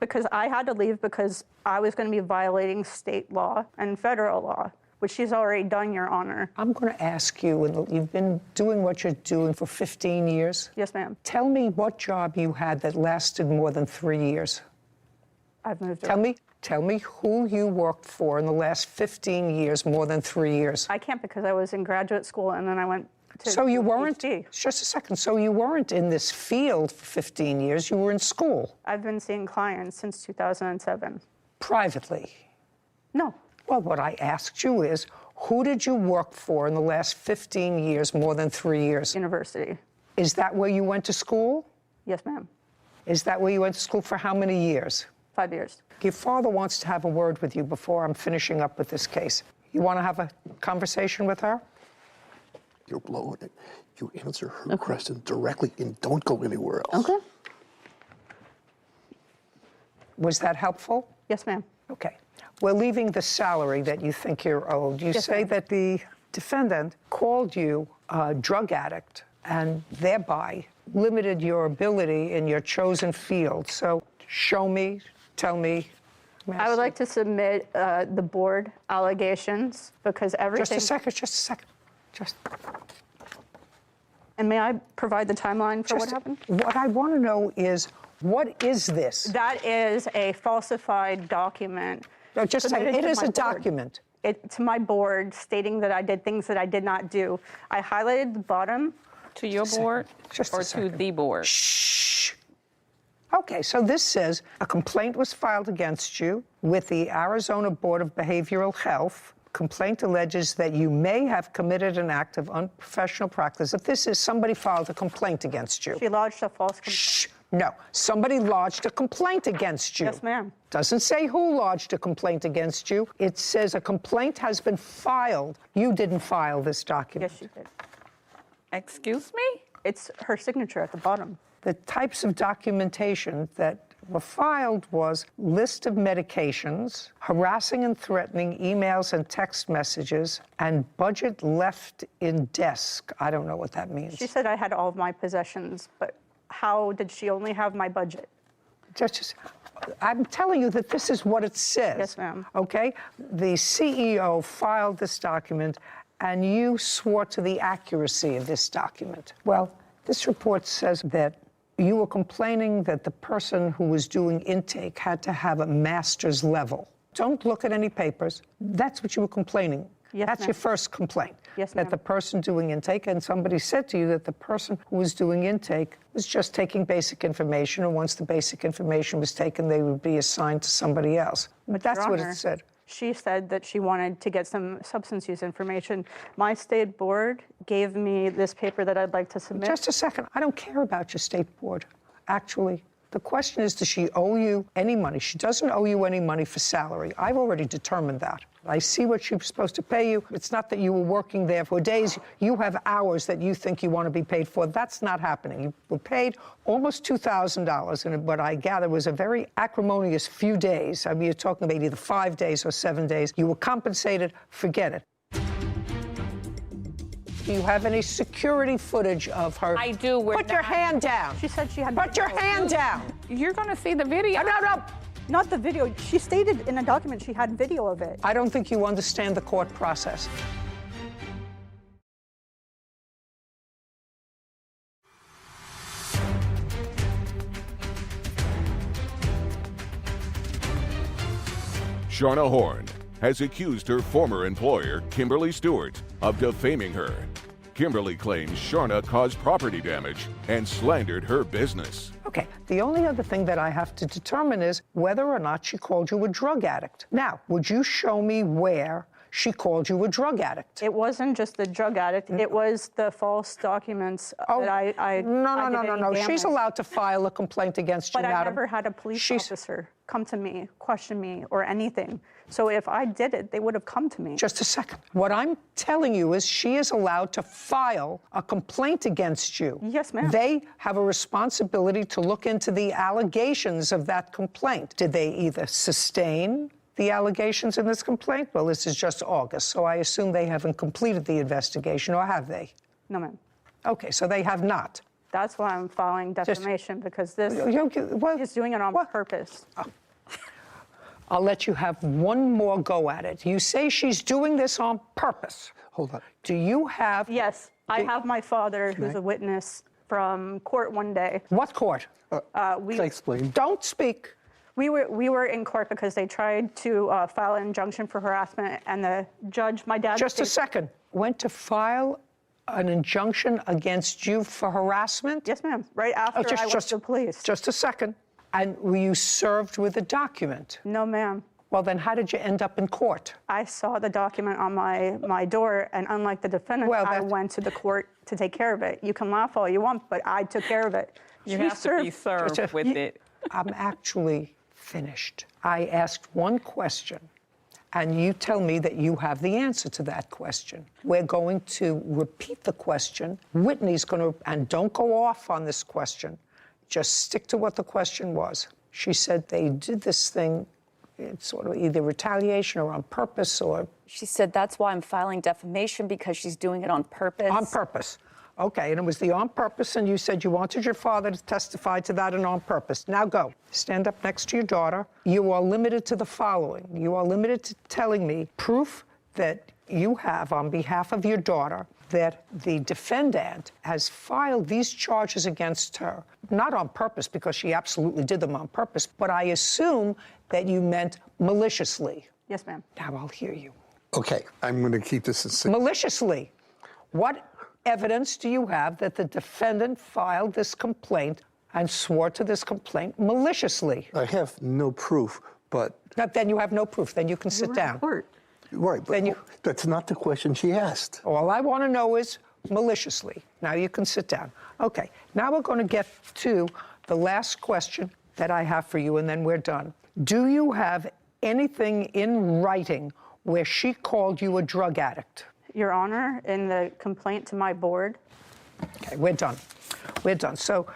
Because I had to leave because I was going to be violating state law and federal law, which she's already done, Your Honor. I'm going to ask you, and you've been doing what you're doing for 15 years. Yes, ma'am. Tell me what job you had that lasted more than 3 years. I've moved Tell me who you worked for in the last 15 years, more than 3 years. I can't because I was in graduate school and then I went to So you weren't, PhD. just a second, so you weren't in this field for 15 years, you were in school? I've been seeing clients since 2007. Privately? No. Well, what I asked you is, who did you work for in the last 15 years, more than 3 years? University. Is that where you went to school? Yes, ma'am. Is that where you went to school for how many years? 5 years. Your father wants to have a word with you before I'm finishing up with this case. You want to have a conversation with her? You're blowing it. You answer her question directly and don't go anywhere else. Okay. Was that helpful? Yes, ma'am. Okay. We're leaving the salary that you think you're owed. You say that the defendant called you a drug addict and thereby limited your ability in your chosen field. So show me, tell me. I would like to submit the board allegations because everything... Just a second. And may I provide the timeline for what happened? What I want to know is, what is this? That is a falsified document. No, just a second. It is a document. To my board stating that I did things that I did not do. I highlighted the bottom. To your board or to the board? Shh. Okay, so this says a complaint was filed against you with the Arizona Board of Behavioral Health. Complaint alleges that you may have committed an act of unprofessional practice. If this is somebody filed a complaint against you. She lodged a false complaint. Shh. No, somebody lodged a complaint against you. Yes, ma'am. Doesn't say who lodged a complaint against you. It says a complaint has been filed. You didn't file this document. Yes, she did. Excuse me? It's her signature at the bottom. The types of documentation that were filed was list of medications, harassing and threatening emails and text messages, and budget left in desk. I don't know what that means. She said I had all of my possessions, but how did she only have my budget? Just, I'm telling you that this is what it says. Yes, ma'am. Okay? The CEO filed this document, and you swore to the accuracy of this document. Well, this report says that you were complaining that the person who was doing intake had to have a master's level. Don't look at any papers. That's what you were complaining. Yes, That's ma'am. your first complaint. Yes, that ma'am. the person doing intake, and somebody said to you that the person who was doing intake was just taking basic information, and once the basic information was taken, they would be assigned to somebody else. But that's Your what Honor, it said. She said that she wanted to get some substance use information. My state board gave me this paper that I'd like to submit. Just a second. I don't care about your state board, actually. The question is, does she owe you any money? She doesn't owe you any money for salary. I've already determined that. I see what she was supposed to pay you. It's not that you were working there for days. You have hours that you think you want to be paid for. That's not happening. You were paid almost $2,000, and what I gather was a very acrimonious few days. I mean, you're talking about either 5 days or 7 days. You were compensated. Forget it. Do you have any security footage of her? I do. Put your hand down. She said she had. Put your hand down. You're going to see the video. No. Not the video. She stated in a document she had video of it. I don't think you understand the court process. Sharna Horn has accused her former employer, Kimberly Stewart, of defaming her. Kimberly claims Sharna caused property damage and slandered her business. Okay, the only other thing that I have to determine is whether or not she called you a drug addict. Now, would you show me where she called you a drug addict? It wasn't just the drug addict. It was the false documents that I No. She's allowed to file a complaint against you, But I madam. never had a police officer come to me, question me, or anything. So if I did it, they would have come to me. Just a second. What I'm telling you is she is allowed to file a complaint against you. Yes, ma'am. They have a responsibility to look into the allegations of that complaint. Did they either sustain the allegations in this complaint? Well, this is just August, so I assume they haven't completed the investigation, or have they? No, ma'am. Okay, so they have not. That's why I'm filing defamation, because this is doing it on purpose. I'll let you have one more go at it. You say she's doing this on purpose. Hold on. Do you have... Yes, I have my father, who's a witness from court one day. What court? Can I explain? Don't speak. We were in court because they tried to file an injunction for harassment, and the judge, my dad... Just a second. Went to file an injunction against you for harassment? Yes, ma'am. Right after I went to the police. Just a second. And were you served with a document? No, ma'am. Well, then how did you end up in court? I saw the document on my door, and unlike the defendant, I went to the court to take care of it. You can laugh all you want, but I took care of it. You have to be served with it. I'm actually finished. I asked one question, and you tell me that you have the answer to that question. We're going to repeat the question. Whitney's going to, and don't go off on this question. Just stick to what the question was. She said they did this thing, it's sort of either retaliation or on purpose, or... She said that's why I'm filing defamation, because she's doing it on purpose. On purpose. Okay, and it was the on purpose, and you said you wanted your father to testify to that and on purpose. Now go. Stand up next to your daughter. You are limited to the following. You are limited to telling me proof that you have on behalf of your daughter that the defendant has filed these charges against her, not on purpose, because she absolutely did them on purpose, but I assume that you meant maliciously. Yes, ma'am. Now I'll hear you. Okay, I'm going to keep this in secret. Maliciously. What evidence do you have that the defendant filed this complaint and swore to this complaint maliciously? I have no proof, but... Then you have no proof. Then you can sit down. Right, but that's not the question she asked. All I want to know is maliciously. Now you can sit down. Okay, now we're going to get to the last question that I have for you, and then we're done. Do you have anything in writing where she called you a drug addict? Your Honor, in the complaint to my board. Okay, we're done. We're done. So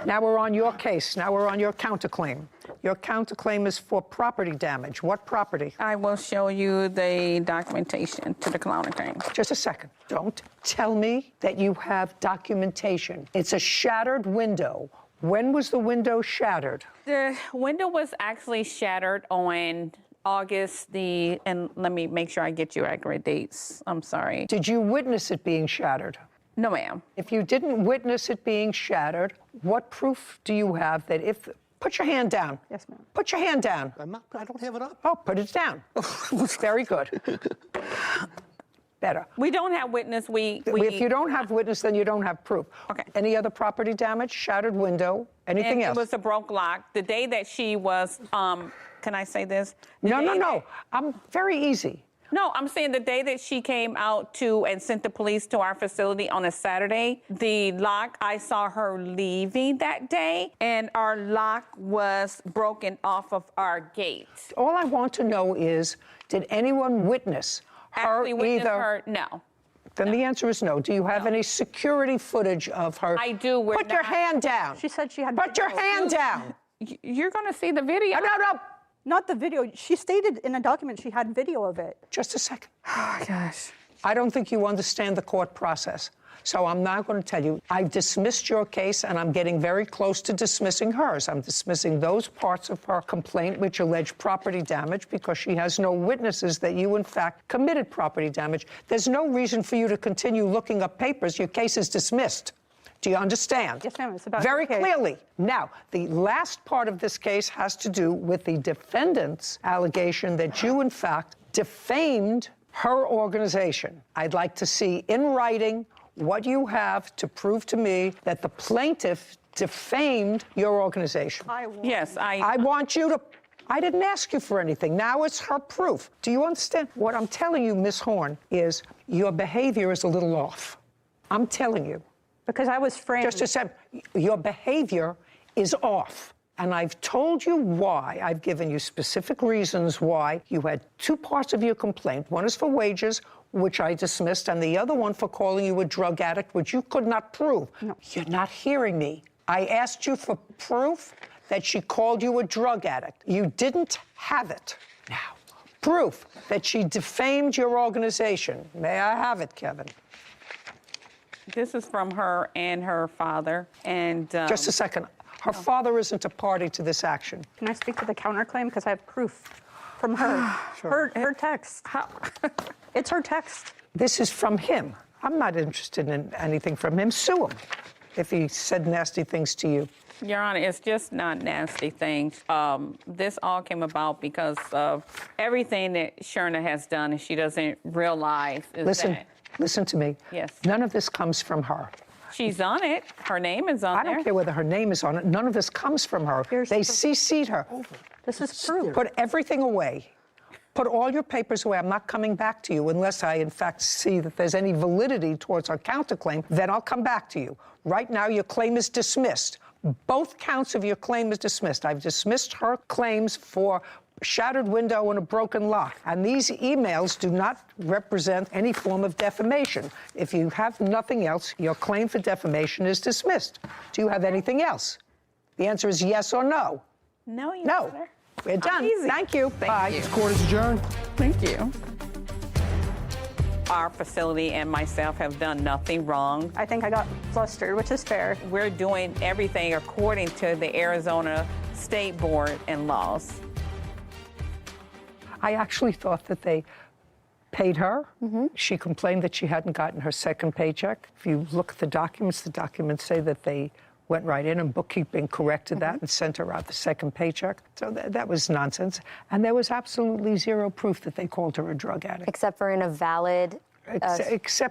now we're on your case. Now we're on your counterclaim. Your counterclaim is for property damage. What property? I will show you the documentation to the counterclaim. Just a second. Don't tell me that you have documentation. It's a shattered window. When was the window shattered? The window was actually shattered on August and let me make sure I get you accurate dates. I'm sorry. Did you witness it being shattered? No, ma'am. If you didn't witness it being shattered, what proof do you have that if... Put your hand down. Yes, ma'am. Put your hand down. I don't have it up. Oh, put it down. Very good. Better. We don't have witness. If you don't have witness, then you don't have proof. Okay. Any other property damage? Shattered window? Anything else? It was a broke lock. The day that she was can I say this? No. I'm very easy. No, I'm saying the day that she came out to and sent the police to our facility on a Saturday, the lock, I saw her leaving that day, and our lock was broken off of our gate. All I want to know is, did anyone witness her Actually witnessed either? her, no. Then the answer is no. Do you have any security footage of her? I do. Put your hand down. She said she had. Put your hand down. You're going to see the video. No. Not the video. She stated in a document she had video of it. Just a second. Oh, gosh. I don't think you understand the court process. So I'm not going to tell you. I've dismissed your case, and I'm getting very close to dismissing hers. I'm dismissing those parts of her complaint which allege property damage because she has no witnesses that you, in fact, committed property damage. There's no reason for you to continue looking up papers. Your case is dismissed. Do you understand? Yes, ma'am. It's about very clearly. Now, the last part of this case has to do with the defendant's allegation that you, in fact, defamed her organization. I'd like to see in writing what you have to prove to me that the plaintiff defamed your organization. Yes, I want you to. I didn't ask you for anything. Now it's her proof. Do you understand? What I'm telling you, Miss Horn, is your behavior is a little off. I'm telling you. Because I was framed. Just a second. Your behavior is off. And I've told you why. I've given you specific reasons why. You had two parts of your complaint. One is for wages, which I dismissed, and the other one for calling you a drug addict, which you could not prove. No. You're not hearing me. I asked you for proof that she called you a drug addict. You didn't have it. Now, proof that she defamed your organization. May I have it, Kevin? This is from her and her father. And just a second. Her father isn't a party to this action. Can I speak to the counterclaim? Because I have proof from her. Sure. Her text. It's her text. This is from him. I'm not interested in anything from him. Sue him if he said nasty things to you. Your Honor, it's just not nasty things. This all came about because of everything that Sherna has done, and she doesn't realize is Listen to me. Yes. None of this comes from her. She's on it. Her name is on there. I don't care whether her name is on it. None of this comes from her. They CC'd her. This is proof. Put everything away. Put all your papers away. I'm not coming back to you unless I, in fact, see that there's any validity towards our counterclaim. Then I'll come back to you. Right now, your claim is dismissed. Both counts of your claim is dismissed. I've dismissed her claims for shattered window and a broken lock. And these emails do not represent any form of defamation. If you have nothing else, your claim for defamation is dismissed. Do you have anything else? The answer is yes or no. No, Your No. Honor. We're done. Easy. Thank you. Bye. you. This court is adjourned. Thank you. Our facility and myself have done nothing wrong. I think I got flustered, which is fair. We're doing everything according to the Arizona State Board and laws. I actually thought that they paid her. She complained that she hadn't gotten her second paycheck. If you look at the documents say that they went right in and bookkeeping corrected that and sent her out the second paycheck. So that was nonsense. And there was absolutely zero proof that they called her a drug addict. Except for in a valid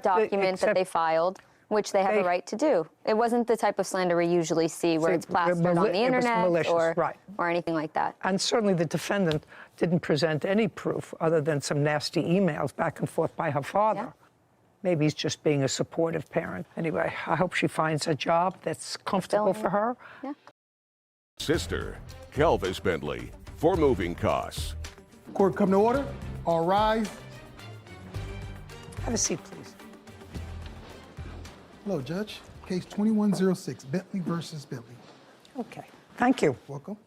document that they filed, which they have a right to do. It wasn't the type of slander we usually see where it's plastered on the internet or anything like that. And certainly the defendant didn't present any proof other than some nasty emails back and forth by her father. Yeah. Maybe he's just being a supportive parent. Anyway, I hope she finds a job that's comfortable for her. Yeah. Sister, Kelvis Bentley, for moving costs. Court come to order. All rise. Have a seat, please. Hello, Judge. Case 2106, Bentley versus Bentley. Okay. Thank you. Welcome.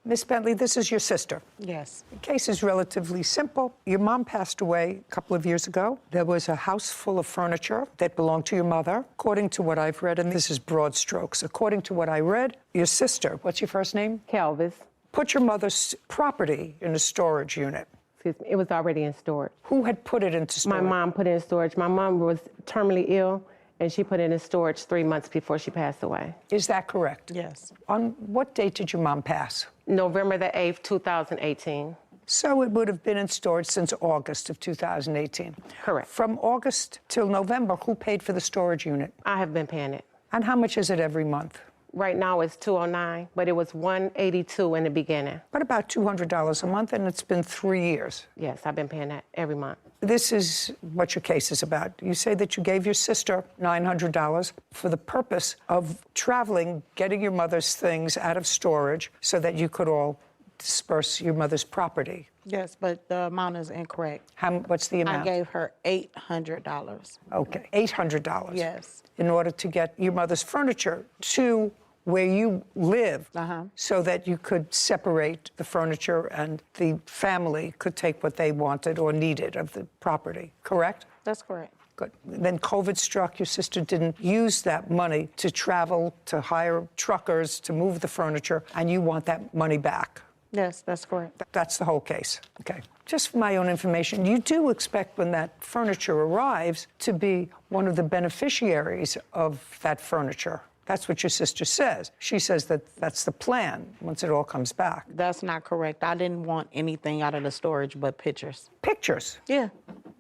Miss Bentley, this is your sister. Yes. The case is relatively simple. Your mom passed away a couple of years ago. There was a house full of furniture that belonged to your mother. According to what I've read, and this is broad strokes, according to what I read, your sister, what's your first name? Kelvis. Put your mother's property in a storage unit. Excuse me, it was already in storage. Who had put it into storage? My mom put it in storage. My mom was terminally ill, and she put it in storage 3 months before she passed away. Is that correct? Yes. On what date did your mom pass? November the 8th, 2018. So it would have been in storage since August of 2018. Correct. From August till November, who paid for the storage unit? I have been paying it. And how much is it every month? right now is $209, but it was $182 in the beginning. But about $200 a month, and it's been 3 years. Yes, I've been paying that every month. This is what your case is about. You say that you gave your sister $900 for the purpose of traveling, getting your mother's things out of storage so that you could all disperse your mother's property. Yes, but the amount is incorrect. What's the amount? I gave her $800. Okay, $800. Yes. In order to get your mother's furniture to where you live, so that you could separate the furniture and the family could take what they wanted or needed of the property, correct? That's correct. Good. Then COVID struck. Your sister didn't use that money to travel, to hire truckers, to move the furniture, and you want that money back. Yes, that's correct. That's the whole case. Okay. Just for my own information, you do expect when that furniture arrives to be one of the beneficiaries of that furniture. That's what your sister says. She says that that's the plan once it all comes back. That's not correct. I didn't want anything out of the storage but pictures. Pictures? Yeah.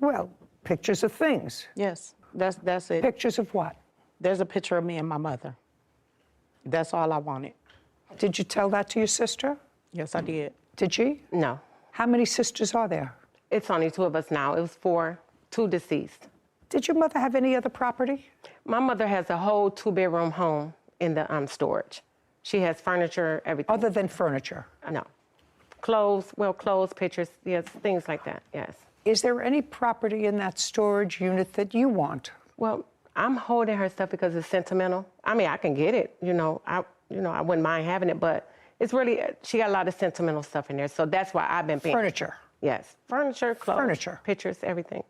Well, pictures of things. Yes, that's it. Pictures of what? There's a picture of me and my mother. That's all I wanted. Did you tell that to your sister? Yes, I did. Did she? No. How many sisters are there? It's only 2 of us now. It was 4, 2 deceased. Did your mother have any other property? My mother has a whole 2-bedroom home in the storage. She has furniture, everything. Other than furniture? No. Clothes, pictures, yes, things like that, yes. Is there any property in that storage unit that you want? Well, I'm holding her stuff because it's sentimental. I mean, I can get it, I wouldn't mind having it, but it's really, she got a lot of sentimental stuff in there, so that's why I've been paying. Furniture? Yes, furniture, clothes. Furniture. Pictures, everything,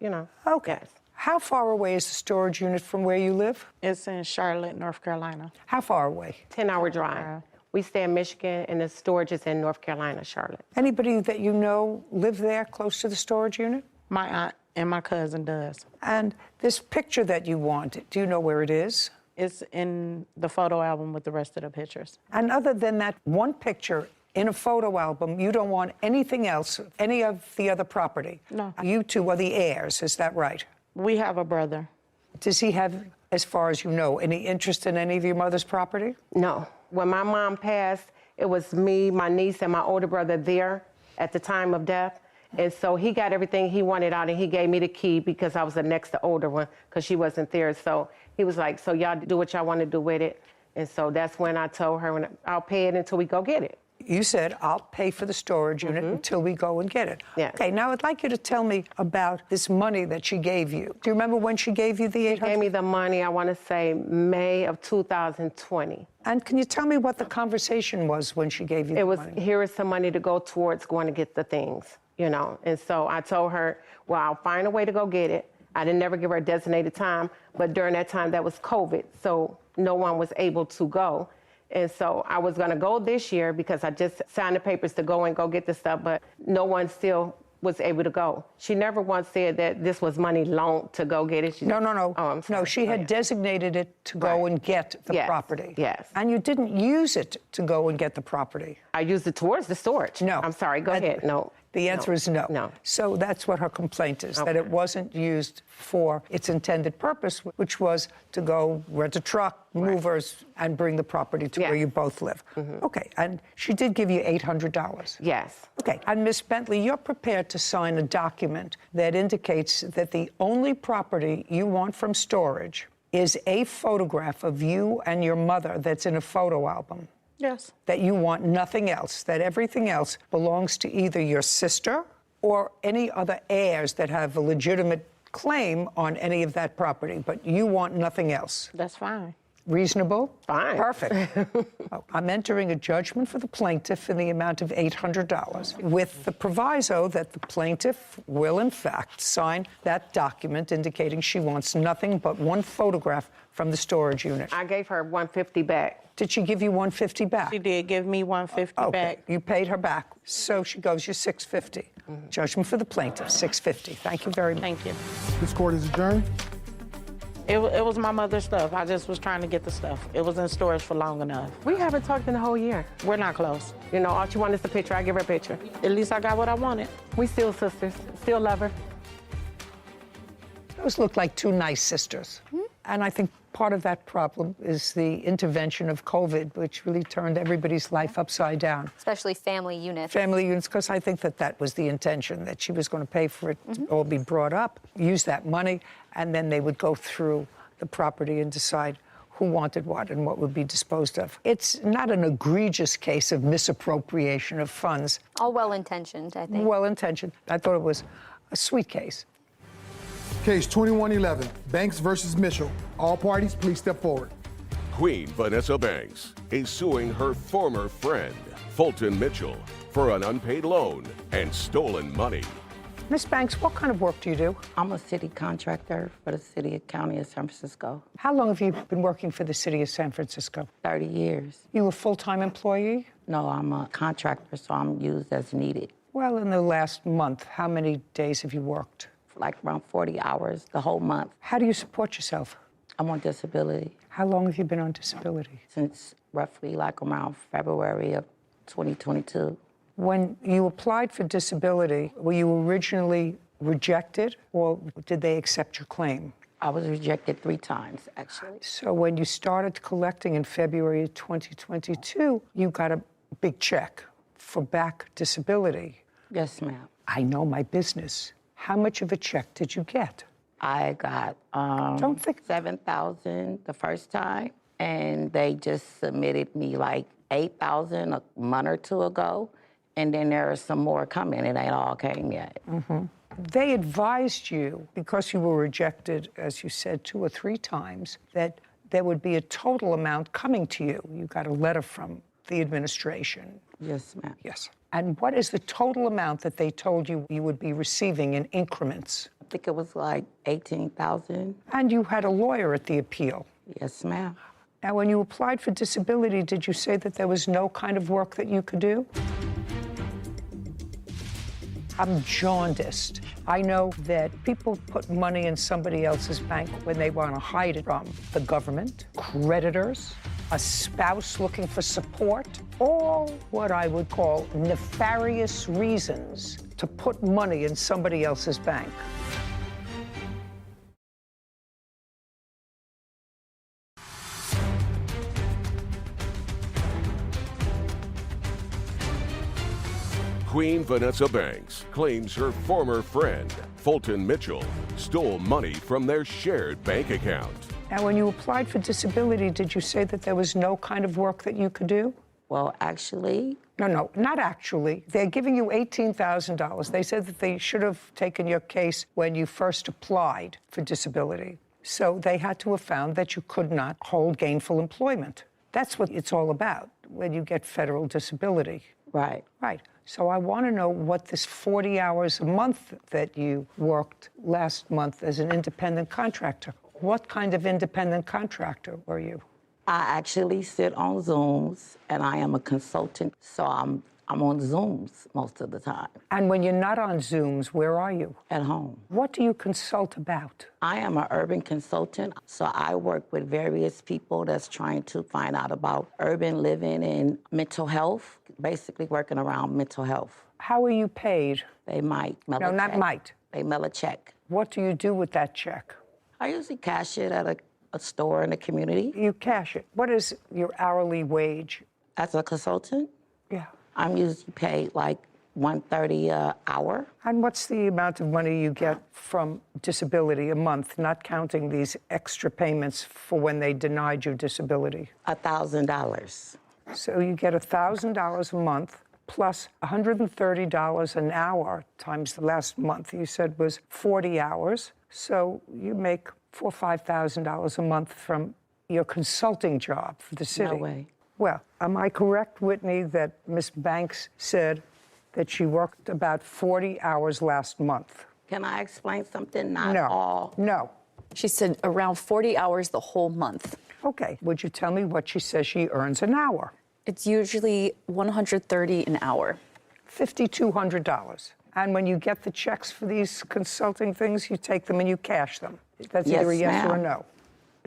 Okay. Yes. How far away is the storage unit from where you live? It's in Charlotte, North Carolina. How far away? 10-hour drive. We stay in Michigan, and the storage is in North Carolina, Charlotte. Anybody that you know live there close to the storage unit? My aunt and my cousin does. And this picture that you want, do you know where it is? It's in the photo album with the rest of the pictures. And other than that one picture in a photo album, you don't want anything else, any of the other property? No. You two are the heirs, is that right? We have a brother. Does he have, as far as you know, any interest in any of your mother's property? No. When my mom passed, it was me, my niece, and my older brother there at the time of death. And so he got everything he wanted out, and he gave me the key because I was the next to older one because she wasn't there. So he was like, so y'all do what y'all want to do with it. And so that's when I told her, I'll pay it until we go get it. You said, I'll pay for the storage unit until we go and get it. Yes. Okay, now I'd like you to tell me about this money that she gave you. Do you remember when she gave you the $800? She gave me the money, I want to say, May of 2020. And can you tell me what the conversation was when she gave you the money? It was, here is some money to go towards going to get the things, And so I told her, well, I'll find a way to go get it. I didn't never give her a designated time, but during that time, that was COVID, so no one was able to go. And so I was going to go this year because I just signed the papers to go and go get the stuff, but no one still was able to go. She never once said that this was money loaned to go get it. No. Oh, I'm sorry. No, she had designated it to go and get the property. Yes. And you didn't use it to go and get the property. I used it towards the storage. No. I'm sorry, go ahead. No. The answer is no. No. So that's what her complaint is, that it wasn't used for its intended purpose, which was to go rent a truck, movers, and bring the property to where you both live. Okay, and she did give you $800. Yes. Okay, and Miss Bentley, you're prepared to sign a document that indicates that the only property you want from storage is a photograph of you and your mother that's in a photo album. Yes. That you want nothing else, that everything else belongs to either your sister or any other heirs that have a legitimate claim on any of that property, but you want nothing else. That's fine. Reasonable? Fine. Perfect. I'm entering a judgment for the plaintiff in the amount of $800 with the proviso that the plaintiff will, in fact, sign that document indicating she wants nothing but one photograph from the storage unit. I gave her $150 back. Did she give you $150 back? She did give me $150 back. You paid her back. So she goes, you're $650. Judgment for the plaintiff, $650. Thank you very much. Thank you. This court is adjourned. It was my mother's stuff. I just was trying to get the stuff. It was in storage for long enough. We haven't talked in a whole year. We're not close. All she wanted is the picture. I give her a picture. At least I got what I wanted. We still sisters, still love her. Those look like two nice sisters. And I think part of that problem is the intervention of COVID, which really turned everybody's life upside down. Especially family units. Family units, because I think that was the intention, that she was going to pay for it to all be brought up, use that money, and then they would go through the property and decide who wanted what and what would be disposed of. It's not an egregious case of misappropriation of funds. All well-intentioned, I think. Well-intentioned. I thought it was a sweet case. Case 2111, Banks versus Mitchell. All parties, please step forward. Queen Vanessa Banks is suing her former friend, Fulton Mitchell, for an unpaid loan and stolen money. Miss Banks, what kind of work do you do? I'm a city contractor for the city and county of San Francisco. How long have you been working for the city of San Francisco? 30 years. You a full-time employee? No, I'm a contractor, so I'm used as needed. Well, in the last month, how many days have you worked? Like around 40 hours the whole month. How do you support yourself? I'm on disability. How long have you been on disability? Since roughly like around February of 2022. When you applied for disability, were you originally rejected or did they accept your claim? I was rejected 3 times, actually. So when you started collecting in February of 2022, you got a big check for back disability. Yes, ma'am. I know my business. How much of a check did you get? I got $7,000 the first time, and they just submitted me like $8,000 a month or 2 ago, and then there are some more coming. It ain't all came yet. They advised you, because you were rejected, as you said, 2 or 3 times, that there would be a total amount coming to you. You got a letter from the administration. Yes, ma'am. Yes. And what is the total amount that they told you you would be receiving in increments? I think it was like $18,000. And you had a lawyer at the appeal. Yes, ma'am. Now, when you applied for disability, did you say that there was no kind of work that you could do? I'm jaundiced. I know that people put money in somebody else's bank when they want to hide it from the government, creditors, a spouse looking for support, all what I would call nefarious reasons to put money in somebody else's bank. Queen Vanessa Banks claims her former friend, Fulton Mitchell, stole money from their shared bank account. Now, when you applied for disability, did you say that there was no kind of work that you could do? Well, actually... No, not actually. They're giving you $18,000. They said that they should have taken your case when you first applied for disability. So they had to have found that you could not hold gainful employment. That's what it's all about when you get federal disability. Right. Right. So I want to know what this 40 hours a month that you worked last month as an independent contractor. What kind of independent contractor were you? I actually sit on Zooms, and I am a consultant, so I'm on Zooms most of the time. And when you're not on Zooms, where are you? At home. What do you consult about? I am an urban consultant, so I work with various people that's trying to find out about urban living and mental health, basically working around mental health. How are you paid? They might mail a No, not check. might. They mail a check. What do you do with that check? I usually cash it at a store in the community. You cash it. What is your hourly wage? As a consultant? Yeah. I'm usually paid like $130 an hour. And what's the amount of money you get from disability a month, not counting these extra payments for when they denied you disability? $1,000. So you get $1,000 a month plus $130 an hour times the last month you said was 40 hours. So you make $4,000 or $5,000 a month from your consulting job for the city. No way. Well, am I correct, Whitney, that Ms. Banks said that she worked about 40 hours last month? Can I explain something? Not No. all. No. She said around 40 hours the whole month. Okay. Would you tell me what she says she earns an hour? It's usually $130 an hour. $5,200. And when you get the checks for these consulting things, you take them and you cash them. That's either a yes or a no.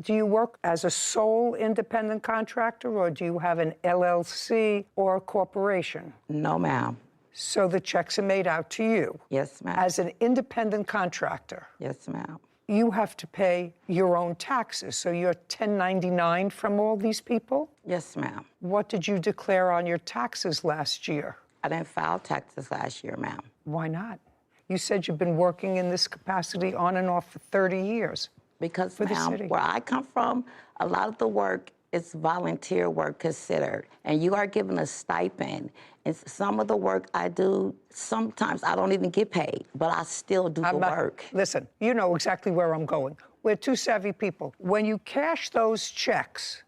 Do you work as a sole independent contractor, or do you have an LLC or a corporation? No, ma'am. So the checks are made out to you? Yes, ma'am. As an independent contractor? Yes, ma'am. you have to pay your own taxes. So you're 1099 from all these people? Yes, ma'am. What did you declare on your taxes last year? I didn't file taxes last year, ma'am. Why not? You said you've been working in this capacity on and off for 30 years. Because, for the ma'am, city. where I come from, a lot of the work is volunteer work considered, and you are given a stipend. And some of the work I do, sometimes I don't even get paid, but I still do the work. Listen, you know exactly where I'm going. We're two savvy people. When you cash those checks,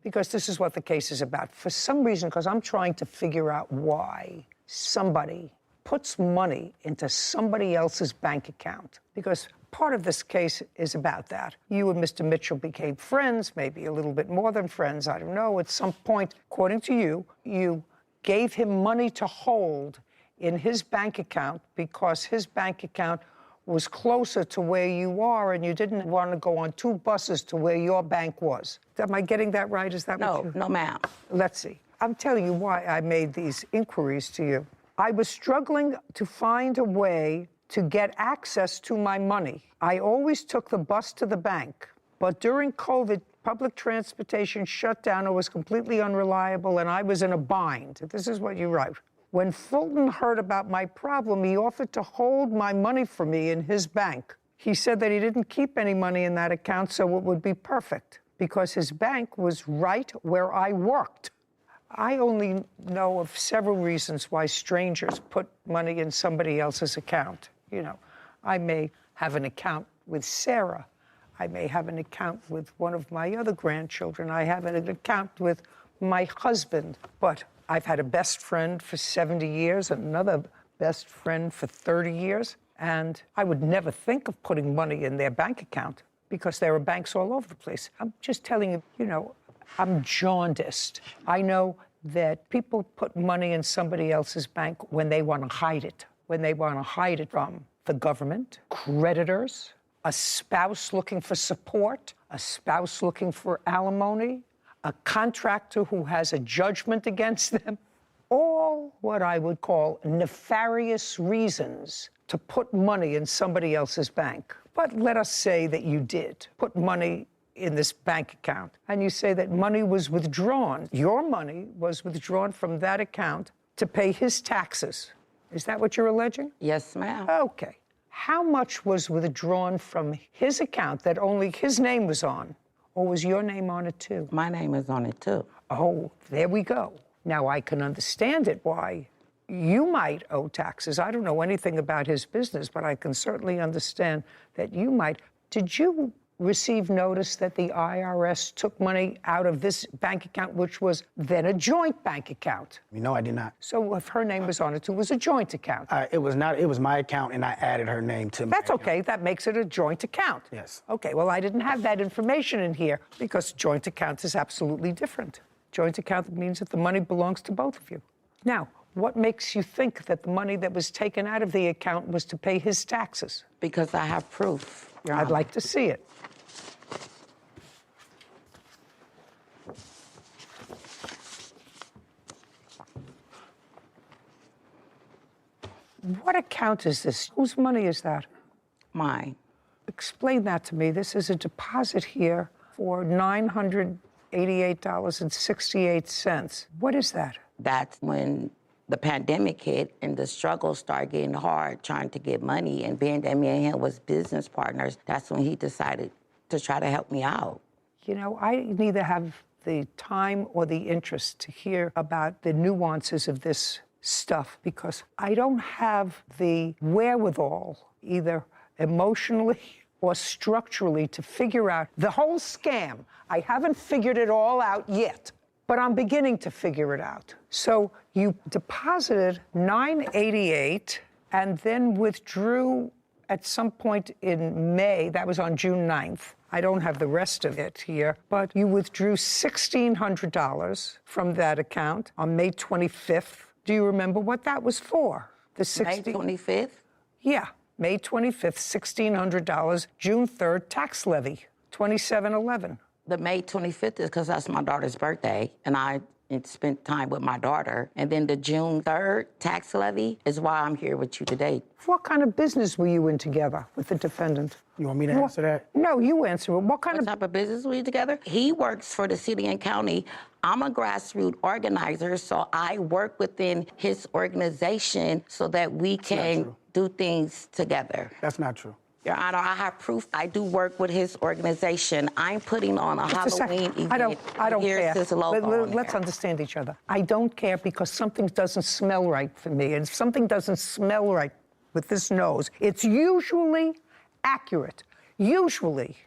because this is what the case is about, for some reason, because I'm trying to figure out why somebody puts money into somebody else's bank account, because part of this case is about that. You and Mr. Mitchell became friends, maybe a little bit more than friends, I don't know. At some point, according to you, you gave him money to hold in his bank account because his bank account was closer to where you are and you didn't want to go on 2 buses to where your bank was. Am I getting that right? Is that what you... No, ma'am. Let's see. I'm telling you why I made these inquiries to you. I was struggling to find a way to get access to my money. I always took the bus to the bank, but during COVID, public transportation shut down. It was completely unreliable, and I was in a bind. This is what you write. When Fulton heard about my problem, he offered to hold my money for me in his bank. He said that he didn't keep any money in that account, so it would be perfect, because his bank was right where I worked. I only know of several reasons why strangers put money in somebody else's account. You know, I may have an account with Sarah. I may have an account with one of my other grandchildren. I have an account with my husband. But I've had a best friend for 70 years, and another best friend for 30 years. And I would never think of putting money in their bank account because there are banks all over the place. I'm just telling you, you know, I'm jaundiced. I know that people put money in somebody else's bank when they want to hide it, when they want to hide it from the government, creditors, a spouse looking for support, a spouse looking for alimony, a contractor who has a judgment against them. All what I would call nefarious reasons to put money in somebody else's bank. But let us say that you did put money in this bank account, and you say that money was withdrawn. Your money was withdrawn from that account to pay his taxes. Is that what you're alleging? Yes, ma'am. Okay. How much was withdrawn from his account that only his name was on? Or was your name on it too? My name is on it too. Oh, there we go. Now I can understand it, why you might owe taxes. I don't know anything about his business, but I can certainly understand that you might. Did you receive notice that the IRS took money out of this bank account, which was then a joint bank account? No, I did not. So if her name was on it too, it was a joint account? It was not. It was my account, and I added her name to my That's okay. That makes it a joint account. Yes. Okay, well, I didn't have that information in here because joint account is absolutely different. Joint account means that the money belongs to both of you. Now, what makes you think that the money that was taken out of the account was to pay his taxes? Because I have proof, Your I'd Honor. like to see it. What account is this? Whose money is that? Mine. Explain that to me. This is a deposit here for $988.68. What is that? That's when the pandemic hit and the struggles started getting hard trying to get money. And being that me and him was business partners, that's when he decided to try to help me out. You know, I neither have the time or the interest to hear about the nuances of this stuff because I don't have the wherewithal, either emotionally or structurally, to figure out the whole scam. I haven't figured it all out yet, but I'm beginning to figure it out. So you deposited $988 and then withdrew at some point in May. That was on June 9th. I don't have the rest of it here, but you withdrew $1,600 from that account on May 25th. Do you remember what that was for? May 25th? Yeah, May 25th, $1,600. June 3rd, tax levy, $2,711. The May 25th is because that's my daughter's birthday, and I and spent time with my daughter. And then the June 3rd tax levy is why I'm here with you today. What kind of business were you in together with the defendant? You want me to answer that? No, you answer it. What type of business were you together? He works for the city and county. I'm a grassroots organizer, so I work within his organization so that we can do things together. That's not true. Your Honor, I have proof I do work with his organization. I'm putting on a Halloween event. I don't Here's care. his logo on Let's there. understand each other. I don't care because something doesn't smell right for me. And if something doesn't smell right with this nose, it's usually accurate. Usually.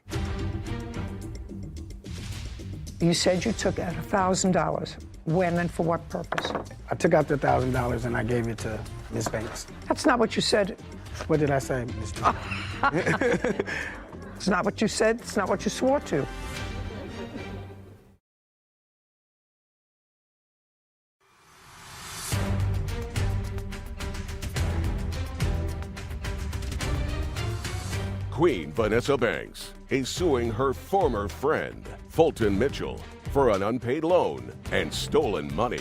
You said you took out $1,000. When and for what purpose? I took out the $1,000 and I gave it to Ms. Banks. That's not what you said. What did I say, Ms. Judy? It's not what you said. It's not what you swore to. Queen Vanessa Banks is suing her former friend, Fulton Mitchell, for an unpaid loan and stolen money.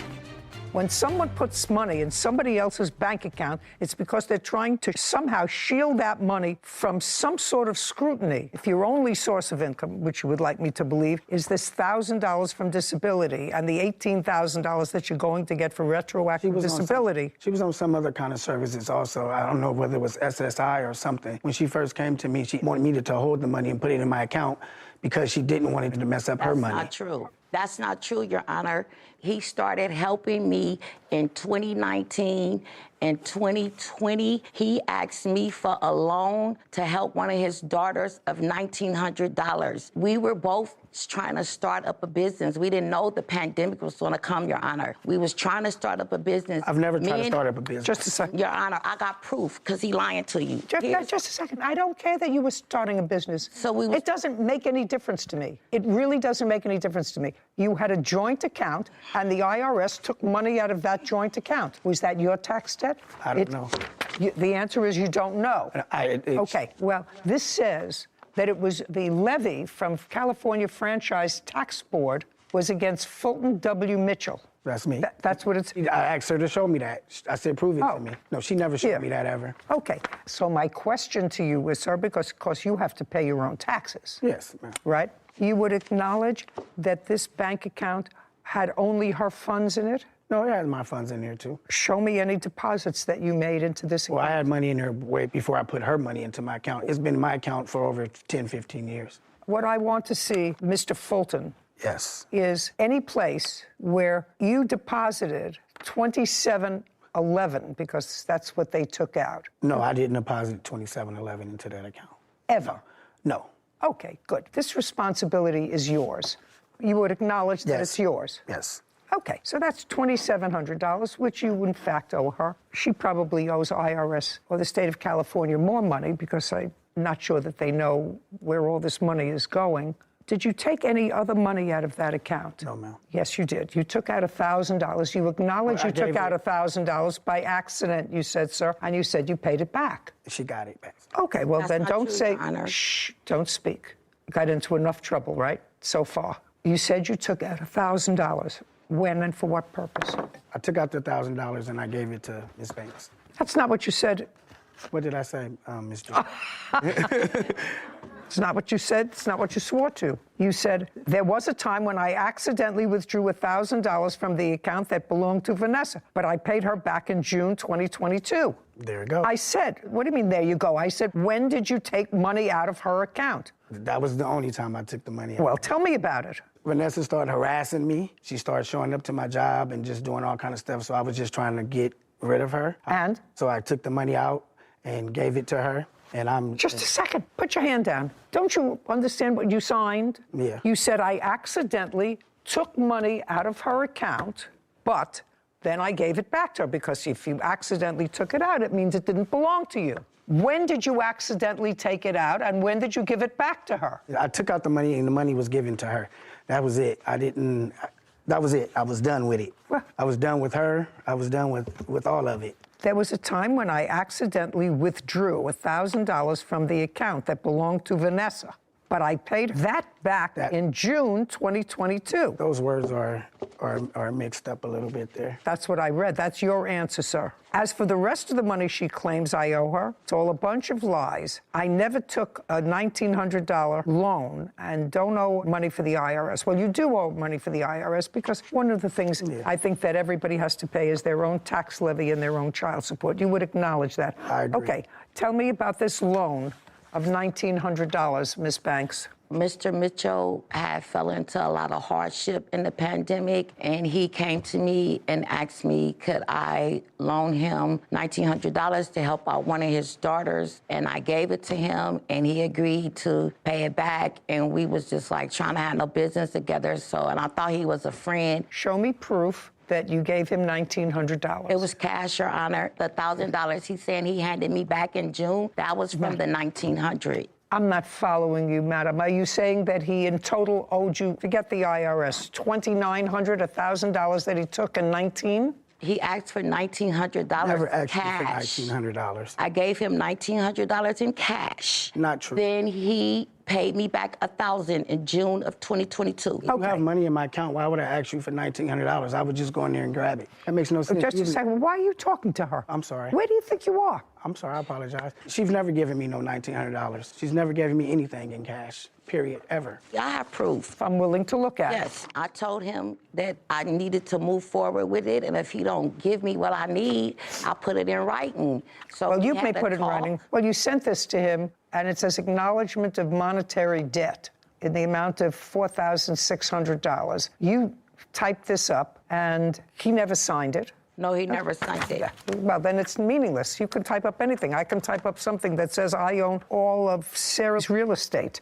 When someone puts money in somebody else's bank account, it's because they're trying to somehow shield that money from some sort of scrutiny. If your only source of income, which you would like me to believe, is this $1,000 from disability and the $18,000 that you're going to get for retroactive disability. She was on some other kind of services also. I don't know whether it was SSI or something. When she first came to me, she wanted me to hold the money and put it in my account because she didn't want it to mess up her money. That's not true. That's not true, Your Honor. He started helping me in 2019. In 2020, he asked me for a loan to help one of his daughters of $1,900. We were both trying to start up a business. We didn't know the pandemic was going to come, Your Honor. We was trying to start up a business. I've never tried to start up a business. Just a second. Your Honor, I got proof because he lying to you. Just a second. I don't care that you were starting a business. It doesn't make any difference to me. It really doesn't make any difference to me. You had a joint account, and the IRS took money out of that joint account. Was that your tax debt? I don't know. The answer is you don't know. Okay. Well, this says that it was the levy from California Franchise Tax Board was against Fulton W. Mitchell. That's me. That's what it's... I asked her to show me that. I said, prove it to me. No, she never showed me that ever. Okay. So my question to you is, sir, because you have to pay your own taxes. Yes, ma'am. Right? You would acknowledge that this bank account had only her funds in it? No, it had my funds in there, too. Show me any deposits that you made into this account. Well, I had money in there way before I put her money into my account. It's been in my account for over 10, 15 years. What I want to see, Mr. Fulton, yes, is any place where you deposited $27.11, because that's what they took out. No, I didn't deposit $27.11 into that account. Ever? No. Okay, good. This responsibility is yours. You would acknowledge that it's yours? Yes. Okay, so that's $2,700, which you in fact owe her. She probably owes IRS or the state of California more money because I'm not sure that they know where all this money is going. Did you take any other money out of that account? No, ma'am. Yes, you did. You took out $1,000. You acknowledge you took out $1,000 by accident, you said, sir, and you said you paid it back. She got it back. Okay, well, That's then not don't true, say, Your Honor. shh, don't speak. Got into enough trouble, right, so far. You said you took out $1,000. When and for what purpose? I took out the $1,000 and I gave it to Ms. Banks. That's not what you said. What did I say, Ms. Judy? It's not what you said. It's not what you swore to. You said, there was a time when I accidentally withdrew $1,000 from the account that belonged to Vanessa, but I paid her back in June 2022. There you go. I said, what do you mean, there you go? I said, when did you take money out of her account? That was the only time I took the money out. Well, tell me about it. Vanessa started harassing me. She started showing up to my job and just doing all kind of stuff, so I was just trying to get rid of her. And? So I took the money out and gave it to her, and I'm... Just a second. Put your hand down. Don't you understand what you signed? Yeah. You said I accidentally took money out of her account, but then I gave it back to her, because if you accidentally took it out, it means it didn't belong to you. When did you accidentally take it out, and when did you give it back to her? I took out the money, and the money was given to her. That was it. That was it. I was done with it. Well, I was done with her. I was done with all of it. There was a time when I accidentally withdrew $1,000 from the account that belonged to Vanessa, but I paid that back in June 2022. Those words are mixed up a little bit there. That's what I read. That's your answer, sir. As for the rest of the money she claims I owe her, it's all a bunch of lies. I never took a $1,900 loan and don't owe money for the IRS. Well, you do owe money for the IRS because one of the things I think that everybody has to pay is their own tax levy and their own child support. You would acknowledge that. I agree. Okay, tell me about this loan of $1,900, Ms. Banks. Mr. Mitchell had fell into a lot of hardship in the pandemic, and he came to me and asked me, could I loan him $1,900 to help out one of his daughters? And I gave it to him, and he agreed to pay it back, and we was just like trying to handle business together. And I thought he was a friend. Show me proof that you gave him $1,900. It was cash, Your Honor. The $1,000 he's saying he handed me back in June, that was from the $1,900. I'm not following you, madam. Are you saying that he in total owed you, forget the IRS, $2,900, $1,000 that he took in 19? He asked for $1,900 Never asked cash. you for $1,900. I gave him $1,900 in cash. Not true. Then he paid me back $1,000 in June of 2022. If you have money in my account, why would I ask you for $1,900? I would just go in there and grab it. That makes no sense. Just a second, why are you talking to her? I'm sorry. Where do you think you are? I'm sorry, I apologize. She's never given me no $1,900. She's never given me anything in cash, period, ever. I have proof. I'm willing to look at it. Yes, I told him that I needed to move forward with it, and if he don't give me what I need, I'll put it in writing. So well, you we may had a put it in talk. writing. Well, you sent this to him, and it says acknowledgement of monetary debt in the amount of $4,600. You typed this up, and he never signed it. No, he never signed it. Well, then it's meaningless. You can type up anything. I can type up something that says I own all of Sarah's real estate.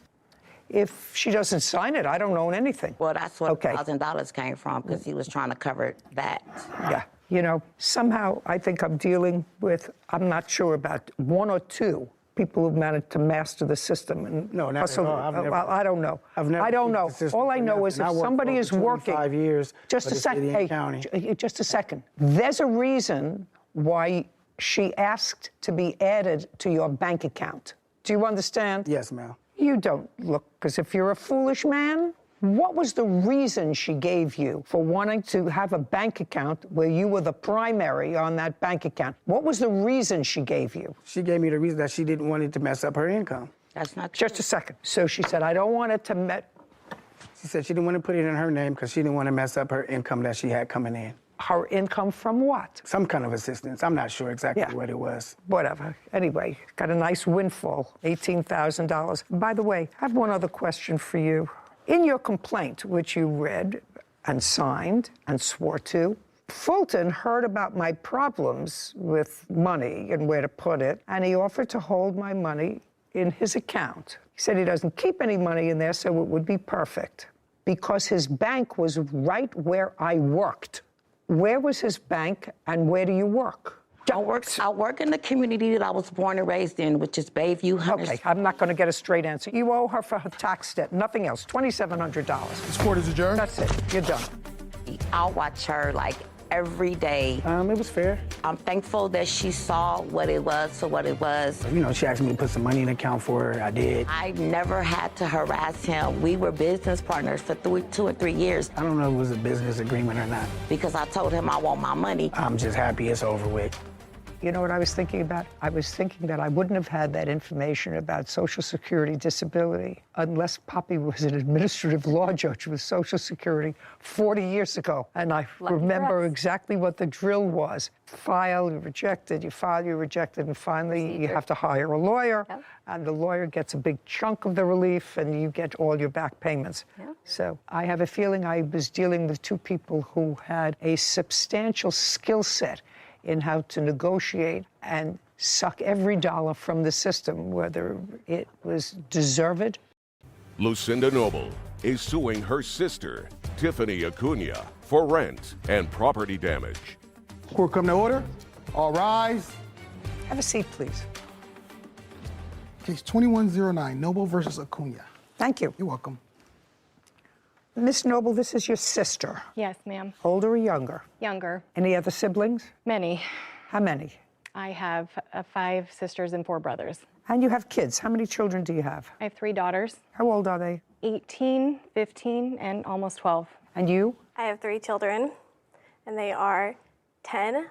If she doesn't sign it, I don't own anything. Well, that's what $1,000 came from, because he was trying to cover that. Yeah. You know, somehow I think I'm dealing with, I'm not sure about one or two people who've managed to master the system. And no, not at all. I don't know. I don't know. All I know is if somebody is working. 5 years. Just a second. Hey, just a second. There's a reason why she asked to be added to your bank account. Do you understand? Yes, ma'am. You don't look as if you're a foolish man. What was the reason she gave you for wanting to have a bank account where you were the primary on that bank account? What was the reason she gave you? She gave me the reason that she didn't want it to mess up her income. That's not true. Just a second. So she said, I don't want it to She said she didn't want to put it in her name because she didn't want to mess up her income that she had coming in. Her income from what? Some kind of assistance. I'm not sure exactly what it was. Whatever. Anyway, got a nice windfall, $18,000. By the way, I have one other question for you. In your complaint, which you read and signed and swore to, Fulton heard about my problems with money and where to put it, and he offered to hold my money in his account. He said he doesn't keep any money in there, so it would be perfect, because his bank was right where I worked. Where was his bank, and where do you work? I work in the community that I was born and raised in, which is Bayview. Okay, I'm not going to get a straight answer. You owe her for her tax debt, nothing else, $2,700. This court is adjourned. That's it, you're done. I'll watch her like every day. It was fair. I'm thankful that she saw what it was for what it was. You know, she asked me to put some money in the account for her. I did. I never had to harass him. We were business partners for 2 or 3 years. I don't know if it was a business agreement or not. Because I told him I want my money. I'm just happy it's over with. You know what I was thinking about? I was thinking that I wouldn't have had that information about Social Security disability unless Poppy was an administrative law judge with Social Security 40 years ago. And I remember exactly what the drill was. File, you rejected, you file, you rejected, and finally you have to hire a lawyer, and the lawyer gets a big chunk of the relief, and you get all your back payments. So I have a feeling I was dealing with two people who had a substantial skill set in how to negotiate and suck every dollar from the system, whether it was deserved. Lucinda Noble is suing her sister, Tiffany Acuna, for rent and property damage. Court come to order. All rise. Have a seat, please. Case 2109, Noble versus Acuna. Thank you. You're welcome. Miss Noble, this is your sister. Yes, ma'am. Older or younger? Younger. Any other siblings? Many. How many? I have 5 sisters and 4 brothers. And you have kids. How many children do you have? I have 3 daughters. How old are they? 18, 15, and almost 12. And you? I have 3 children, and they are 10,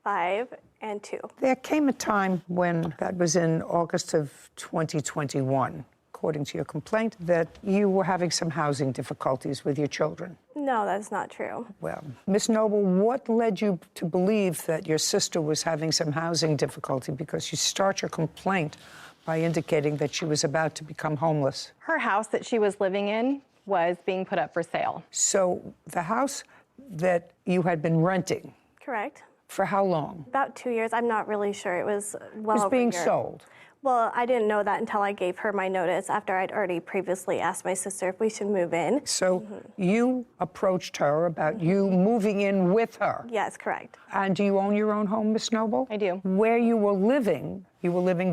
5, and 2. There came a time when, that was in August of 2021, according to your complaint, that you were having some housing difficulties with your children. No, that's not true. Well, Ms. Noble, what led you to believe that your sister was having some housing difficulty? Because you start your complaint by indicating that she was about to become homeless. Her house that she was living in was being put up for sale. So the house that you had been renting, Correct. for how long? About 2 years. I'm not really sure. It was well Was over being a year. sold. Well, I didn't know that until I gave her my notice after I'd already previously asked my sister if we should move in. So you approached her about you moving in with her. Yes, correct. And do you own your own home, Miss Noble? I do. Where you were living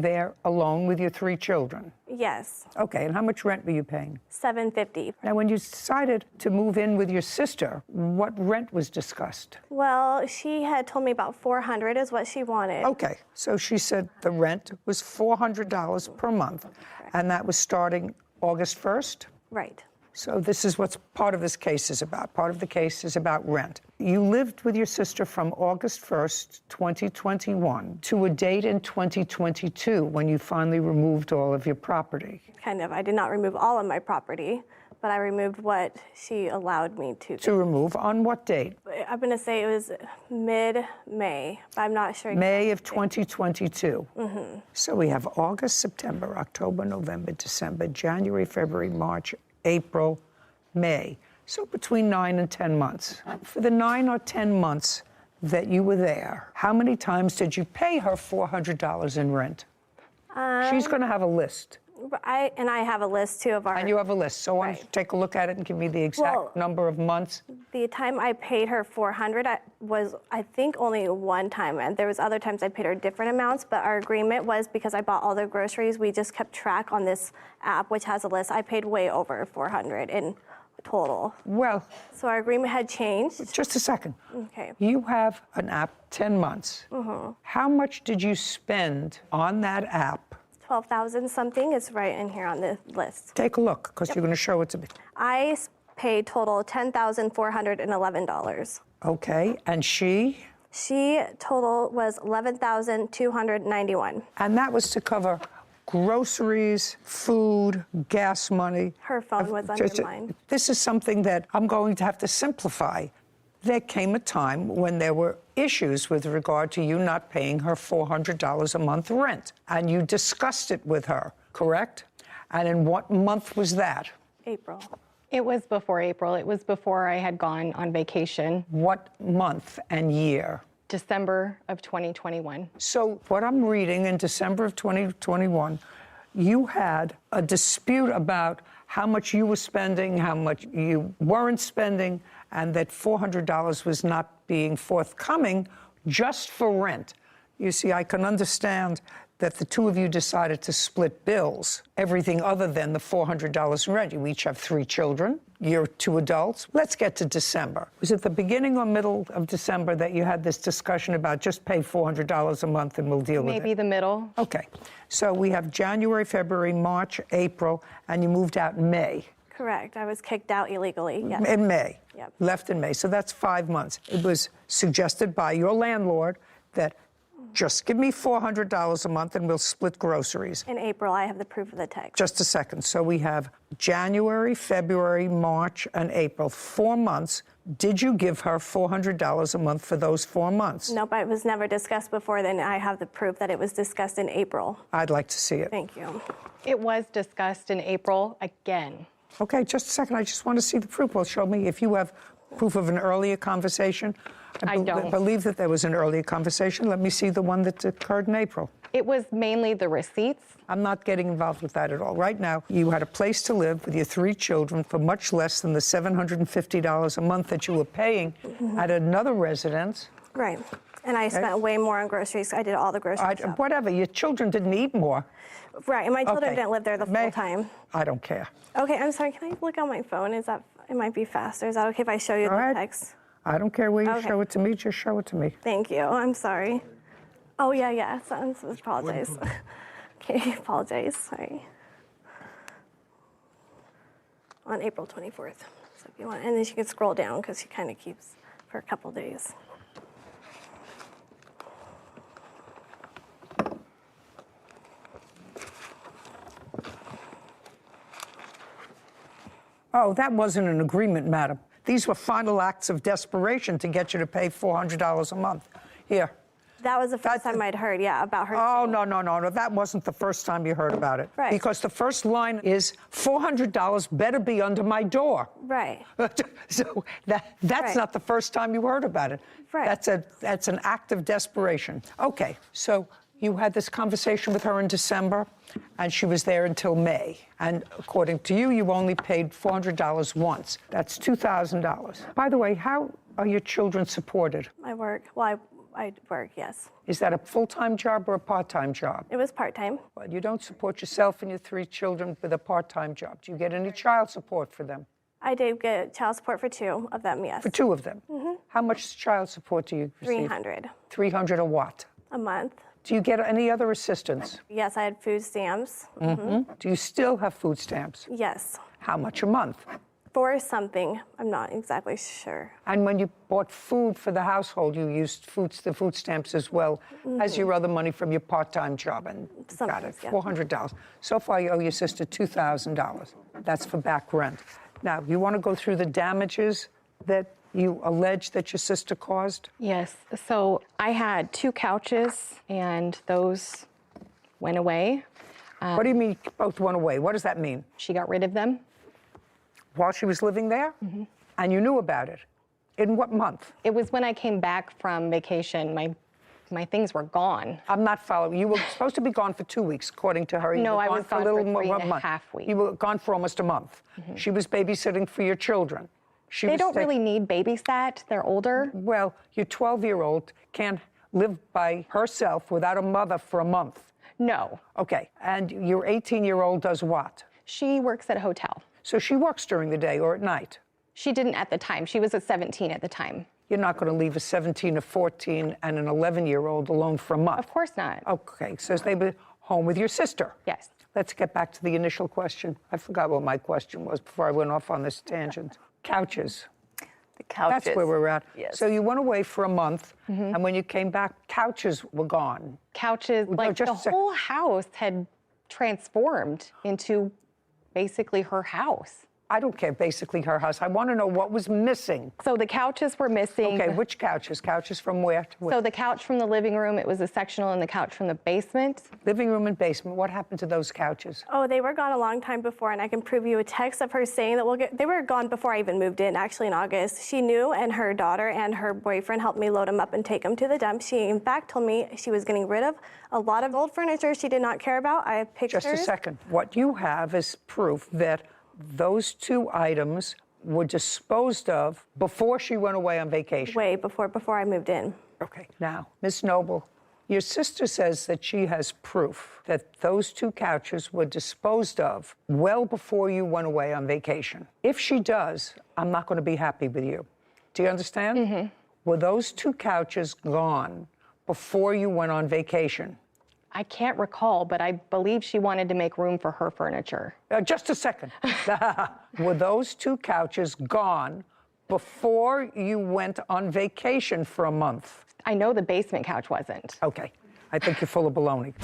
there alone with your 3 children? Yes. Okay, and how much rent were you paying? $750. Now, when you decided to move in with your sister, what rent was discussed? Well, she had told me about $400 is what she wanted. Okay, so she said the rent was $400 per month, and that was starting August 1st? Right. So this is what part of this case is about. Part of the case is about rent. You lived with your sister from August 1st, 2021, to a date in 2022 when you finally removed all of your property. Kind of. I did not remove all of my property, but I removed what she allowed me to. To remove on what date? I'm going to say it was mid-May, but I'm not sure. May of 2022. Mm-hmm. So we have August, September, October, November, December, January, February, March, April, May. So between 9 and 10 months. For the 9 or 10 months that you were there, how many times did you pay her $400 in rent? She's going to have a list. I have a list too of our. And you have a list. So why don't you take a look at it and give me the exact number of months? The time I paid her $400 was, I think, only one time. And there was other times I paid her different amounts, but our agreement was because I bought all the groceries, we just kept track on this app, which has a list. I paid way over $400 in total. Well. So our agreement had changed. Just a second. Okay. You have an app, 10 months. Mm-hmm. How much did you spend on that app? 12,000 something. It's right in here on the list. Take a look, because you're going to show it to me. I paid total $10,411. Okay, and she? She total was $11,291. And that was to cover groceries, food, gas money. Her phone was under mine. This is something that I'm going to have to simplify. There came a time when there were issues with regard to you not paying her $400 a month rent, and you discussed it with her, correct? And in what month was that? April. It was before April. It was before I had gone on vacation. What month and year? December of 2021. So what I'm reading in December of 2021, you had a dispute about how much you were spending, how much you weren't spending, and that $400 was not being forthcoming just for rent. You see, I can understand that the two of you decided to split bills, everything other than the $400 in rent. You each have 3 children. You're 2 adults. Let's get to December. Was it the beginning or middle of December that you had this discussion about just pay $400 a month and we'll deal with it? Maybe the middle. Okay. So we have January, February, March, April, and you moved out in May. Correct. I was kicked out illegally. Yes. In May. Yep. Left in May. So that's 5 months. It was suggested by your landlord that just give me $400 a month and we'll split groceries. In April, I have the proof of the text. Just a second. So we have January, February, March, and April. 4 months. Did you give her $400 a month for those 4 months? Nope, it was never discussed before then. I have the proof that it was discussed in April. I'd like to see it. Thank you. It was discussed in April again. Okay, just a second. I just want to see the proof. Well, show me if you have proof of an earlier conversation. I don't. I believe that there was an earlier conversation. Let me see the one that occurred in April. It was mainly the receipts. I'm not getting involved with that at all. Right now, you had a place to live with your 3 children for much less than the $750 a month that you were paying at another residence. Right. And I spent way more on groceries. I did all the groceries. Whatever. Your children didn't eat more. Right. And my children didn't live there the full time. I don't care. Okay. I'm sorry. Can I look on my phone? It might be faster. Is that okay if I show you the text? I don't care where you show it to me. Just show it to me. Thank you. I'm sorry. Oh, yeah. So I'm supposed to apologize. Okay, apologize. Sorry. On April 24th. So if you want, and then you can scroll down because she kind of keeps for a couple days. Oh, that wasn't an agreement, madam. These were final acts of desperation to get you to pay $400 a month. Here. That was the first time I'd heard, about her. Oh, no. That wasn't the first time you heard about it. Right. Because the first line is $400 better be under my door. Right. So that's Right. not the first time you heard about it. Right. That's an act of desperation. Okay, so you had this conversation with her in December, and she was there until May. And according to you, you only paid $400 once. That's $2,000. By the way, how are your children supported? I work. Well, I work, yes. Is that a full-time job or a part-time job? It was part-time. Well, you don't support yourself and your 3 children with a part-time job. Do you get any child support for them? I did get child support for 2 of them, yes. For 2 of them? Mm-hmm. How much child support do you receive? $300. $300 a what? A month. Do you get any other assistance? Yes, I had food stamps. Mm-hmm. Do you still have food stamps? Yes. How much a month? For something, I'm not exactly sure. And when you bought food for the household, you used the food stamps as well as your other money from your part-time job, and got it, $400. So far, you owe your sister $2,000. That's for back rent. Now, you want to go through the damages that you allege that your sister caused? Yes. So I had 2 couches, and those went away. What do you mean both went away? What does that mean? She got rid of them. While she was living there? Mm-hmm. And you knew about it? In what month? It was when I came back from vacation. My things were gone. I'm not following. You were supposed to be gone for 2 weeks, according to her. No, I was gone for 3.5 weeks. You were gone for almost a month. Mm-hmm. She was babysitting for your children. They don't really need babysat. They're older. Well, your 12-year-old can't live by herself without a mother for a month. No. Okay. And your 18-year-old does what? She works at a hotel. So she works during the day or at night? She didn't at the time. She was at 17 at the time. You're not going to leave a 17, a 14, and an 11-year-old alone for a month? Of course not. Okay, so they were home with your sister? Yes. Let's get back to the initial question. I forgot what my question was before I went off on this tangent. Couches. The couches. That's where we're at. Yes. So you went away for a month, and when you came back, couches were gone. Couches, like the whole house had transformed into basically her house. I don't care, basically her house. I want to know what was missing. So the couches were missing. Okay, which couches? Couches from where to where? So the couch from the living room, it was a sectional, and the couch from the basement. Living room and basement. What happened to those couches? Oh, they were gone a long time before, and I can prove you a text of her saying that they were gone before I even moved in, actually in August. She knew, and her daughter and her boyfriend helped me load them up and take them to the dump. She, in fact, told me she was getting rid of a lot of old furniture she did not care about. I have pictures. Just a second. What you have is proof that those 2 items were disposed of before she went away on vacation. Way before I moved in. Okay. Now, Ms. Noble, your sister says that she has proof that those 2 couches were disposed of well before you went away on vacation. If she does, I'm not going to be happy with you. Do you understand? Mm-hmm. Were those 2 couches gone before you went on vacation? I can't recall, but I believe she wanted to make room for her furniture. Just a second. Were those 2 couches gone before you went on vacation for a month? I know the basement couch wasn't. Okay. I think you're full of baloney.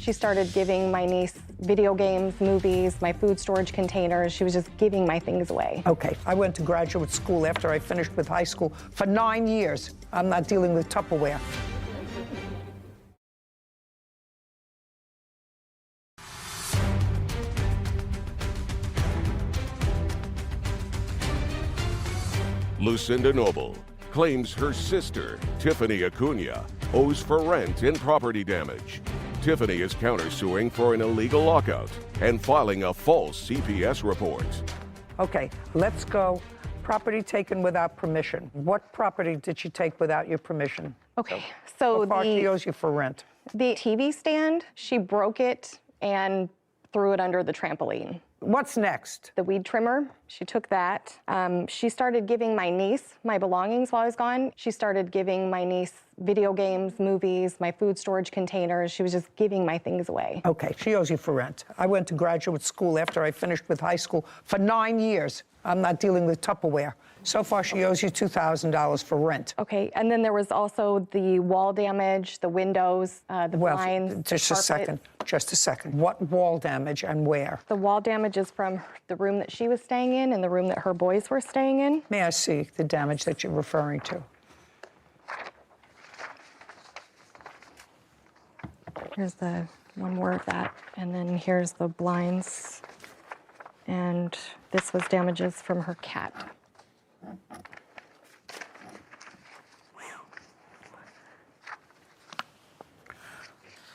She started giving my niece video games, movies, my food storage containers. She was just giving my things away. Okay. I went to graduate school after I finished with high school for 9 years. I'm not dealing with Tupperware. Lucinda Noble claims her sister, Tiffany Acuna, owes for rent and property damage. Tiffany is countersuing for an illegal lockout and filing a false CPS report. Okay, let's go. Property taken without permission. What property did she take without your permission? Okay, so how far she owes you for rent? The TV stand, she broke it and threw it under the trampoline. What's next? The weed trimmer. She took that. She started giving my niece my belongings while I was gone. She started giving my niece video games, movies, my food storage containers. She was just giving my things away. Okay, she owes you for rent. I went to graduate school after I finished with high school for 9 years. I'm not dealing with Tupperware. So far, she owes you $2,000 for rent. Okay, and then there was also the wall damage, the windows, the blinds, just a second. Just a second. What wall damage and where? The wall damage is from the room that she was staying in and the room that her boys were staying in. May I see the damage that you're referring to? Here's the one more of that, and then here's the blinds, and this was damages from her cat.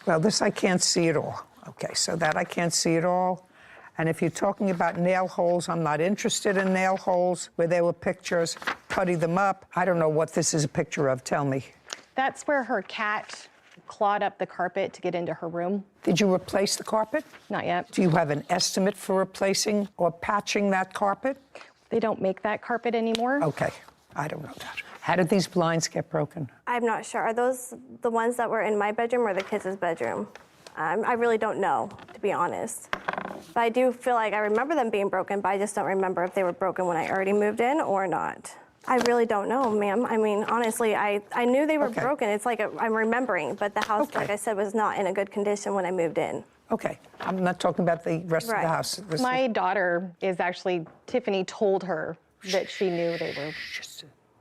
Well, this I can't see at all. Okay, so that I can't see at all. And if you're talking about nail holes, I'm not interested in nail holes where there were pictures, cutting them up. I don't know what this is a picture of. Tell me. That's where her cat clawed up the carpet to get into her room. Did you replace the carpet? Not yet. Do you have an estimate for replacing or patching that carpet? They don't make that carpet anymore. Okay, I don't know that. How did these blinds get broken? I'm not sure. Are those the ones that were in my bedroom or the kids' bedroom? I really don't know, to be honest. But I do feel like I remember them being broken, but I just don't remember if they were broken when I already moved in or not. I really don't know, ma'am. I mean, honestly, I knew they were broken. It's like I'm remembering, but the house, like I said, was not in a good condition when I moved in. Okay, I'm not talking about the rest of the house. My daughter is actually, Tiffany told her that she knew they were.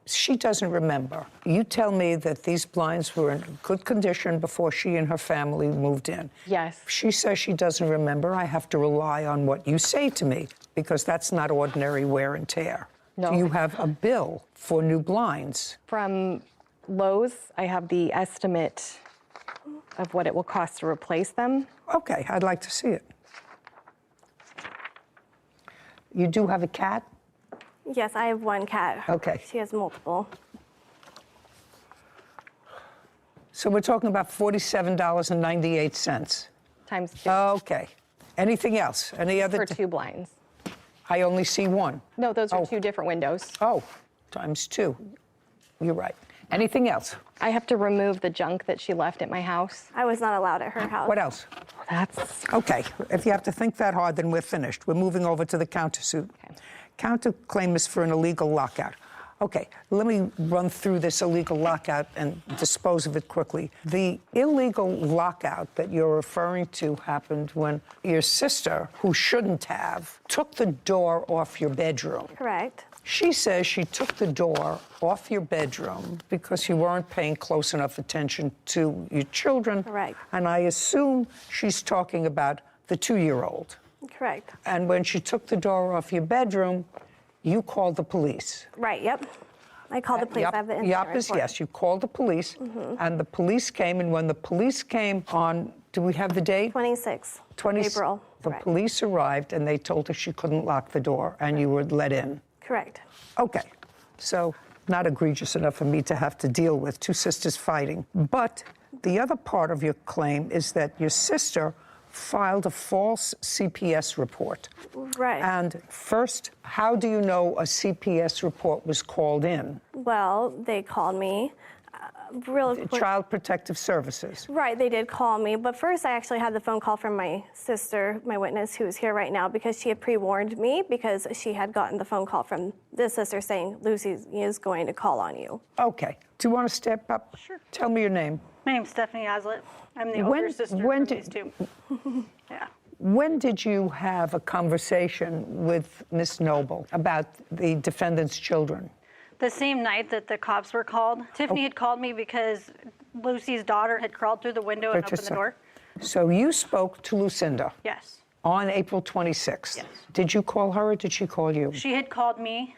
She doesn't remember. You tell me that these blinds were in good condition before she and her family moved in. Yes. If she says she doesn't remember, I have to rely on what you say to me, because that's not ordinary wear and tear. No. Do you have a bill for new blinds? From Lowe's, I have the estimate of what it will cost to replace them. Okay, I'd like to see it. You do have a cat? Yes, I have one cat. Okay. She has multiple. So we're talking about $47.98. Times 2. Okay. Anything else? Any other? For 2 blinds. I only see one. No, those are 2 different windows. Oh, times 2. You're right. Anything else? I have to remove the junk that she left at my house. I was not allowed at her house. What else? That's... Okay, if you have to think that hard, then we're finished. We're moving over to the countersuit. Okay. Counterclaim is for an illegal lockout. Okay, let me run through this illegal lockout and dispose of it quickly. The illegal lockout that you're referring to happened when your sister, who shouldn't have, took the door off your bedroom. Correct. She says she took the door off your bedroom because you weren't paying close enough attention to your children. Correct. And I assume she's talking about the 2-year-old. Correct. And when she took the door off your bedroom, you called the police. Right, yep. I called the police. I have the incident report. Yes, you called the police, and the police came, and when the police came on, do we have the date? 26 April. The police arrived, and they told her she couldn't lock the door, and you were let in. Correct. Okay, so not egregious enough for me to have to deal with 2 sisters fighting. But the other part of your claim is that your sister filed a false CPS report. Right. And first, how do you know a CPS report was called in? Well, they called me. Real quick. Child Protective Services. Right, they did call me. But first, I actually had the phone call from my sister, my witness, who is here right now, because she had pre-warned me because she had gotten the phone call from this sister saying, Lucy is going to call on you. Okay. Do you want to step up? Sure. Tell me your name. My name's Stephanie Aslett. I'm the older sister from these 2. Yeah. When did you have a conversation with Miss Noble about the defendant's children? The same night that the cops were called. Tiffany had called me because Lucy's daughter had crawled through the window and opened the door. So you spoke to Lucinda? Yes. On April 26th? Yes. Did you call her or did she call you? She had called me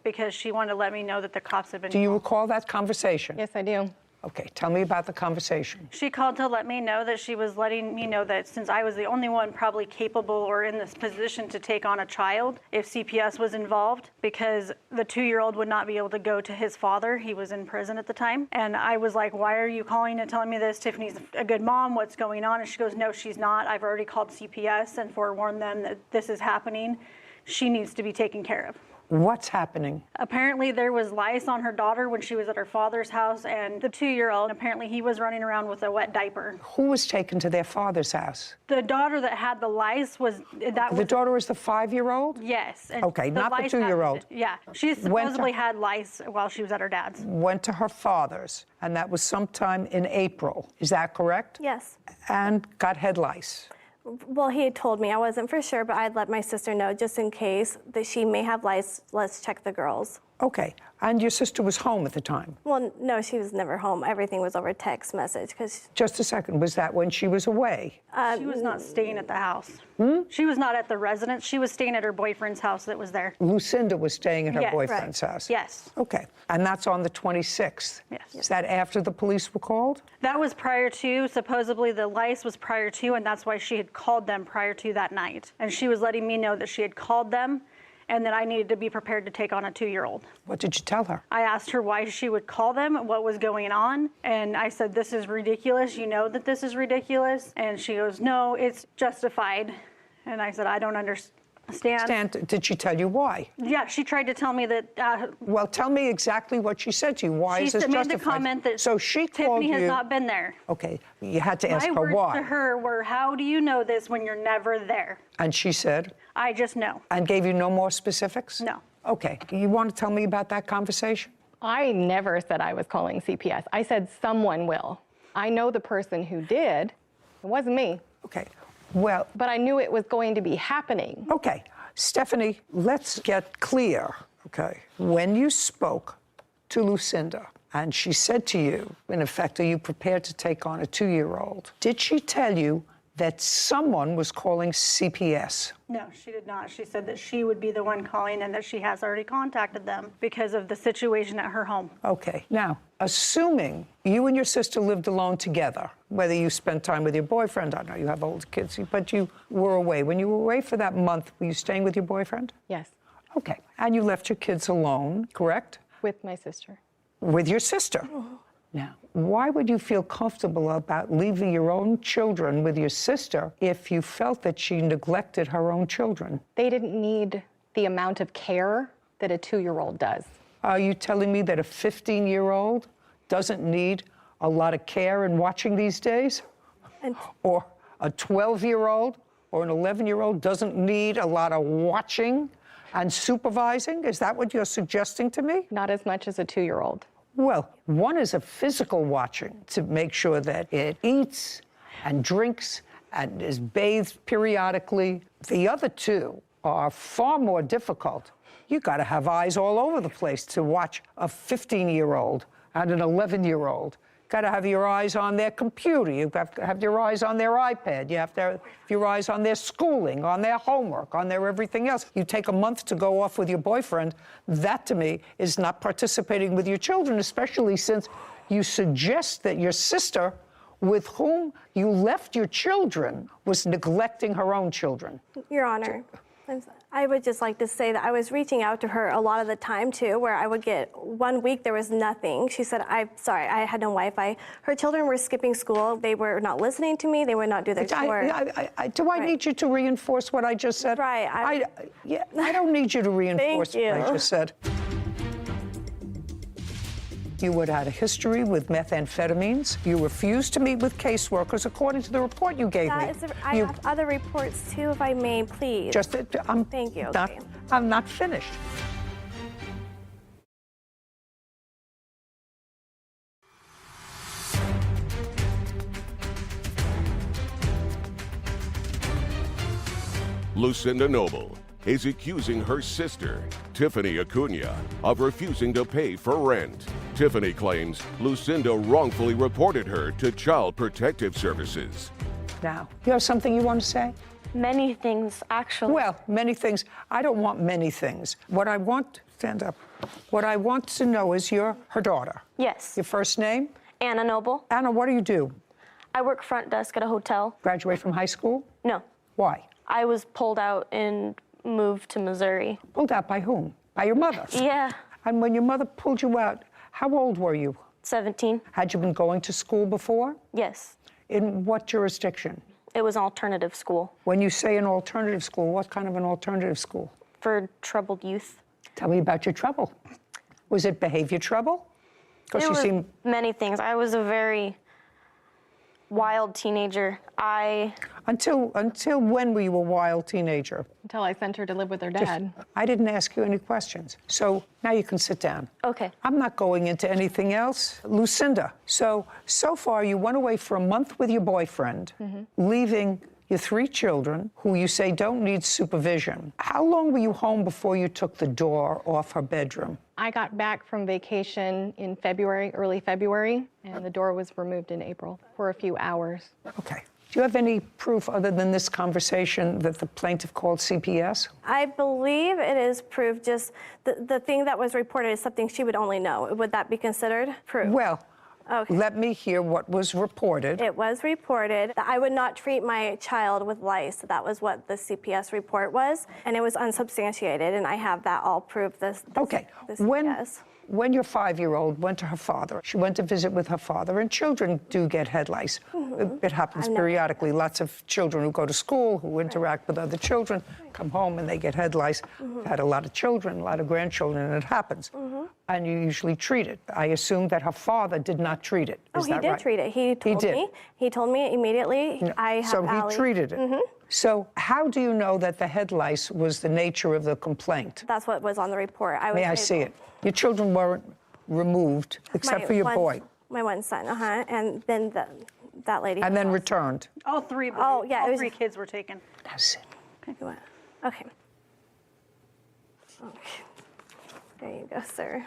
because she wanted to let me know that the cops had been Do you recall that conversation? Yes, I do. Okay, tell me about the conversation. She called to let me know that she was letting me know that since I was the only one probably capable or in this position to take on a child if CPS was involved, because the 2-year-old would not be able to go to his father. He was in prison at the time. And I was like, why are you calling and telling me this? Tiffany's a good mom. What's going on? And she goes, no, she's not. I've already called CPS and forewarned them that this is happening. she needs to be taken care of. What's happening? Apparently there was lice on her daughter when she was at her father's house, and the 2-year-old, apparently he was running around with a wet diaper. Who was taken to their father's house? The daughter that had the lice was, The daughter is the 5-year-old? Yes. And Okay, not the lice 2-year-old. Yeah, she supposedly had lice while she was at her dad's. Went to her father's, and that was sometime in April. Is that correct? Yes. And got head lice. Well, he had told me, I wasn't for sure, but I'd let my sister know just in case that she may have lice. Let's check the girls. Okay, and your sister was home at the time? Well, no, she was never home. Everything was over text message. Just a second, was that when she was away? She was not staying at the house. She was not at the residence. She was staying at her boyfriend's house that was there. Lucinda was staying at her Yeah, boyfriend's right. house? Yes. Okay, and that's on the 26th? Yes. Is that after the police were called? That was prior to, supposedly the lice was prior to, and that's why she had called them prior to that night. And she was letting me know that she had called them and that I needed to be prepared to take on a 2-year-old. What did you tell her? I asked her why she would call them, what was going on, and I said, this is ridiculous. You know that this is ridiculous? And she goes, no, it's justified. And I said, I don't understand. Did she tell you why? Yeah, she tried to tell me that. Well, tell me exactly what she said to you. Why is this She made justified? the comment that so she called Tiffany has you. not been there. Okay, you had to ask My her words why. to her were, how do you know this when you're never there? And she said? I just know. And gave you no more specifics? No. Okay, you want to tell me about that conversation? I never said I was calling CPS. I said someone will. I know the person who did. It wasn't me. Okay, well. But I knew it was going to be happening. Okay, Stephanie, let's get clear, okay? When you spoke to Lucinda and she said to you, in effect, are you prepared to take on a 2-year-old? Did she tell you that someone was calling CPS? No, she did not. She said that she would be the one calling and that she has already contacted them because of the situation at her home. Okay, now, assuming you and your sister lived alone together, whether you spent time with your boyfriend, I know you have older kids, but you were away. When you were away for that month, were you staying with your boyfriend? Yes. Okay, and you left your kids alone, correct? With my sister. With your sister. Now, why would you feel comfortable about leaving your own children with your sister if you felt that she neglected her own children? They didn't need the amount of care that a 2-year-old does. Are you telling me that a 15-year-old doesn't need a lot of care and watching these days? Or a 12-year-old or an 11-year-old doesn't need a lot of watching and supervising? Is that what you're suggesting to me? Not as much as a 2-year-old. Well, one is a physical watching to make sure that it eats and drinks and is bathed periodically. The other two are far more difficult. You got to have eyes all over the place to watch a 15-year-old and an 11-year-old. Got to have your eyes on their computer. You have to have your eyes on their iPad. You have to have your eyes on their schooling, on their homework, on their everything else. You take a month to go off with your boyfriend. That, to me, is not participating with your children, especially since you suggest that your sister, with whom you left your children, was neglecting her own children. Your Honor, I would just like to say that I was reaching out to her a lot of the time, too, where I would get 1 week, there was nothing. She said, I'm sorry, I had no Wi-Fi. Her children were skipping school. They were not listening to me. They would not do their chores. Do I need you to reinforce what I just said? Right. I don't need you to reinforce what I just said. You would have had a history with methamphetamines. You refused to meet with caseworkers, according to the report you gave me. I have other reports, too, if I may, please. Thank you. I'm not finished. Lucinda Noble is accusing her sister, Tiffany Acuna, of refusing to pay for rent. Tiffany claims Lucinda wrongfully reported her to Child Protective Services. Now, you have something you want to say? Many things, actually. Well, many things. I don't want many things. What I want, stand up. What I want to know is you're her daughter. Yes. Your first name? Anna Noble. Anna, what do you do? I work front desk at a hotel. Graduate from high school? No. Why? I was pulled out and moved to Missouri. Pulled out by whom? By your mother? Yeah. And when your mother pulled you out, how old were you? 17. Had you been going to school before? Yes. In what jurisdiction? It was an alternative school. When you say an alternative school, what kind of an alternative school? for troubled youth. Tell me about your trouble. Was it behavior trouble? Because you seem many things. I was a very wild teenager. Until when were you a wild teenager? Until I sent her to live with her dad. I didn't ask you any questions. So now you can sit down. Okay. I'm not going into anything else. Lucinda, so far you went away for a month with your boyfriend, leaving your 3 children who you say don't need supervision. How long were you home before you took the door off her bedroom? I got back from vacation in February, early February, and the door was removed in April for a few hours. Okay. Do you have any proof other than this conversation that the plaintiff called CPS? I believe it is proof. Just the thing that was reported is something she would only know. Would that be considered proof? Well, okay. Let me hear what was reported. It was reported that I would not treat my child with lice. That was what the CPS report was, and it was unsubstantiated, and I have that all proof. Okay. When your 5-year-old went to her father, she went to visit with her father, and children do get head lice. It happens periodically. Lots of children who go to school, who interact with other children, come home and they get head lice. I've had a lot of children, a lot of grandchildren, and it happens. And you usually treat it. I assume that her father did not treat it. Is he that did right? treat it. He told me. He told me immediately. So he treated it. So how do you know that the head lice was the nature of the complaint? That's what was on the report. May I see it? Your children weren't removed, except for your boy. My one son, and then that lady. And then returned. All 3. Oh, yeah. All 3 kids were taken. That's it. Okay. Okay. There you go, sir.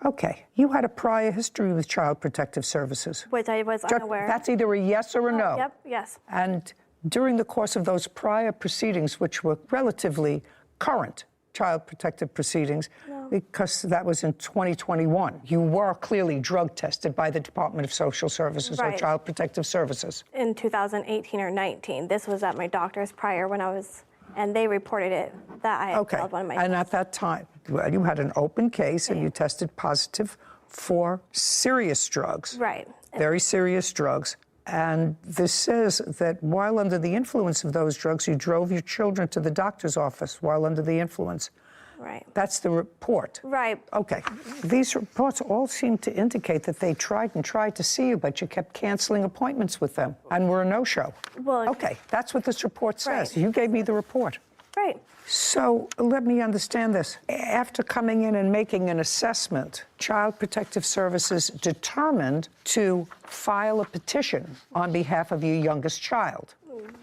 Okay. You had a prior history with Child Protective Services. Which I was unaware. That's either a yes or a no. Yep, yes. And during the course of those prior proceedings, which were relatively current Child Protective proceedings, because that was in 2021, you were clearly drug tested by the Department of Social Services or Child Protective Services. In 2018 or 19. This was at my doctor's prior when I was, and they reported it that I had failed one of my And at that time, you had an open case and you tested positive for serious drugs. Right. Very serious drugs. And this says that while under the influence of those drugs, you drove your children to the doctor's office while under the influence. Right. That's the report. Right. Okay. These reports all seem to indicate that they tried to see you, but you kept canceling appointments with them and were a no-show. Well, okay, that's what this report says. You gave me the report. Right. So let me understand this. After coming in and making an assessment, Child Protective Services determined to file a petition on behalf of your youngest child.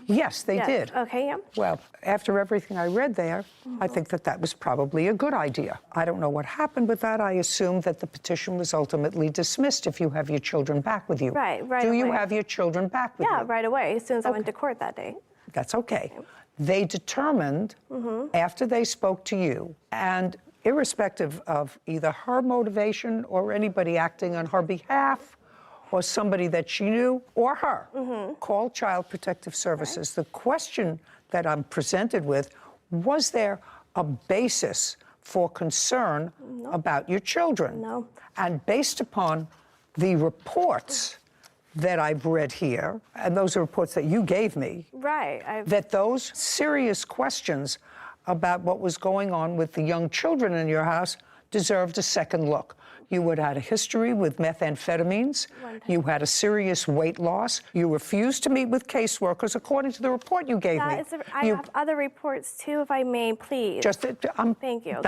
Yes, they did. Okay, yeah. Well, after everything I read there, I think that was probably a good idea. I don't know what happened with that. I assume that the petition was ultimately dismissed if you have your children back with you. Right Do you away. have your children back with you? Yeah, right away, as soon as I went to court that day. That's okay. They determined, after they spoke to you, and irrespective of either her motivation or anybody acting on her behalf, or somebody that she knew, or her, called Child Protective Services. The question that I'm presented with, was there a basis for concern about your children? No. And based upon the reports that I've read here, and those are reports that you gave me, Right. that those serious questions about what was going on with the young children in your house deserved a second look. You had had a history with methamphetamines. You had a serious weight loss. You refused to meet with caseworkers, according to the report you gave me. I have other reports, too, if I may, please. Thank you.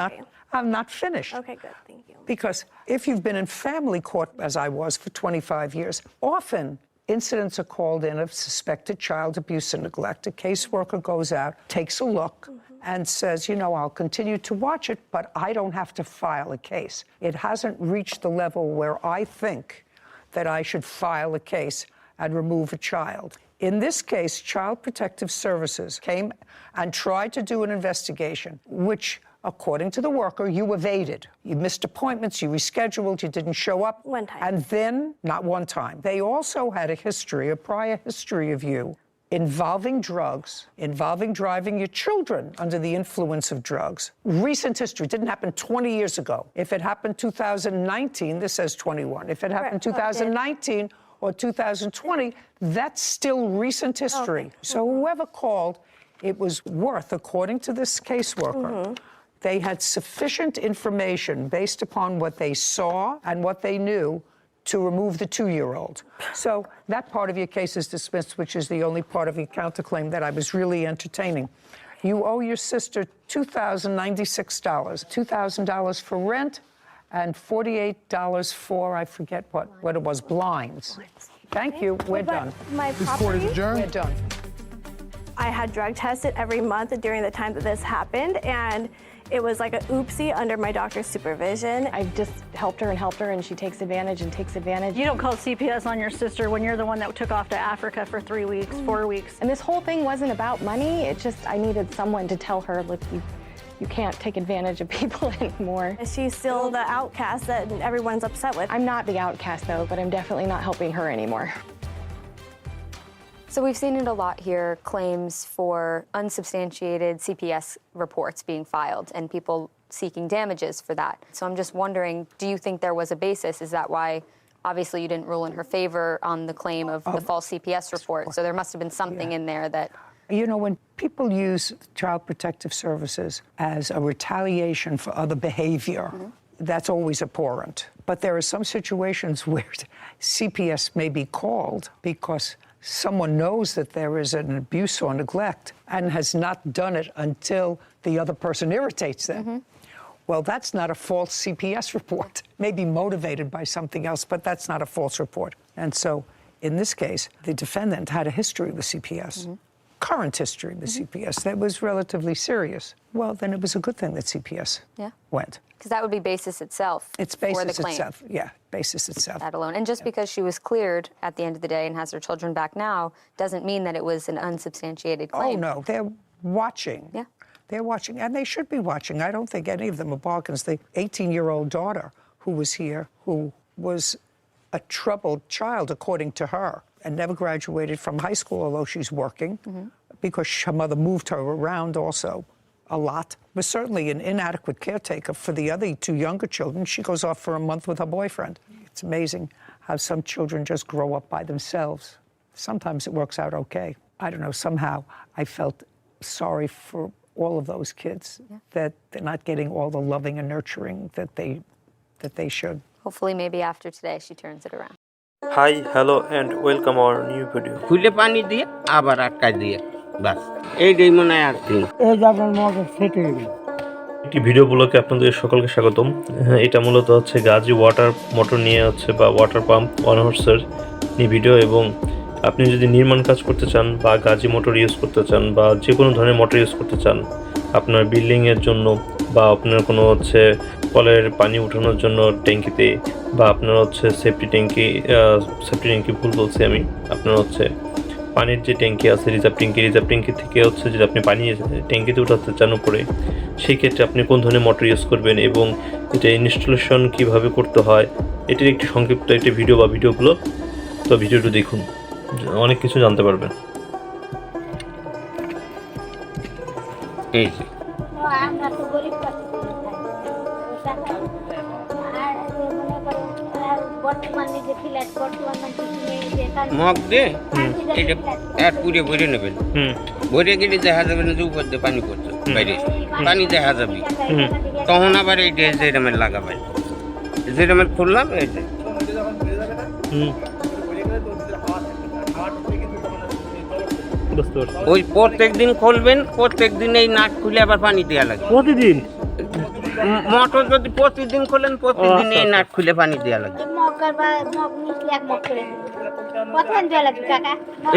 I'm not finished. Okay, good. Thank you. Because if you've been in family court, as I was for 25 years, often incidents are called in of suspected child abuse and neglect. A caseworker goes out, takes a look, and says, I'll continue to watch it, but I don't have to file a case. It hasn't reached the level where I think that I should file a case and remove a child. In this case, Child Protective Services came and tried to do an investigation, which, according to the worker, you evaded. You missed appointments, you rescheduled, you didn't show up. One time. And then, not one time, they also had a prior history of you involving drugs, involving driving your children under the influence of drugs. Recent history, didn't happen 20 years ago. If it happened 2019, this says 21. If it happened 2019, or 2020, that's still recent history. So whoever called, it was worth, according to this caseworker, they had sufficient information based upon what they saw and what they knew to remove the 2-year-old. So that part of your case is dismissed, which is the only part of your counterclaim that I was really entertaining. You owe your sister $2,096, $2,000 for rent and $48 for, I forget what it was, blinds. Thank you, we're done. My This court is property, adjourned. We're done. I had drug tested every month during the time that this happened, and it was like an oopsie under my doctor's supervision. I've just helped her, and she takes advantage and takes advantage. You don't call CPS on your sister when you're the one that took off to Africa for 3 weeks, 4 weeks. And this whole thing wasn't about money. It just, I needed someone to tell her, look, you can't take advantage of people anymore. She's still the outcast that everyone's upset with. I'm not the outcast, though, but I'm definitely not helping her anymore. So we've seen it a lot here, claims for unsubstantiated CPS reports being filed and people seeking damages for that. So I'm just wondering, do you think there was a basis? Is that why, obviously, you didn't rule in her favor on the claim of the false CPS report? So there must have been something in there that... You know, when people use Child Protective Services as a retaliation for other behavior, that's always abhorrent. But there are some situations where CPS may be called because someone knows that there is an abuse or neglect and has not done it until the other person irritates them. Well, that's not a false CPS report. Maybe motivated by something else, but that's not a false report. And so, in this case, the defendant had a history with CPS, current history with CPS that was relatively serious. Well, then it was a good thing that CPS went. Because that would be basis itself. It's for basis the claim. itself, basis itself. That alone. And just because she was cleared at the end of the day and has her children back now doesn't mean that it was an unsubstantiated claim. Oh, no, they're watching. Yeah. They're watching, and they should be watching. I don't think any of them are bargains. The 18-year-old daughter who was here, who was a troubled child, according to her, and never graduated from high school, although she's working, because her mother moved her around also a lot, was certainly an inadequate caretaker for the other 2 younger children. She goes off for a month with her boyfriend. It's amazing how some children just grow up by themselves. Sometimes it works out okay. I don't know, somehow I felt sorry for all of those kids, that they're not getting all the loving and nurturing that they should. Hopefully, maybe after today, she turns it around. Hi, hello, and welcome our new video. খুলে পানি দিয়ে আবার আটকায় দিয়ে বাস এইটাই মনে হয় আর কি এই যে আপনার মগের সেটে একটি ভিডিও ব্লগে আপনাদের সকলকে স্বাগতম। এটা মূলত হচ্ছে গাজী ওয়াটার মোটর নিয়ে হচ্ছে বা ওয়াটার পাম্প 1 হর্সের এই ভিডিও, এবং আপনি যদি নির্মাণ কাজ করতে চান বা গাজী মোটর ইউজ করতে চান বা যে কোনো ধরনের মোটর ইউজ করতে চান আপনার বিল্ডিংয়ের জন্য বা আপনার কোনো হচ্ছে কলের পানি উঠানোর জন্য ট্যাঙ্কিতে বা আপনার হচ্ছে সেফটি ট্যাঙ্কি ভুল বলছি আমি, আপনার হচ্ছে পানির যে ট্যাঙ্কি আছে রিজার্ভ ট্যাঙ্কি থেকে হচ্ছে যদি আপনি পানি ট্যাঙ্কিতে উঠাতে চান উপরে, সেই ক্ষেত্রে আপনি কোন ধরনের মোটর ইউজ করবেন এবং এটা ইনস্টলেশন কিভাবে করতে হয়, এটির একটি সংক্ষিপ্ত একটি ভিডিও বা ভিডিওগুলো, তো ভিডিওটি দেখুন, অনেক কিছু জানতে পারবেন। এই আমরা তো গরিব বর্তমানে যে ফ্ল্যাট মগ দিয়ে এটা এক পুরে ভরে নেবেন, ভরে গেলে দেখা যাবে না যে উপর দিয়ে পানি পড়ছে, বাইরে পানি দেখা যাবে, তখন আবার এই যেরমের লাগাবেন, যেরমের খুললাম এই যে ওই প্রত্যেক দিন খুলবেন, প্রত্যেক দিন এই নাট খুলে আবার পানি দেওয়া লাগে প্রতিদিন। মোটর যদি প্রতিদিন খোলেন প্রতিদিন এই নাট খুলে পানি দেওয়া লাগে,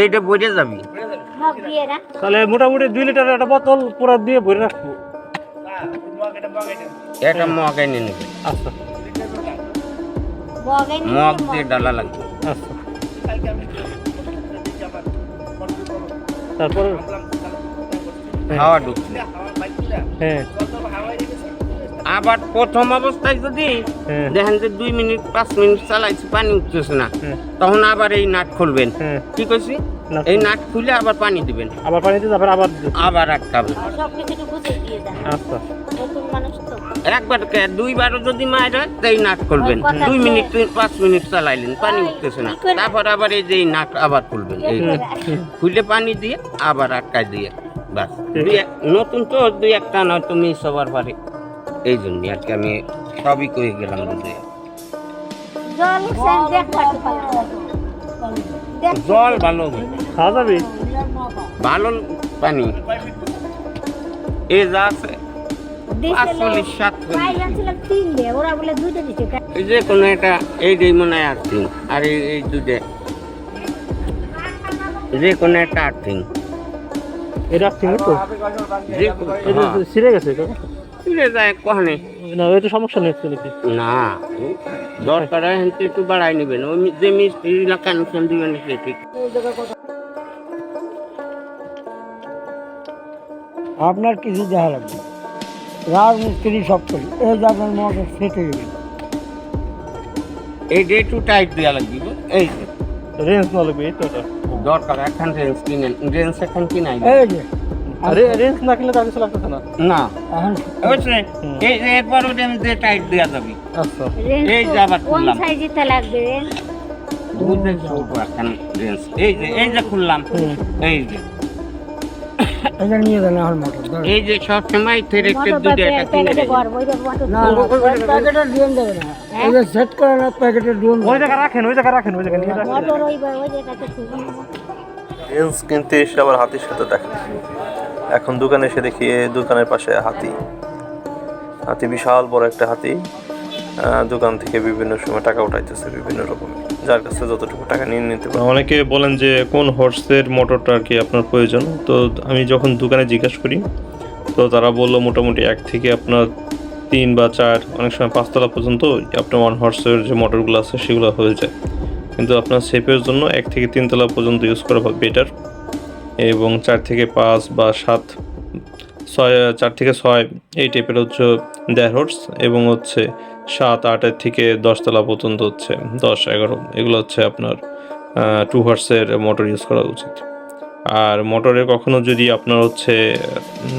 এইটা বোঝা যাবে। তাহলে মোটামুটি 2 লিটার একটা বোতল পুরো দিয়ে ভরে রাখবো, এটা মগ এনে নেবে। আচ্ছা, মগ দিয়ে ডালা লাগবে। আচ্ছা, তারপর হাওয়া ঢুকছে, হ্যাঁ, আবার প্রথম অবস্থায় যদি দেখেন যে 2 মিনিট 5 মিনিট চালাইছি পানি উঠতেছে না, তখন আবার এই নাট খুলবেন, ঠিক আছে, এই নাট খুলে আবার পানি দিবেন, আবার পানি দিতে আবার আবার আটকাবেন। আচ্ছা, একবার দুইবারও যদি মায়ের হয় তাই নাট খুলবেন 2 মিনিট 5 মিনিট চালাইলেন পানি উঠতেছে না তারপর আবার এই যে নাট আবার খুলবেন এই খুলে পানি দিয়ে আবার আটকায় দিয়ে বাস নতুন তো 2-1টা নয়তো মিস হবার পারে এই জন্য আর কি আমি সবই করে গেলাম বুঝে জল ভালো খাওয়া যাবে ভালো পানি এই যা আছে 45-7 এই যে কোনো একটা এই যে মনে হয় 8 দিন আর এই দুধে যে কোনো একটা 8 দিন এটা ঠিক তো ছিঁড়ে গেছে ছিঁড়ে যায় কখনই না এটা সমস্যা নেই নাকি না দরকার হয় একটু বাড়াই নেবেন ওই যে মিস্ত্রি কানেকশন দিবেন ঠিক আপনার কিছু দেখা লাগবে রাজমিস্ত্রি সব করি এই যে আপনার মোটর ফেটে গেবে এই যে একটু টাইট দেওয়া লাগবে এই রেঞ্জ না লাগবে এই তো দরকার এখন রেঞ্জ কিনেন রেঞ্জ এখন কিনাই এই যে আরে রেঞ্জ না কিনলে তার কিছু লাগতেছে না না বুঝলে এই যে এরপরও রেঞ্জ দিয়ে টাইট দেওয়া যাবে আচ্ছা এই যে আবার কোন সাইজেতে লাগবে দুধের ছোট এখন রেঞ্জ এই যে খুললাম এই যে এটা নিয়ে দেন আমার মোটর এই যে সব সময় থেরেক্টের দুধে একটা কিনে দেন না প্যাকেটে দিয়ে দেবে না এই যে সেট করে না প্যাকেটে দিয়ে ওই জায়গা রাখেন ওই জায়গা নিয়ে রাখেন মোটর ওই জায়গাতে রেঞ্জ কিনতে এসে আবার হাতির সাথে দেখা এখন দোকানে এসে দেখি দোকানের পাশে হাতি বিশাল বড় একটা হাতি দোকান থেকে বিভিন্ন সময় টাকা উঠাইতেছে বিভিন্ন রকম যার কাছে যতটুকু টাকা নিয়ে নিতে পারে অনেকে বলেন যে কোন হর্সের মোটরটা আর কি আপনার প্রয়োজন তো আমি যখন দোকানে জিজ্ঞাসা করি তো তারা বললো মোটামুটি 1 থেকে আপনার 3 বা 4 অনেক সময় 5 তলা পর্যন্ত আপনার 1 হর্সের যে মোটরগুলো আছে সেগুলো হয়ে যায় কিন্তু আপনার সেফের জন্য 1 থেকে 3 তলা পর্যন্ত ইউজ করা বেটার এবং 4 থেকে 5 বা 7 4 থেকে 6 এই টাইপের হচ্ছে 1.5 হর্স এবং হচ্ছে 7-8 থেকে 10 তলা পর্যন্ত হচ্ছে 10-11 এগুলো হচ্ছে আপনার 2 হর্সের মোটর ইউজ করা উচিত আর মোটরে কখনো যদি আপনার হচ্ছে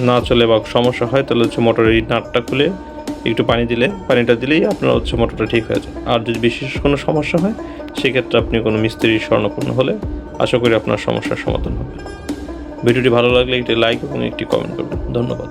না চলে বা সমস্যা হয় তাহলে হচ্ছে মোটরের নাটটা খুলে একটু পানিটা দিলেই আপনার হচ্ছে মোটরটা ঠিক হয়ে যায় আর যদি বিশেষ কোনো সমস্যা হয় সেক্ষেত্রে আপনি কোনো মিস্ত্রির শরণাপন্ন হলে আশা করি আপনার সমস্যার সমাধান হবে ভিডিওটি ভালো লাগলে একটি লাইক এবং একটি কমেন্ট করবেন ধন্যবাদ